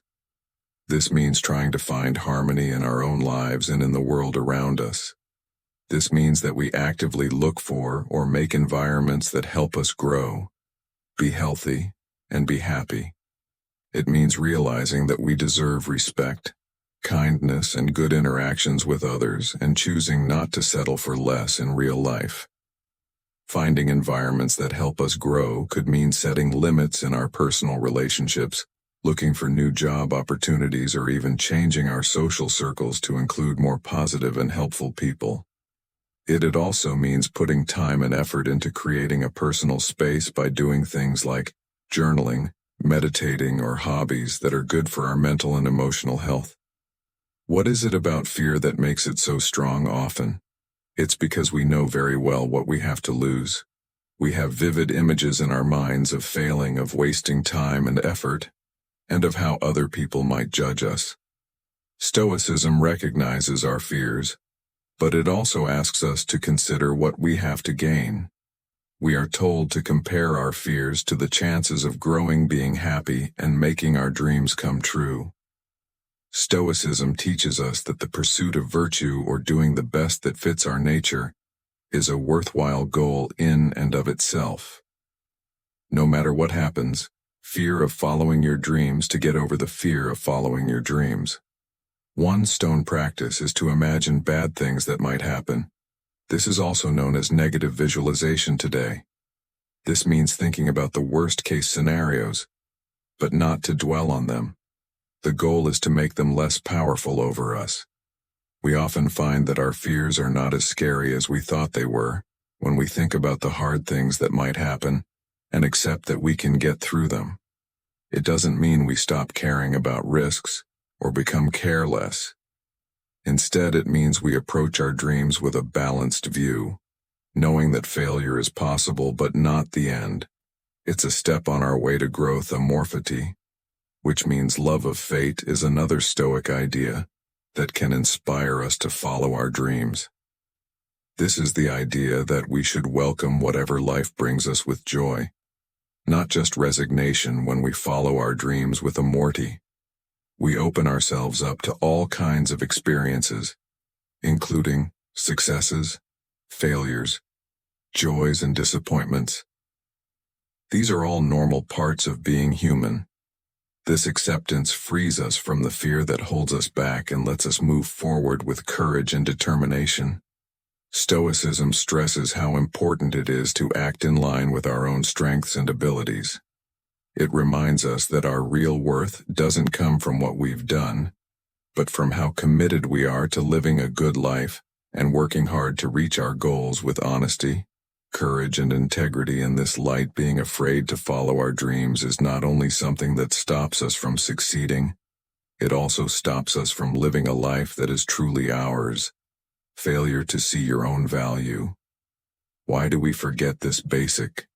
This means trying to find harmony in our own lives and in the world around us. This means that we actively look for or make environments that help us grow, be healthy, and be happy. It means realizing that we deserve respect, kindness, and good interactions with others, and choosing not to settle for less in real life. Finding environments that help us grow could mean setting limits in our personal relationships, looking for new job opportunities, or even changing our social circles to include more positive and helpful people. It also means putting time and effort into creating a personal space by doing things like journaling, meditating, or hobbies that are good for our mental and emotional health. What is it about fear that makes it so strong often? It's because we know very well what we have to lose. We have vivid images in our minds of failing, of wasting time and effort, and of how other people might judge us. Stoicism recognizes our fears, but it also asks us to consider what we have to gain. We are told to compare our fears to the chances of growing, being happy, and making our dreams come true. Stoicism teaches us that the pursuit of virtue, or doing the best that fits our nature, is a worthwhile goal in and of itself. No matter what happens, fear of following your dreams to get over the fear of following your dreams. One Stoic practice is to imagine bad things that might happen. This is also known as negative visualization today. This means thinking about the worst-case scenarios, but not to dwell on them. The goal is to make them less powerful over us. We often find that our fears are not as scary as we thought they were when we think about the hard things that might happen and accept that we can get through them. It doesn't mean we stop caring about risks or become careless. Instead, it means we approach our dreams with a balanced view, knowing that failure is possible but not the end. It's a step on our way to growth. Amor Fati, which means love of fate, is another Stoic idea that can inspire us to follow our dreams. This is the idea that we should welcome whatever life brings us with joy, not just resignation. When we follow our dreams with Amor Fati, we open ourselves up to all kinds of experiences, including successes, failures, joys, and disappointments. These are all normal parts of being human. This acceptance frees us from the fear that holds us back and lets us move forward with courage and determination. Stoicism stresses how important it is to act in line with our own strengths and abilities. It reminds us that our real worth doesn't come from what we've done, but from how committed we are to living a good life and working hard to reach our goals with honesty, courage, and integrity. In this light, being afraid to follow our dreams is not only something that stops us from succeeding, it also stops us from living a life that is truly ours. Failure to see your own value. Why do we forget this basic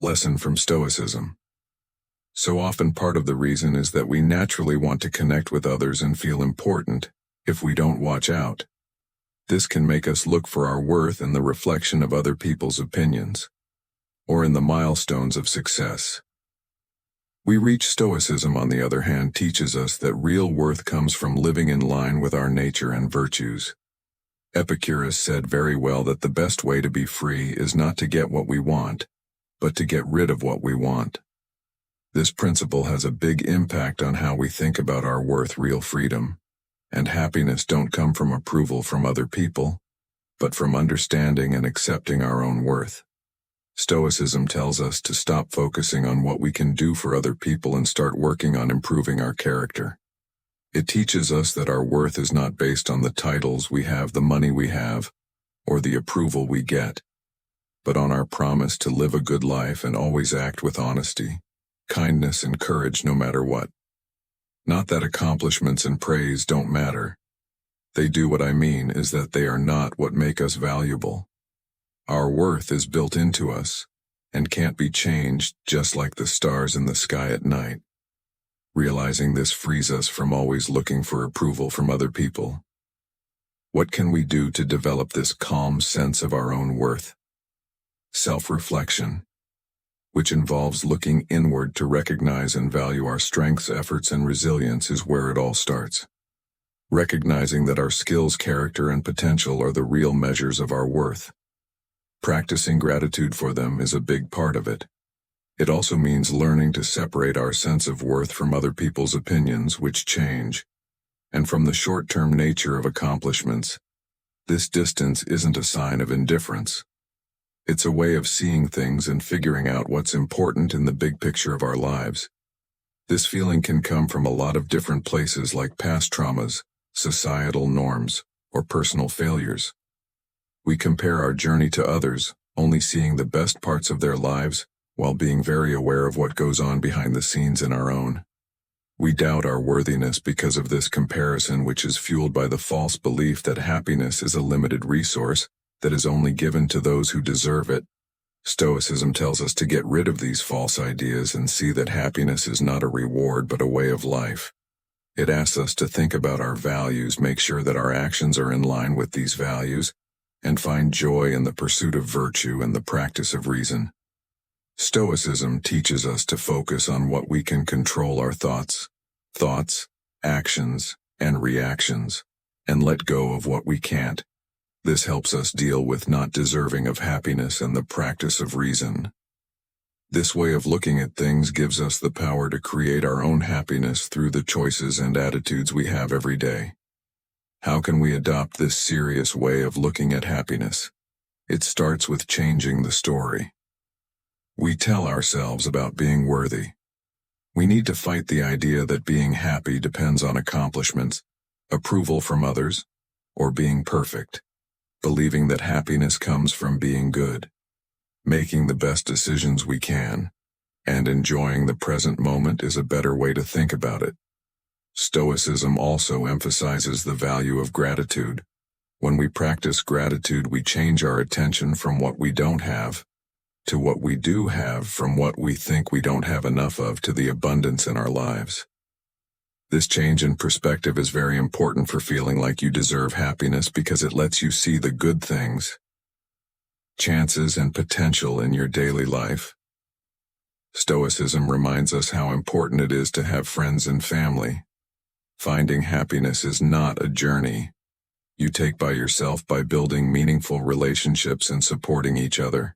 lesson from Stoicism? So often part of the reason is that we naturally want to connect with others and feel important. If we don't watch out, this can make us look for our worth in the reflection of other people's opinions, or in the milestones of success. We reach Stoicism, on the other hand, teaches us that real worth comes from living in line with our nature and virtues. Epicurus said very well that the best way to be free is not to get what we want, but to get rid of what we want. This principle has a big impact on how we think about our worth. Real freedom and happiness don't come from approval from other people, but from understanding and accepting our own worth. Stoicism tells us to stop focusing on what we can do for other people and start working on improving our character. It teaches us that our worth is not based on the titles we have, the money we have, or the approval we get, but on our promise to live a good life and always act with honesty, kindness, and courage no matter what. Not that accomplishments and praise don't matter. They do. What I mean is that they are not what make us valuable. Our worth is built into us and can't be changed, just like the stars in the sky at night. Realizing this frees us from always looking for approval from other people. What can we do to develop this calm sense of our own worth? Self-reflection, which involves looking inward to recognize and value our strengths, efforts, and resilience, is where it all starts. Recognizing that our skills, character, and potential are the real measures of our worth. Practicing gratitude for them is a big part of it. It also means learning to separate our sense of worth from other people's opinions, which change, and from the short-term nature of accomplishments. This distance isn't a sign of indifference. It's a way of seeing things and figuring out what's important in the big picture of our lives. This feeling can come from a lot of different places, like past traumas, societal norms, or personal failures. We compare our journey to others, only seeing the best parts of their lives, while being very aware of what goes on behind the scenes in our own. We doubt our worthiness because of this comparison, which is fueled by the false belief that happiness is a limited resource that is only given to those who deserve it. Stoicism tells us to get rid of these false ideas and see that happiness is not a reward but a way of life. It asks us to think about our values, make sure that our actions are in line with these values, and find joy in the pursuit of virtue and the practice of reason. Stoicism teaches us to focus on what we can control: our thoughts, actions, and reactions, and let go of what we can't. This helps us deal with not deserving of happiness and the practice of reason. This way of looking at things gives us the power to create our own happiness through the choices and attitudes we have every day. How can we adopt this serious way of looking at happiness? It starts with changing the story we tell ourselves about being worthy. We need to fight the idea that being happy depends on accomplishments, approval from others, or being perfect. Believing that happiness comes from being good, making the best decisions we can, and enjoying the present moment is a better way to think about it. Stoicism also emphasizes the value of gratitude. When we practice gratitude, we change our attention from what we don't have to what we do have from what we think we don't have enough of to the abundance in our lives. This change in perspective is very important for feeling like you deserve happiness because it lets you see the good things, chances, and potential in your daily life. Stoicism reminds us how important it is to have friends and family. Finding happiness is not a journey you take by yourself by building meaningful relationships and supporting each other.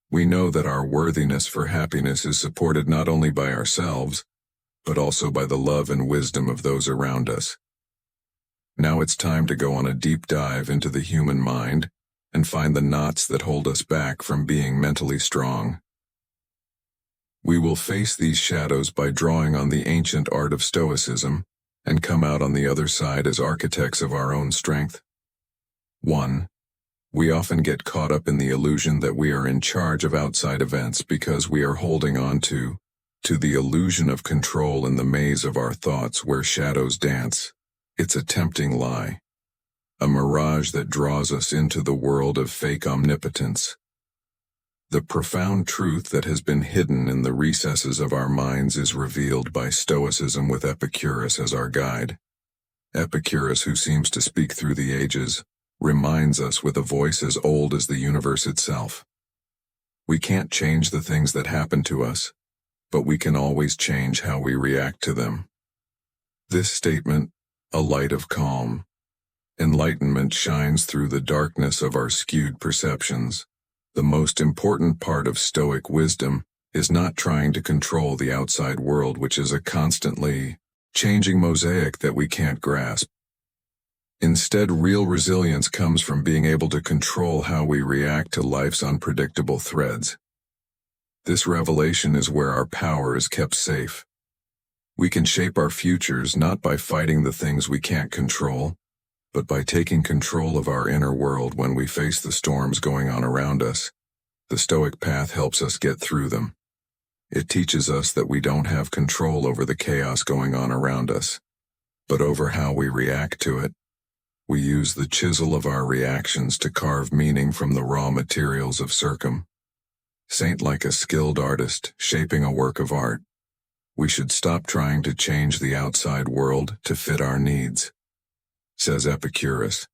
We know that our worthiness for happiness is supported not only by ourselves, but also by the love and wisdom of those around us. Now it's time to go on a deep dive into the human mind and find the knots that hold us back from being mentally strong. We will face these shadows by drawing on the ancient art of Stoicism and come out on the other side as architects of our own strength. 1. We often get caught up in the illusion that we are in charge of outside events because we are holding on to the illusion of control in the maze of our thoughts where shadows dance. It's a tempting lie, a mirage that draws us into the world of fake omnipotence. The profound truth that has been hidden in the recesses of our minds is revealed by Stoicism with Epicurus as our guide. Epicurus, who seems to speak through the ages, reminds us with a voice as old as the universe itself. We can't change the things that happen to us, but we can always change how we react to them. This statement, a light of calm, enlightenment, shines through the darkness of our skewed perceptions. The most important part of Stoic wisdom is not trying to control the outside world, which is a constantly changing mosaic that we can't grasp. Instead, real resilience comes from being able to control how we react to life's unpredictable threads. This revelation is where our power is kept safe. We can shape our futures not by fighting the things we can't control, but by taking control of our inner world when we face the storms going on around us. The Stoic path helps us get through them. It teaches us that we don't have control over the chaos going on around us, but over how we react to it. We use the chisel of our reactions to carve meaning from the raw materials of Saint like a skilled artist shaping a work of art. We should stop trying to change the outside world to fit our needs, says Epicurus,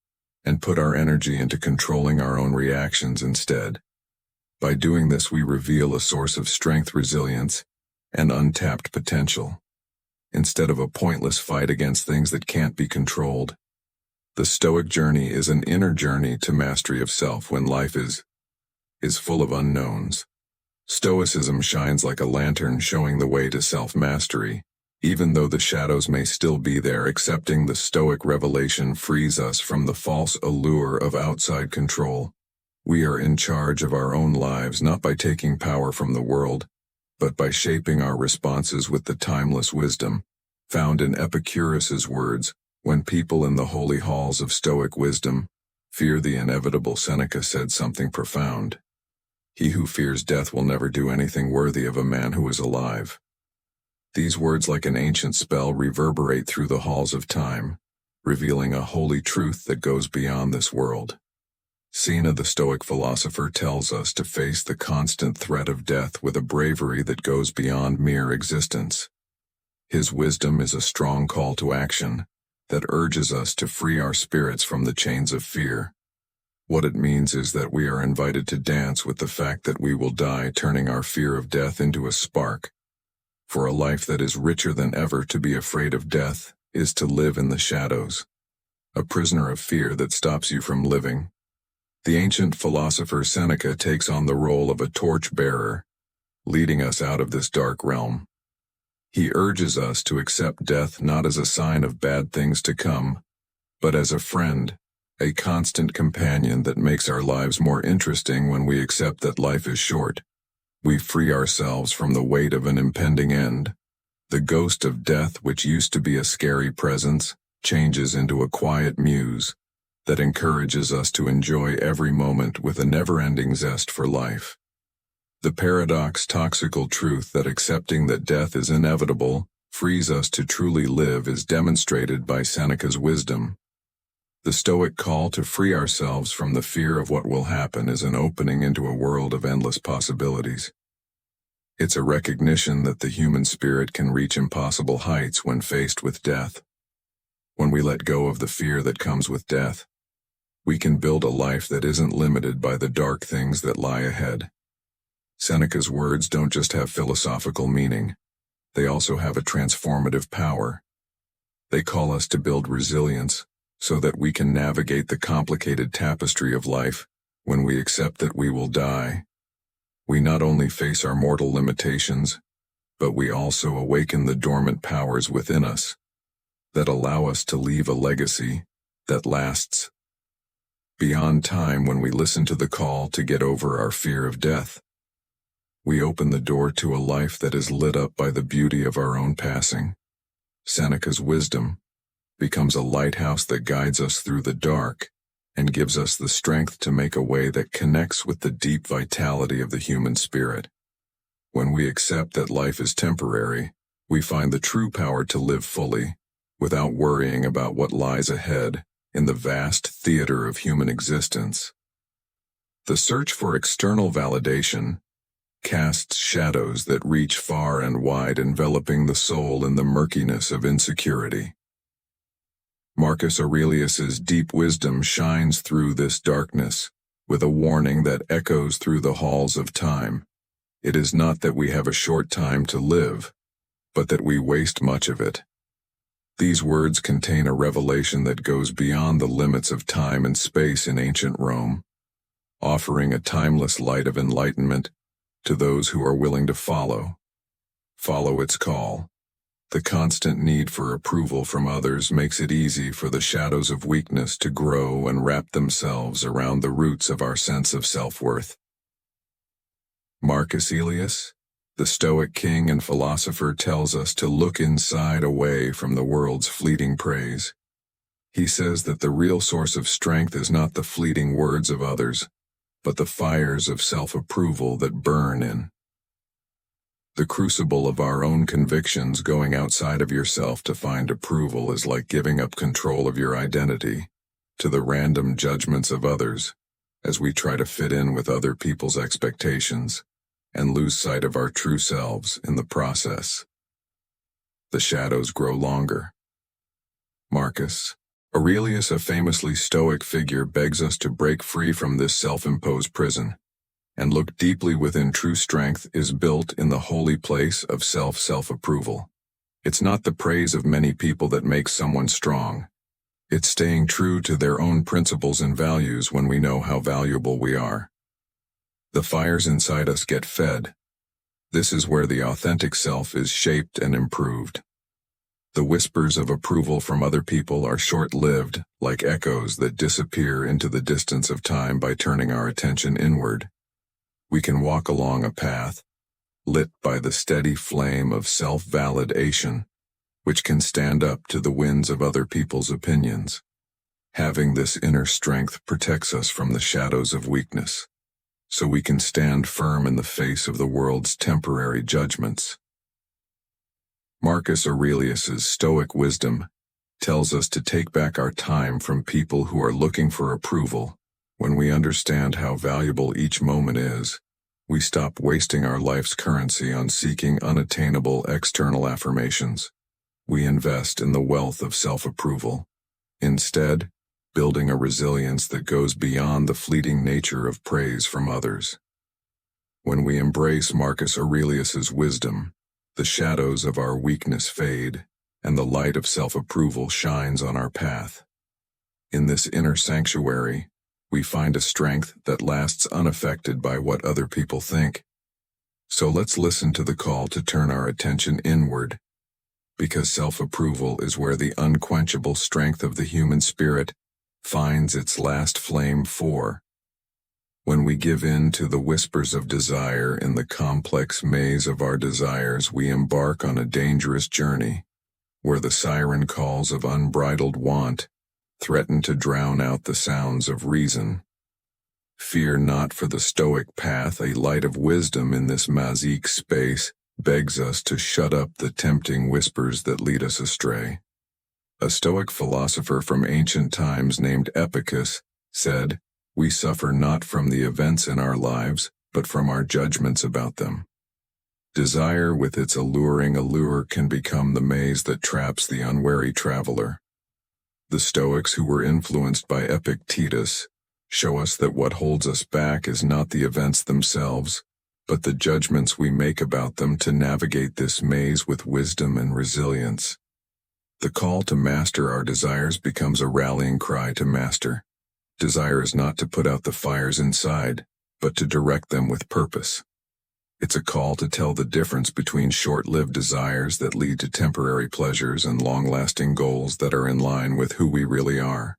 and put our energy into controlling our own reactions instead. By doing this, we reveal a source of strength, resilience, and untapped potential, instead of a pointless fight against things that can't be controlled. The Stoic journey is an inner journey to mastery of self when life is full of unknowns. Stoicism shines like a lantern showing the way to self-mastery. Even though the shadows may still be there, accepting the Stoic revelation frees us from the false allure of outside control. We are in charge of our own lives not by taking power from the world, but by shaping our responses with the timeless wisdom found in Epicurus's words. When people in the holy halls of Stoic wisdom fear the inevitable, Seneca said something profound. He who fears death will never do anything worthy of a man who is alive. These words, like an ancient spell, reverberate through the halls of time, revealing a holy truth that goes beyond this world. Sina, the Stoic philosopher, tells us to face the constant threat of death with a bravery that goes beyond mere existence. His wisdom is a strong call to action that urges us to free our spirits from the chains of fear. What it means is that we are invited to dance with the fact that we will die, turning our fear of death into a spark. For a life that is richer than ever, to be afraid of death is to live in the shadows, a prisoner of fear that stops you from living. The ancient philosopher Seneca takes on the role of a torch-bearer, leading us out of this dark realm. He urges us to accept death not as a sign of bad things to come, but as a friend, a constant companion that makes our lives more interesting. When we accept that life is short, we free ourselves from the weight of an impending end. The ghost of death, which used to be a scary presence, changes into a quiet muse that encourages us to enjoy every moment with a never-ending zest for life. The paradoxical truth that accepting that death is inevitable frees us to truly live is demonstrated by Seneca's wisdom. The Stoic call to free ourselves from the fear of what will happen is an opening into a world of endless possibilities. It's a recognition that the human spirit can reach impossible heights when faced with death. When we let go of the fear that comes with death, we can build a life that isn't limited by the dark things that lie ahead. Seneca's words don't just have philosophical meaning, they also have a transformative power. They call us to build resilience so that we can navigate the complicated tapestry of life. When we accept that we will die, we not only face our mortal limitations, but we also awaken the dormant powers within us that allow us to leave a legacy that lasts beyond time. When we listen to the call to get over our fear of death, we open the door to a life that is lit up by the beauty of our own passing. Seneca's wisdom becomes a lighthouse that guides us through the dark and gives us the strength to make a way that connects with the deep vitality of the human spirit. When we accept that life is temporary, we find the true power to live fully, without worrying about what lies ahead in the vast theater of human existence. The search for external validation casts shadows that reach far and wide, enveloping the soul in the murkiness of insecurity. Marcus Aurelius's deep wisdom shines through this darkness, with a warning that echoes through the halls of time. It is not that we have a short time to live, but that we waste much of it. These words contain a revelation that goes beyond the limits of time and space in ancient Rome, offering a timeless light of enlightenment to those who are willing to follow its call. The constant need for approval from others makes it easy for the shadows of weakness to grow and wrap themselves around the roots of our sense of self-worth. Marcus Aurelius, the Stoic king and philosopher, tells us to look inside, away from the world's fleeting praise. He says that the real source of strength is not the fleeting words of others, but the fires of self-approval that burn in the crucible of our own convictions. Going outside of yourself to find approval is like giving up control of your identity to the random judgments of others, as we try to fit in with other people's expectations and lose sight of our true selves in the process. The shadows grow longer. Marcus Aurelius, a famously Stoic figure, begs us to break free from this self-imposed prison and look deeply within. True strength is built in the holy place of self-approval. It's not the praise of many people that makes someone strong. It's staying true to their own principles and values when we know how valuable we are. The fires inside us get fed. This is where the authentic self is shaped and improved. The whispers of approval from other people are short-lived, like echoes that disappear into the distance of time. By turning our attention inward, we can walk along a path lit by the steady flame of self-validation, which can stand up to the winds of other people's opinions. Having this inner strength protects us from the shadows of weakness, so we can stand firm in the face of the world's temporary judgments. Marcus Aurelius's Stoic wisdom tells us to take back our time from people who are looking for approval. When we understand how valuable each moment is, we stop wasting our life's currency on seeking unattainable external affirmations. We invest in the wealth of self-approval, instead building a resilience that goes beyond the fleeting nature of praise from others. When we embrace Marcus Aurelius's wisdom, the shadows of our weakness fade, and the light of self-approval shines on our path. In this inner sanctuary, we find a strength that lasts unaffected by what other people think. So let's listen to the call to turn our attention inward, because self-approval is where the unquenchable strength of the human spirit finds its last flame. When we give in to the whispers of desire in the complex maze of our desires, we embark on a dangerous journey, where the siren calls of unbridled want threaten to drown out the sounds of reason. Fear not, for the Stoic path, a light of wisdom in this magic space, begs us to shut up the tempting whispers that lead us astray. A Stoic philosopher from ancient times named Epicus said, "We suffer not from the events in our lives, but from our judgments about them." Desire with its alluring allure can become the maze that traps the unwary traveler. The Stoics, who were influenced by Epictetus, show us that what holds us back is not the events themselves, but the judgments we make about them. To navigate this maze with wisdom and resilience, the call to master our desires becomes a rallying cry to master. Desire is not to put out the fires inside, but to direct them with purpose. It's a call to tell the difference between short-lived desires that lead to temporary pleasures and long-lasting goals that are in line with who we really are.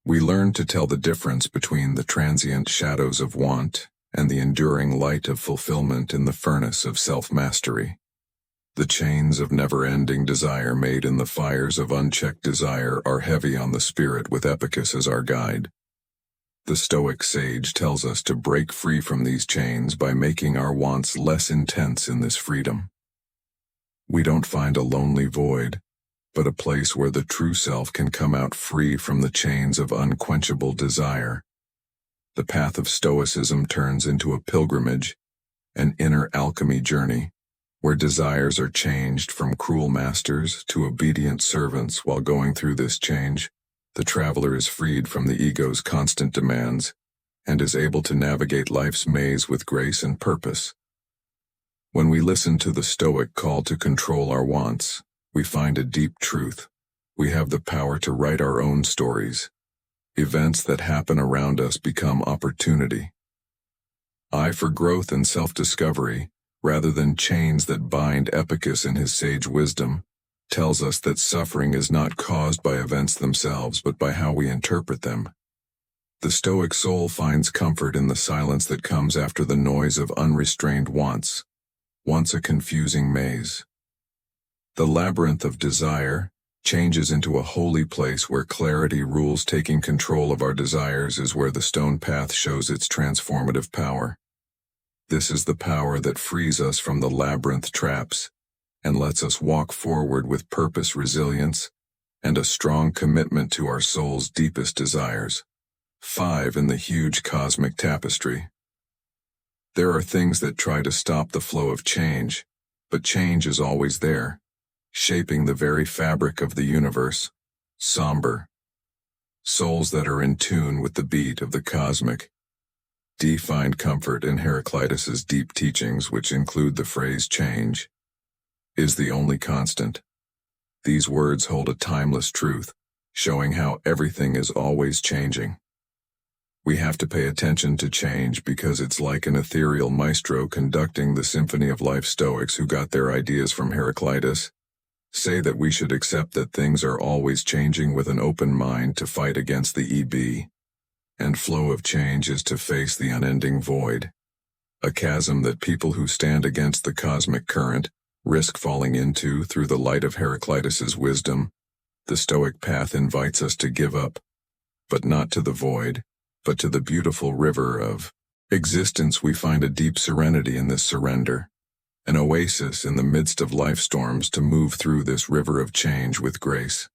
We learn to tell the difference between the transient shadows of want and the enduring light of fulfillment in the furnace of self-mastery. The chains of never-ending desire made in the fires of unchecked desire are heavy on the spirit, with Epicus as our guide. The Stoic sage tells us to break free from these chains by making our wants less intense in this freedom. We don't find a lonely void, but a place where the true self can come out free from the chains of unquenchable desire. The path of Stoicism turns into a pilgrimage, an inner alchemy journey, where desires are changed from cruel masters to obedient servants. While going through this change, the traveler is freed from the ego's constant demands and is able to navigate life's maze with grace and purpose. When we listen to the Stoic call to control our wants, we find a deep truth. We have the power to write our own stories. Events that happen around us become opportunity. For growth and self-discovery, rather than chains that bind. Epicus, in his sage wisdom, tells us that suffering is not caused by events themselves, but by how we interpret them. The Stoic soul finds comfort in the silence that comes after the noise of unrestrained wants, once a confusing maze. The labyrinth of desire changes into a holy place where clarity rules. Taking control of our desires is where the stone path shows its transformative power. This is the power that frees us from the labyrinth traps and lets us walk forward with purpose, resilience, and a strong commitment to our soul's deepest desires. 5. In the huge cosmic tapestry. There are things that try to stop the flow of change, but change is always there, shaping the very fabric of the universe. Somber. Souls that are in tune with the beat of the cosmic. Find comfort in Heraclitus's deep teachings, which include the phrase "change is the only constant." These words hold a timeless truth, showing how everything is always changing. We have to pay attention to change because it's like an ethereal maestro conducting the symphony of life. Stoics, who got their ideas from Heraclitus, say that we should accept that things are always changing with an open mind to fight against the ebb and flow of change is to face the unending void, a chasm that people who stand against the cosmic current risk falling into. Through the light of Heraclitus's wisdom, the Stoic path invites us to give up, but not to the void, but to the beautiful river of existence. We find a deep serenity in this surrender, an oasis in the midst of life storms, to move through this river of change with grace,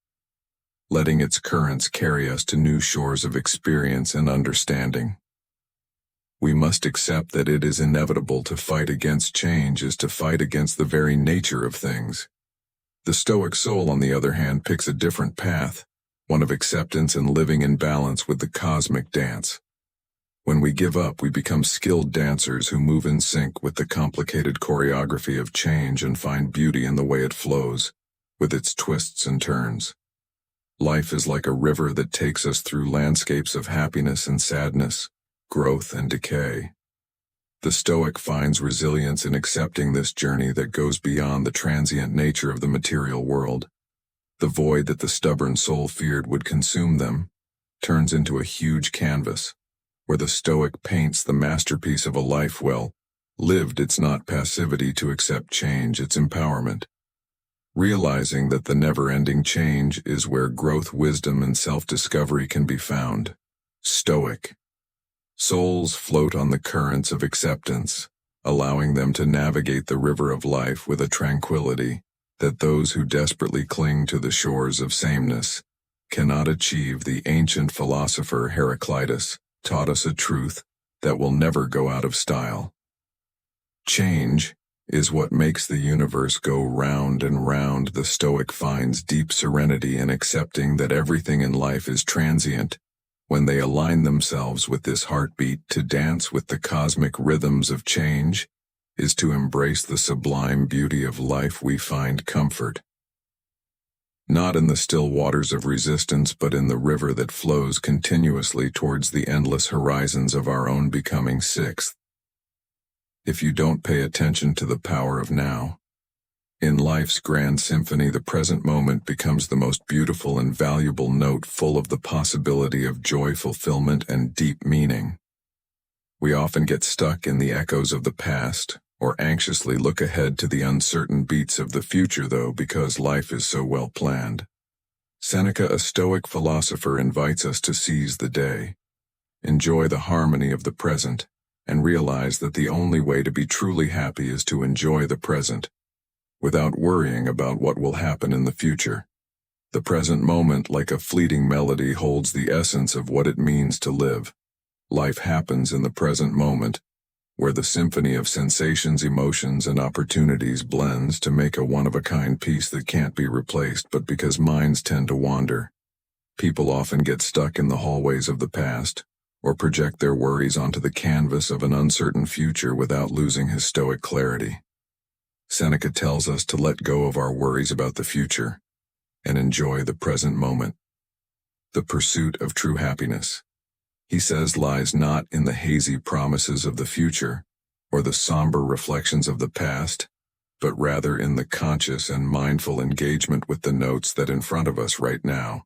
letting its currents carry us to new shores of experience and understanding. We must accept that it is inevitable. To fight against change is to fight against the very nature of things. The Stoic soul, on the other hand, picks a different path, one of acceptance and living in balance with the cosmic dance. When we give up, we become skilled dancers who move in sync with the complicated choreography of change and find beauty in the way it flows, with its twists and turns. Life is like a river that takes us through landscapes of happiness and sadness, growth and decay. The Stoic finds resilience in accepting this journey that goes beyond the transient nature of the material world. The void that the stubborn soul feared would consume them turns into a huge canvas, where the Stoic paints the masterpiece of a life well lived. It's not passivity to accept change, it's empowerment. Realizing that the never-ending change is where growth, wisdom, and self-discovery can be found. Stoic souls float on the currents of acceptance, allowing them to navigate the river of life with a tranquility that those who desperately cling to the shores of sameness cannot achieve. The ancient philosopher Heraclitus taught us a truth that will never go out of style. Change is what makes the universe go round and round. The Stoic finds deep serenity in accepting that everything in life is transient. When they align themselves with this heartbeat, to dance with the cosmic rhythms of change is to embrace the sublime beauty of life. We find comfort not in the still waters of resistance, but in the river that flows continuously towards the endless horizons of our own becoming. Sixth, if you don't pay attention to the power of now, in life's grand symphony, the present moment becomes the most beautiful and valuable note, full of the possibility of joy, fulfillment, and deep meaning. We often get stuck in the echoes of the past, or anxiously look ahead to the uncertain beats of the future, though, because life is so well planned. Seneca, a Stoic philosopher, invites us to seize the day, enjoy the harmony of the present, and realize that the only way to be truly happy is to enjoy the present, without worrying about what will happen in the future. The present moment, like a fleeting melody, holds the essence of what it means to live. Life happens in the present moment, where the symphony of sensations, emotions, and opportunities blends to make a one-of-a-kind piece that can't be replaced. But because minds tend to wander, people often get stuck in the hallways of the past, or project their worries onto the canvas of an uncertain future without losing his Stoic clarity. Seneca tells us to let go of our worries about the future and enjoy the present moment. The pursuit of true happiness, he says, lies not in the hazy promises of the future or the somber reflections of the past, but rather in the conscious and mindful engagement with the notes that in front of us right now.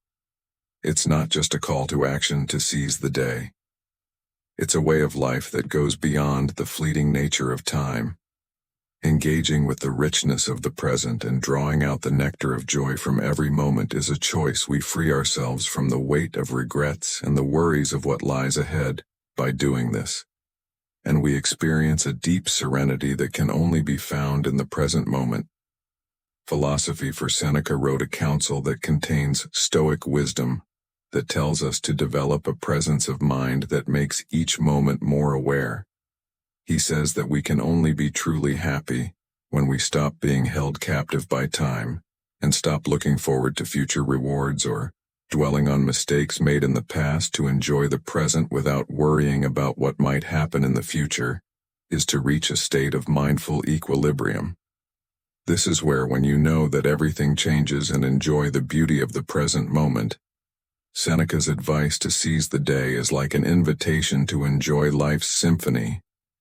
It's not just a call to action to seize the day. It's a way of life that goes beyond the fleeting nature of time, engaging with the richness of the present and drawing out the nectar of joy from every moment is a choice. We free ourselves from the weight of regrets and the worries of what lies ahead by doing this, and we experience a deep serenity that can only be found in the present moment. Philosophy, for Seneca, wrote a counsel that contains Stoic wisdom that tells us to develop a presence of mind that makes each moment more aware. He says that we can only be truly happy when we stop being held captive by time and stop looking forward to future rewards or dwelling on mistakes made in the past. To enjoy the present without worrying about what might happen in the future is to reach a state of mindful equilibrium. This is where, when you know that everything changes and enjoy the beauty of the present moment. Seneca's advice to seize the day is like an invitation to enjoy life's symphony,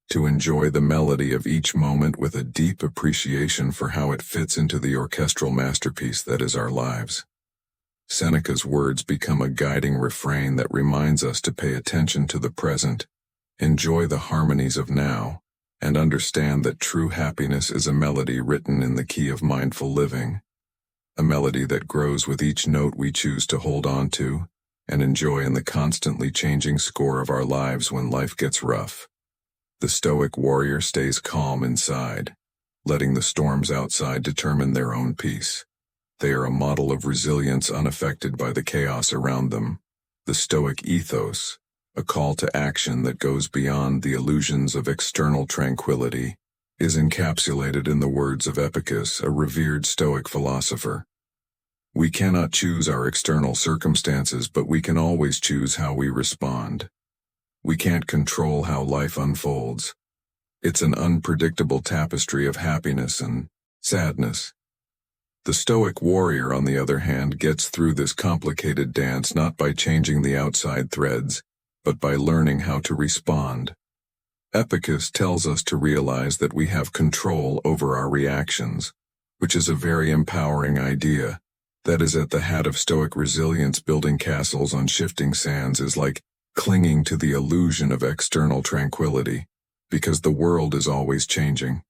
to enjoy the melody of each moment with a deep appreciation for how it fits into the orchestral masterpiece that is our lives. Seneca's words become a guiding refrain that reminds us to pay attention to the present, enjoy the harmonies of now, and understand that true happiness is a melody written in the key of mindful living, a melody that grows with each note we choose to hold on to and enjoy in the constantly changing score of our lives. When life gets rough, the Stoic warrior stays calm inside, letting the storms outside determine their own peace. They are a model of resilience, unaffected by the chaos around them. The Stoic ethos, a call to action that goes beyond the illusions of external tranquility, is encapsulated in the words of Epicurus, a revered Stoic philosopher. We cannot choose our external circumstances, but we can always choose how we respond. We can't control how life unfolds. It's an unpredictable tapestry of happiness and sadness. The Stoic warrior, on the other hand, gets through this complicated dance not by changing the outside threads, but by learning how to respond. Epicurus tells us to realize that we have control over our reactions, which is a very empowering idea. That is at the heart of Stoic resilience. Building castles on shifting sands is like clinging to the illusion of external tranquility, because the world is always changing.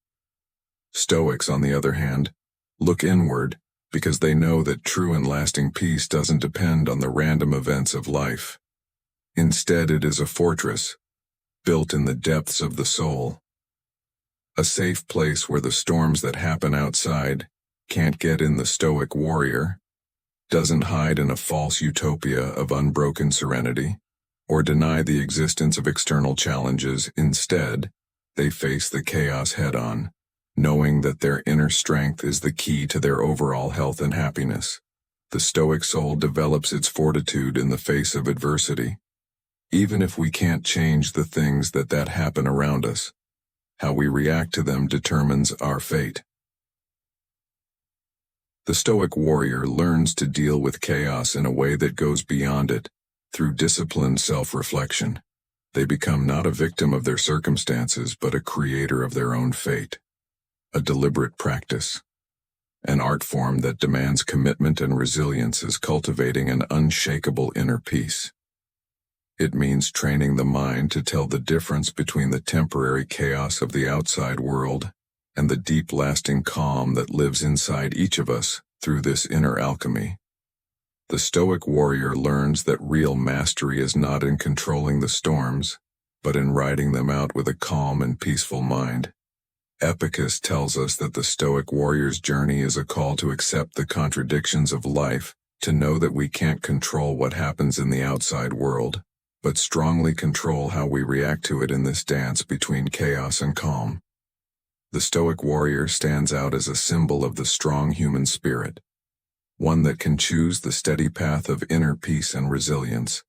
Stoics, on the other hand, look inward because they know that true and lasting peace doesn't depend on the random events of life. Instead, it is a fortress built in the depths of the soul, a safe place where the storms that happen outside can't get in the Stoic warrior, doesn't hide in a false utopia of unbroken serenity, or deny the existence of external challenges. Instead, they face the chaos head-on, knowing that their inner strength is the key to their overall health and happiness. The Stoic soul develops its fortitude in the face of adversity. Even if we can't change the things that happen around us, how we react to them determines our fate. The Stoic warrior learns to deal with chaos in a way that goes beyond it, through disciplined self-reflection. They become not a victim of their circumstances, but a creator of their own fate. A deliberate practice. An art form that demands commitment and resilience is cultivating an unshakable inner peace. It means training the mind to tell the difference between the temporary chaos of the outside world and the deep lasting calm that lives inside each of us through this inner alchemy. The Stoic warrior learns that real mastery is not in controlling the storms, but in riding them out with a calm and peaceful mind. Epicus tells us that the Stoic warrior's journey is a call to accept the contradictions of life, to know that we can't control what happens in the outside world, but strongly control how we react to it in this dance between chaos and calm. The Stoic warrior stands out as a symbol of the strong human spirit, one that can choose the steady path of inner peace and resilience,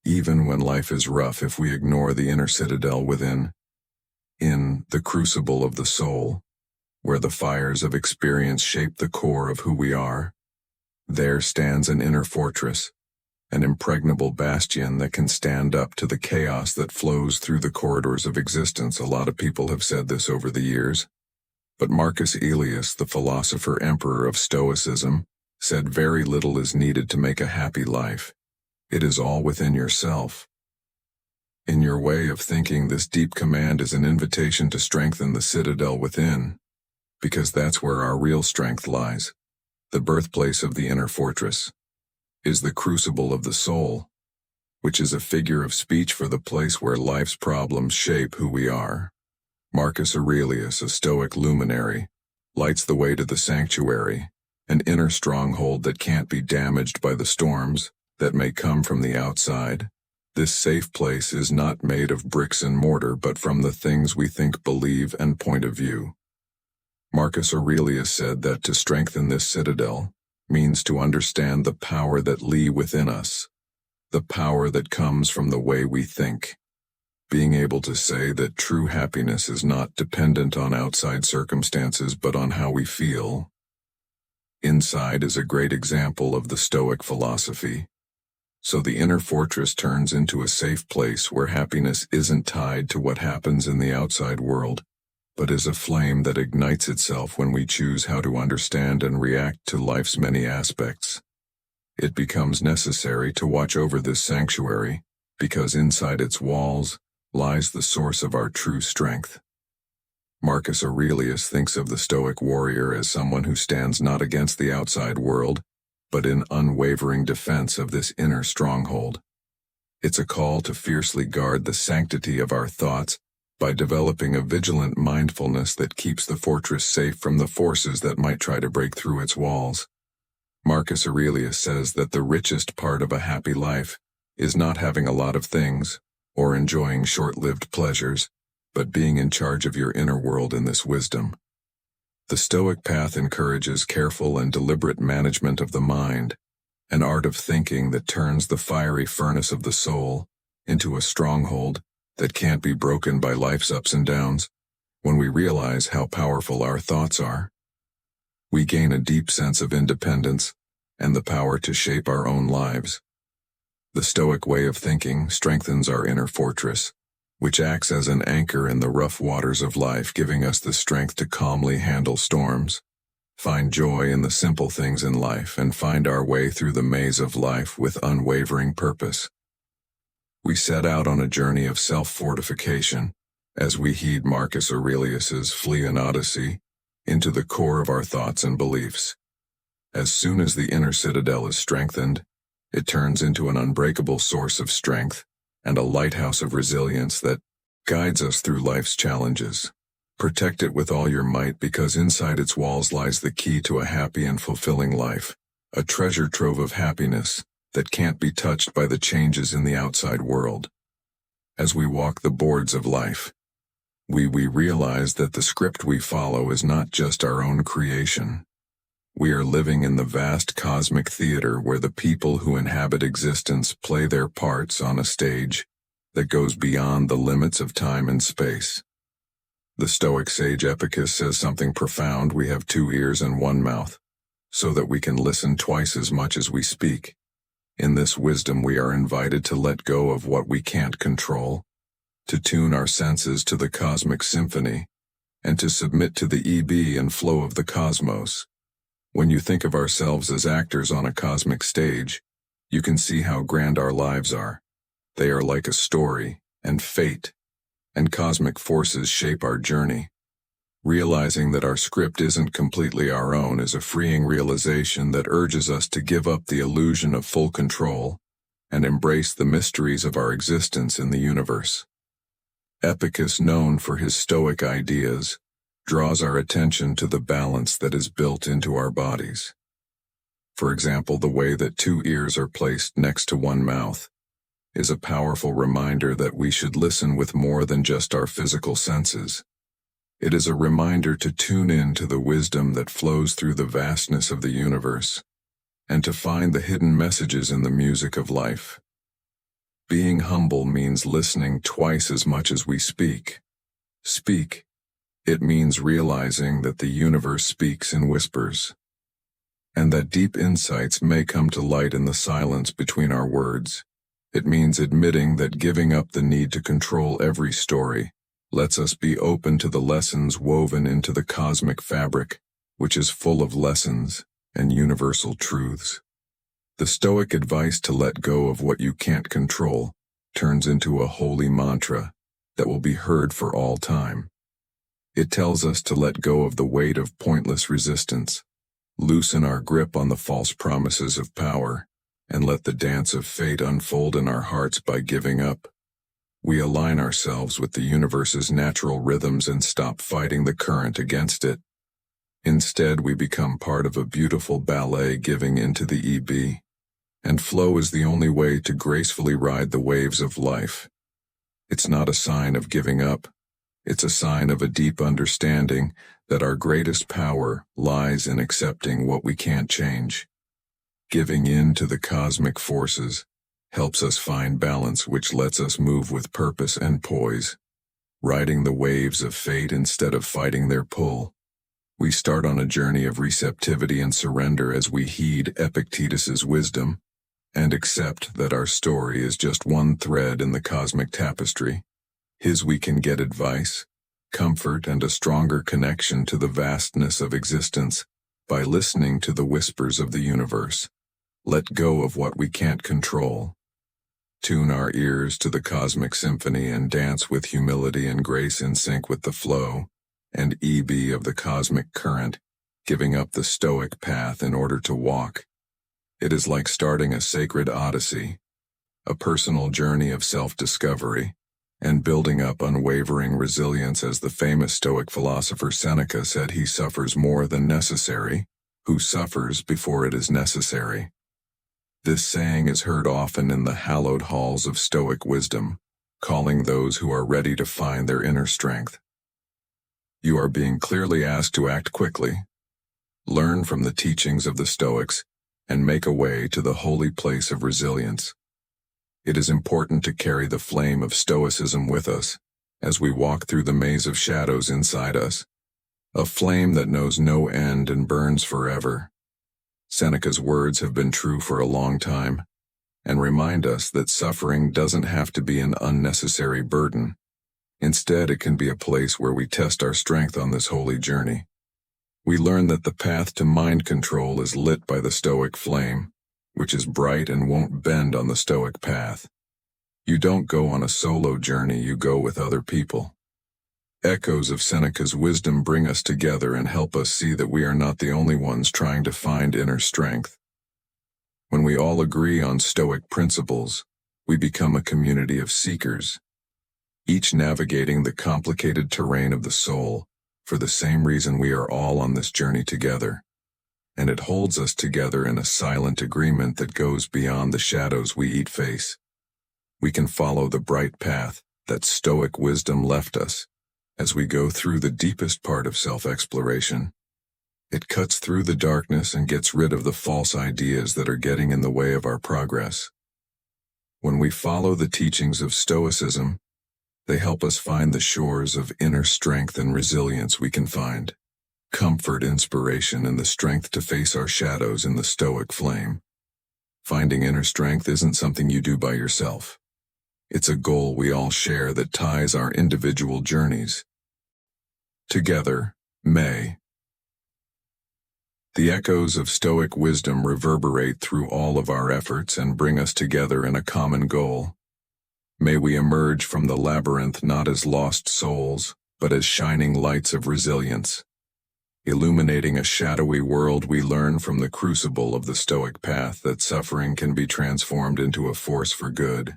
even when life is rough. If we ignore the inner citadel within, in the crucible of the soul, where the fires of experience shape the core of who we are, there stands an inner fortress, an impregnable bastion that can stand up to the chaos that flows through the corridors of existence. A lot of people have said this over the years, but Marcus Aurelius, the philosopher emperor of Stoicism, said very little is needed to make a happy life. It is all within yourself. In your way of thinking, this deep command is an invitation to strengthen the citadel within, because that's where our real strength lies. The birthplace of the inner fortress is the crucible of the soul, which is a figure of speech for the place where life's problems shape who we are. Marcus Aurelius, a Stoic luminary, lights the way to the sanctuary, an inner stronghold that can't be damaged by the storms that may come from the outside. This safe place is not made of bricks and mortar, but from the things we think, believe, and point of view. Marcus Aurelius said that to strengthen this citadel means to understand the power that lies within us, the power that comes from the way we think. Being able to say that true happiness is not dependent on outside circumstances but on how we feel. Inside is a great example of the Stoic philosophy. So the inner fortress turns into a safe place where happiness isn't tied to what happens in the outside world, but is a flame that ignites itself when we choose how to understand and react to life's many aspects. It becomes necessary to watch over this sanctuary, because inside its walls lies the source of our true strength. Marcus Aurelius thinks of the Stoic warrior as someone who stands not against the outside world, but in unwavering defense of this inner stronghold. It's a call to fiercely guard the sanctity of our thoughts by developing a vigilant mindfulness that keeps the fortress safe from the forces that might try to break through its walls. Marcus Aurelius says that the richest part of a happy life is not having a lot of things or enjoying short-lived pleasures, but being in charge of your inner world in this wisdom. The Stoic path encourages careful and deliberate management of the mind, an art of thinking that turns the fiery furnace of the soul into a stronghold that can't be broken by life's ups and downs. When we realize how powerful our thoughts are, we gain a deep sense of independence and the power to shape our own lives. The Stoic way of thinking strengthens our inner fortress, which acts as an anchor in the rough waters of life, giving us the strength to calmly handle storms, find joy in the simple things in life, and find our way through the maze of life with unwavering purpose. We set out on a journey of self-fortification as we heed Marcus Aurelius's Flee an Odyssey into the core of our thoughts and beliefs. As soon as the inner citadel is strengthened, it turns into an unbreakable source of strength and a lighthouse of resilience that guides us through life's challenges. Protect it with all your might, because inside its walls lies the key to a happy and fulfilling life, a treasure trove of happiness that can't be touched by the changes in the outside world. As we walk the boards of life, we realize that the script we follow is not just our own creation. We are living in the vast cosmic theater where the people who inhabit existence play their parts on a stage that goes beyond the limits of time and space. The Stoic sage Epicus says something profound: we have 2 ears and 1 mouth, so that we can listen twice as much as we speak. In this wisdom we are invited to let go of what we can't control, to tune our senses to the cosmic symphony, and to submit to the ebb and flow of the cosmos. When you think of ourselves as actors on a cosmic stage, you can see how grand our lives are. They are like a story, and fate and cosmic forces shape our journey. Realizing that our script isn't completely our own is a freeing realization that urges us to give up the illusion of full control and embrace the mysteries of our existence in the universe. Epicus, known for his Stoic ideas, draws our attention to the balance that is built into our bodies. For example, the way that 2 ears are placed next to 1 mouth is a powerful reminder that we should listen with more than just our physical senses. It is a reminder to tune in to the wisdom that flows through the vastness of the universe, and to find the hidden messages in the music of life. Being humble means listening twice as much as we speak. It means realizing that the universe speaks in whispers, and that deep insights may come to light in the silence between our words. It means admitting that giving up the need to control every story lets us be open to the lessons woven into the cosmic fabric, which is full of lessons and universal truths. The Stoic advice to let go of what you can't control turns into a holy mantra that will be heard for all time. It tells us to let go of the weight of pointless resistance, loosen our grip on the false promises of power, and let the dance of fate unfold in our hearts. By giving up, we align ourselves with the universe's natural rhythms and stop fighting the current against it. Instead, we become part of a beautiful ballet, giving into the ebb and flow is the only way to gracefully ride the waves of life. It's not a sign of giving up. It's a sign of a deep understanding that our greatest power lies in accepting what we can't change. Giving in to the cosmic forces helps us find balance, which lets us move with purpose and poise, riding the waves of fate instead of fighting their pull. We start on a journey of receptivity and surrender as we heed Epictetus's wisdom and accept that our story is just one thread in the cosmic tapestry. We can get advice, comfort, and a stronger connection to the vastness of existence by listening to the whispers of the universe. Let go of what we can't control. Tune our ears to the cosmic symphony and dance with humility and grace in sync with the flow and ebb of the cosmic current, giving up the Stoic path in order to walk. It is like starting a sacred odyssey, a personal journey of self-discovery, and building up unwavering resilience. As the famous Stoic philosopher Seneca said, he suffers more than necessary, who suffers before it is necessary. This saying is heard often in the hallowed halls of Stoic wisdom, calling those who are ready to find their inner strength. You are being clearly asked to act quickly, learn from the teachings of the Stoics, and make a way to the holy place of resilience. It is important to carry the flame of Stoicism with us as we walk through the maze of shadows inside us, a flame that knows no end and burns forever. Seneca's words have been true for a long time and remind us that suffering doesn't have to be an unnecessary burden. Instead, it can be a place where we test our strength on this holy journey. We learn that the path to mind control is lit by the Stoic flame, which is bright and won't bend on the Stoic path. You don't go on a solo journey, you go with other people. Echoes of Seneca's wisdom bring us together and help us see that we are not the only ones trying to find inner strength. When we all agree on Stoic principles, we become a community of seekers. each navigating the complicated terrain of the soul, for the same reason we are all on this journey together. And it holds us together in a silent agreement that goes beyond the shadows we each face. We can follow the bright path that Stoic wisdom left us as we go through the deepest part of self-exploration. It cuts through the darkness and gets rid of the false ideas that are getting in the way of our progress. When we follow the teachings of Stoicism, they help us find the shores of inner strength and resilience we can find. Comfort, inspiration, and the strength to face our shadows in the Stoic flame. Finding inner strength isn't something you do by yourself. It's a goal we all share that ties our individual journeys. Together, may the echoes of Stoic wisdom reverberate through all of our efforts and bring us together in a common goal. May we emerge from the labyrinth not as lost souls, but as shining lights of resilience. Illuminating a shadowy world, we learn from the crucible of the Stoic path that suffering can be transformed into a force for good.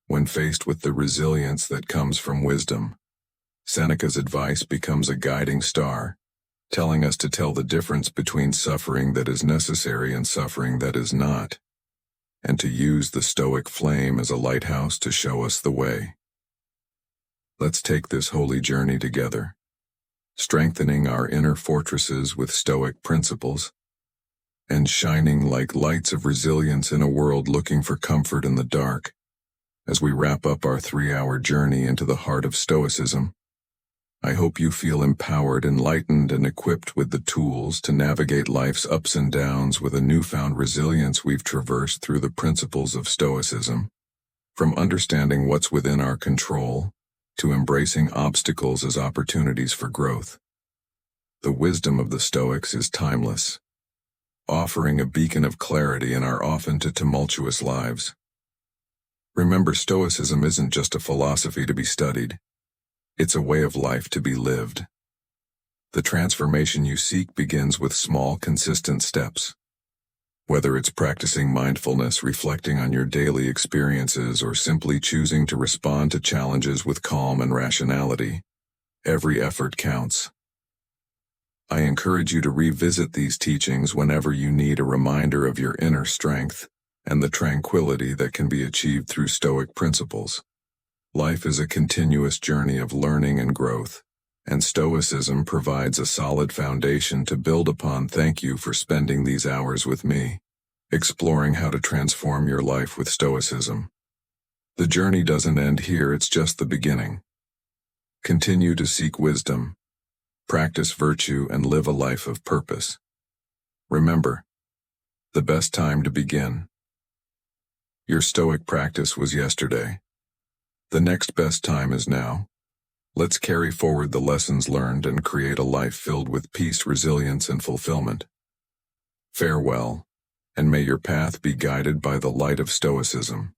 When faced with the resilience that comes from wisdom, Seneca's advice becomes a guiding star, telling us to tell the difference between suffering that is necessary and suffering that is not, and to use the Stoic flame as a lighthouse to show us the way. Let's take this holy journey together, strengthening our inner fortresses with Stoic principles, and shining like lights of resilience in a world looking for comfort in the dark. As we wrap up our 3-hour journey into the heart of Stoicism, I hope you feel empowered, enlightened, and equipped with the tools to navigate life's ups and downs with a newfound resilience we've traversed through the principles of Stoicism. From understanding what's within our control, to embracing obstacles as opportunities for growth. The wisdom of the Stoics is timeless, offering a beacon of clarity in our often tumultuous lives. Remember, Stoicism isn't just a philosophy to be studied. It's a way of life to be lived. The transformation you seek begins with small, consistent steps. Whether it's practicing mindfulness, reflecting on your daily experiences, or simply choosing to respond to challenges with calm and rationality, every effort counts. I encourage you to revisit these teachings whenever you need a reminder of your inner strength and the tranquility that can be achieved through Stoic principles. Life is a continuous journey of learning and growth, and Stoicism provides a solid foundation to build upon. Thank you for spending these hours with me, exploring how to transform your life with Stoicism. The journey doesn't end here, it's just the beginning. Continue to seek wisdom, practice virtue, and live a life of purpose. Remember, the best time to begin. Your Stoic practice was yesterday. The next best time is now. Let's carry forward the lessons learned and create a life filled with peace, resilience, and fulfillment. Farewell, and may your path be guided by the light of Stoicism.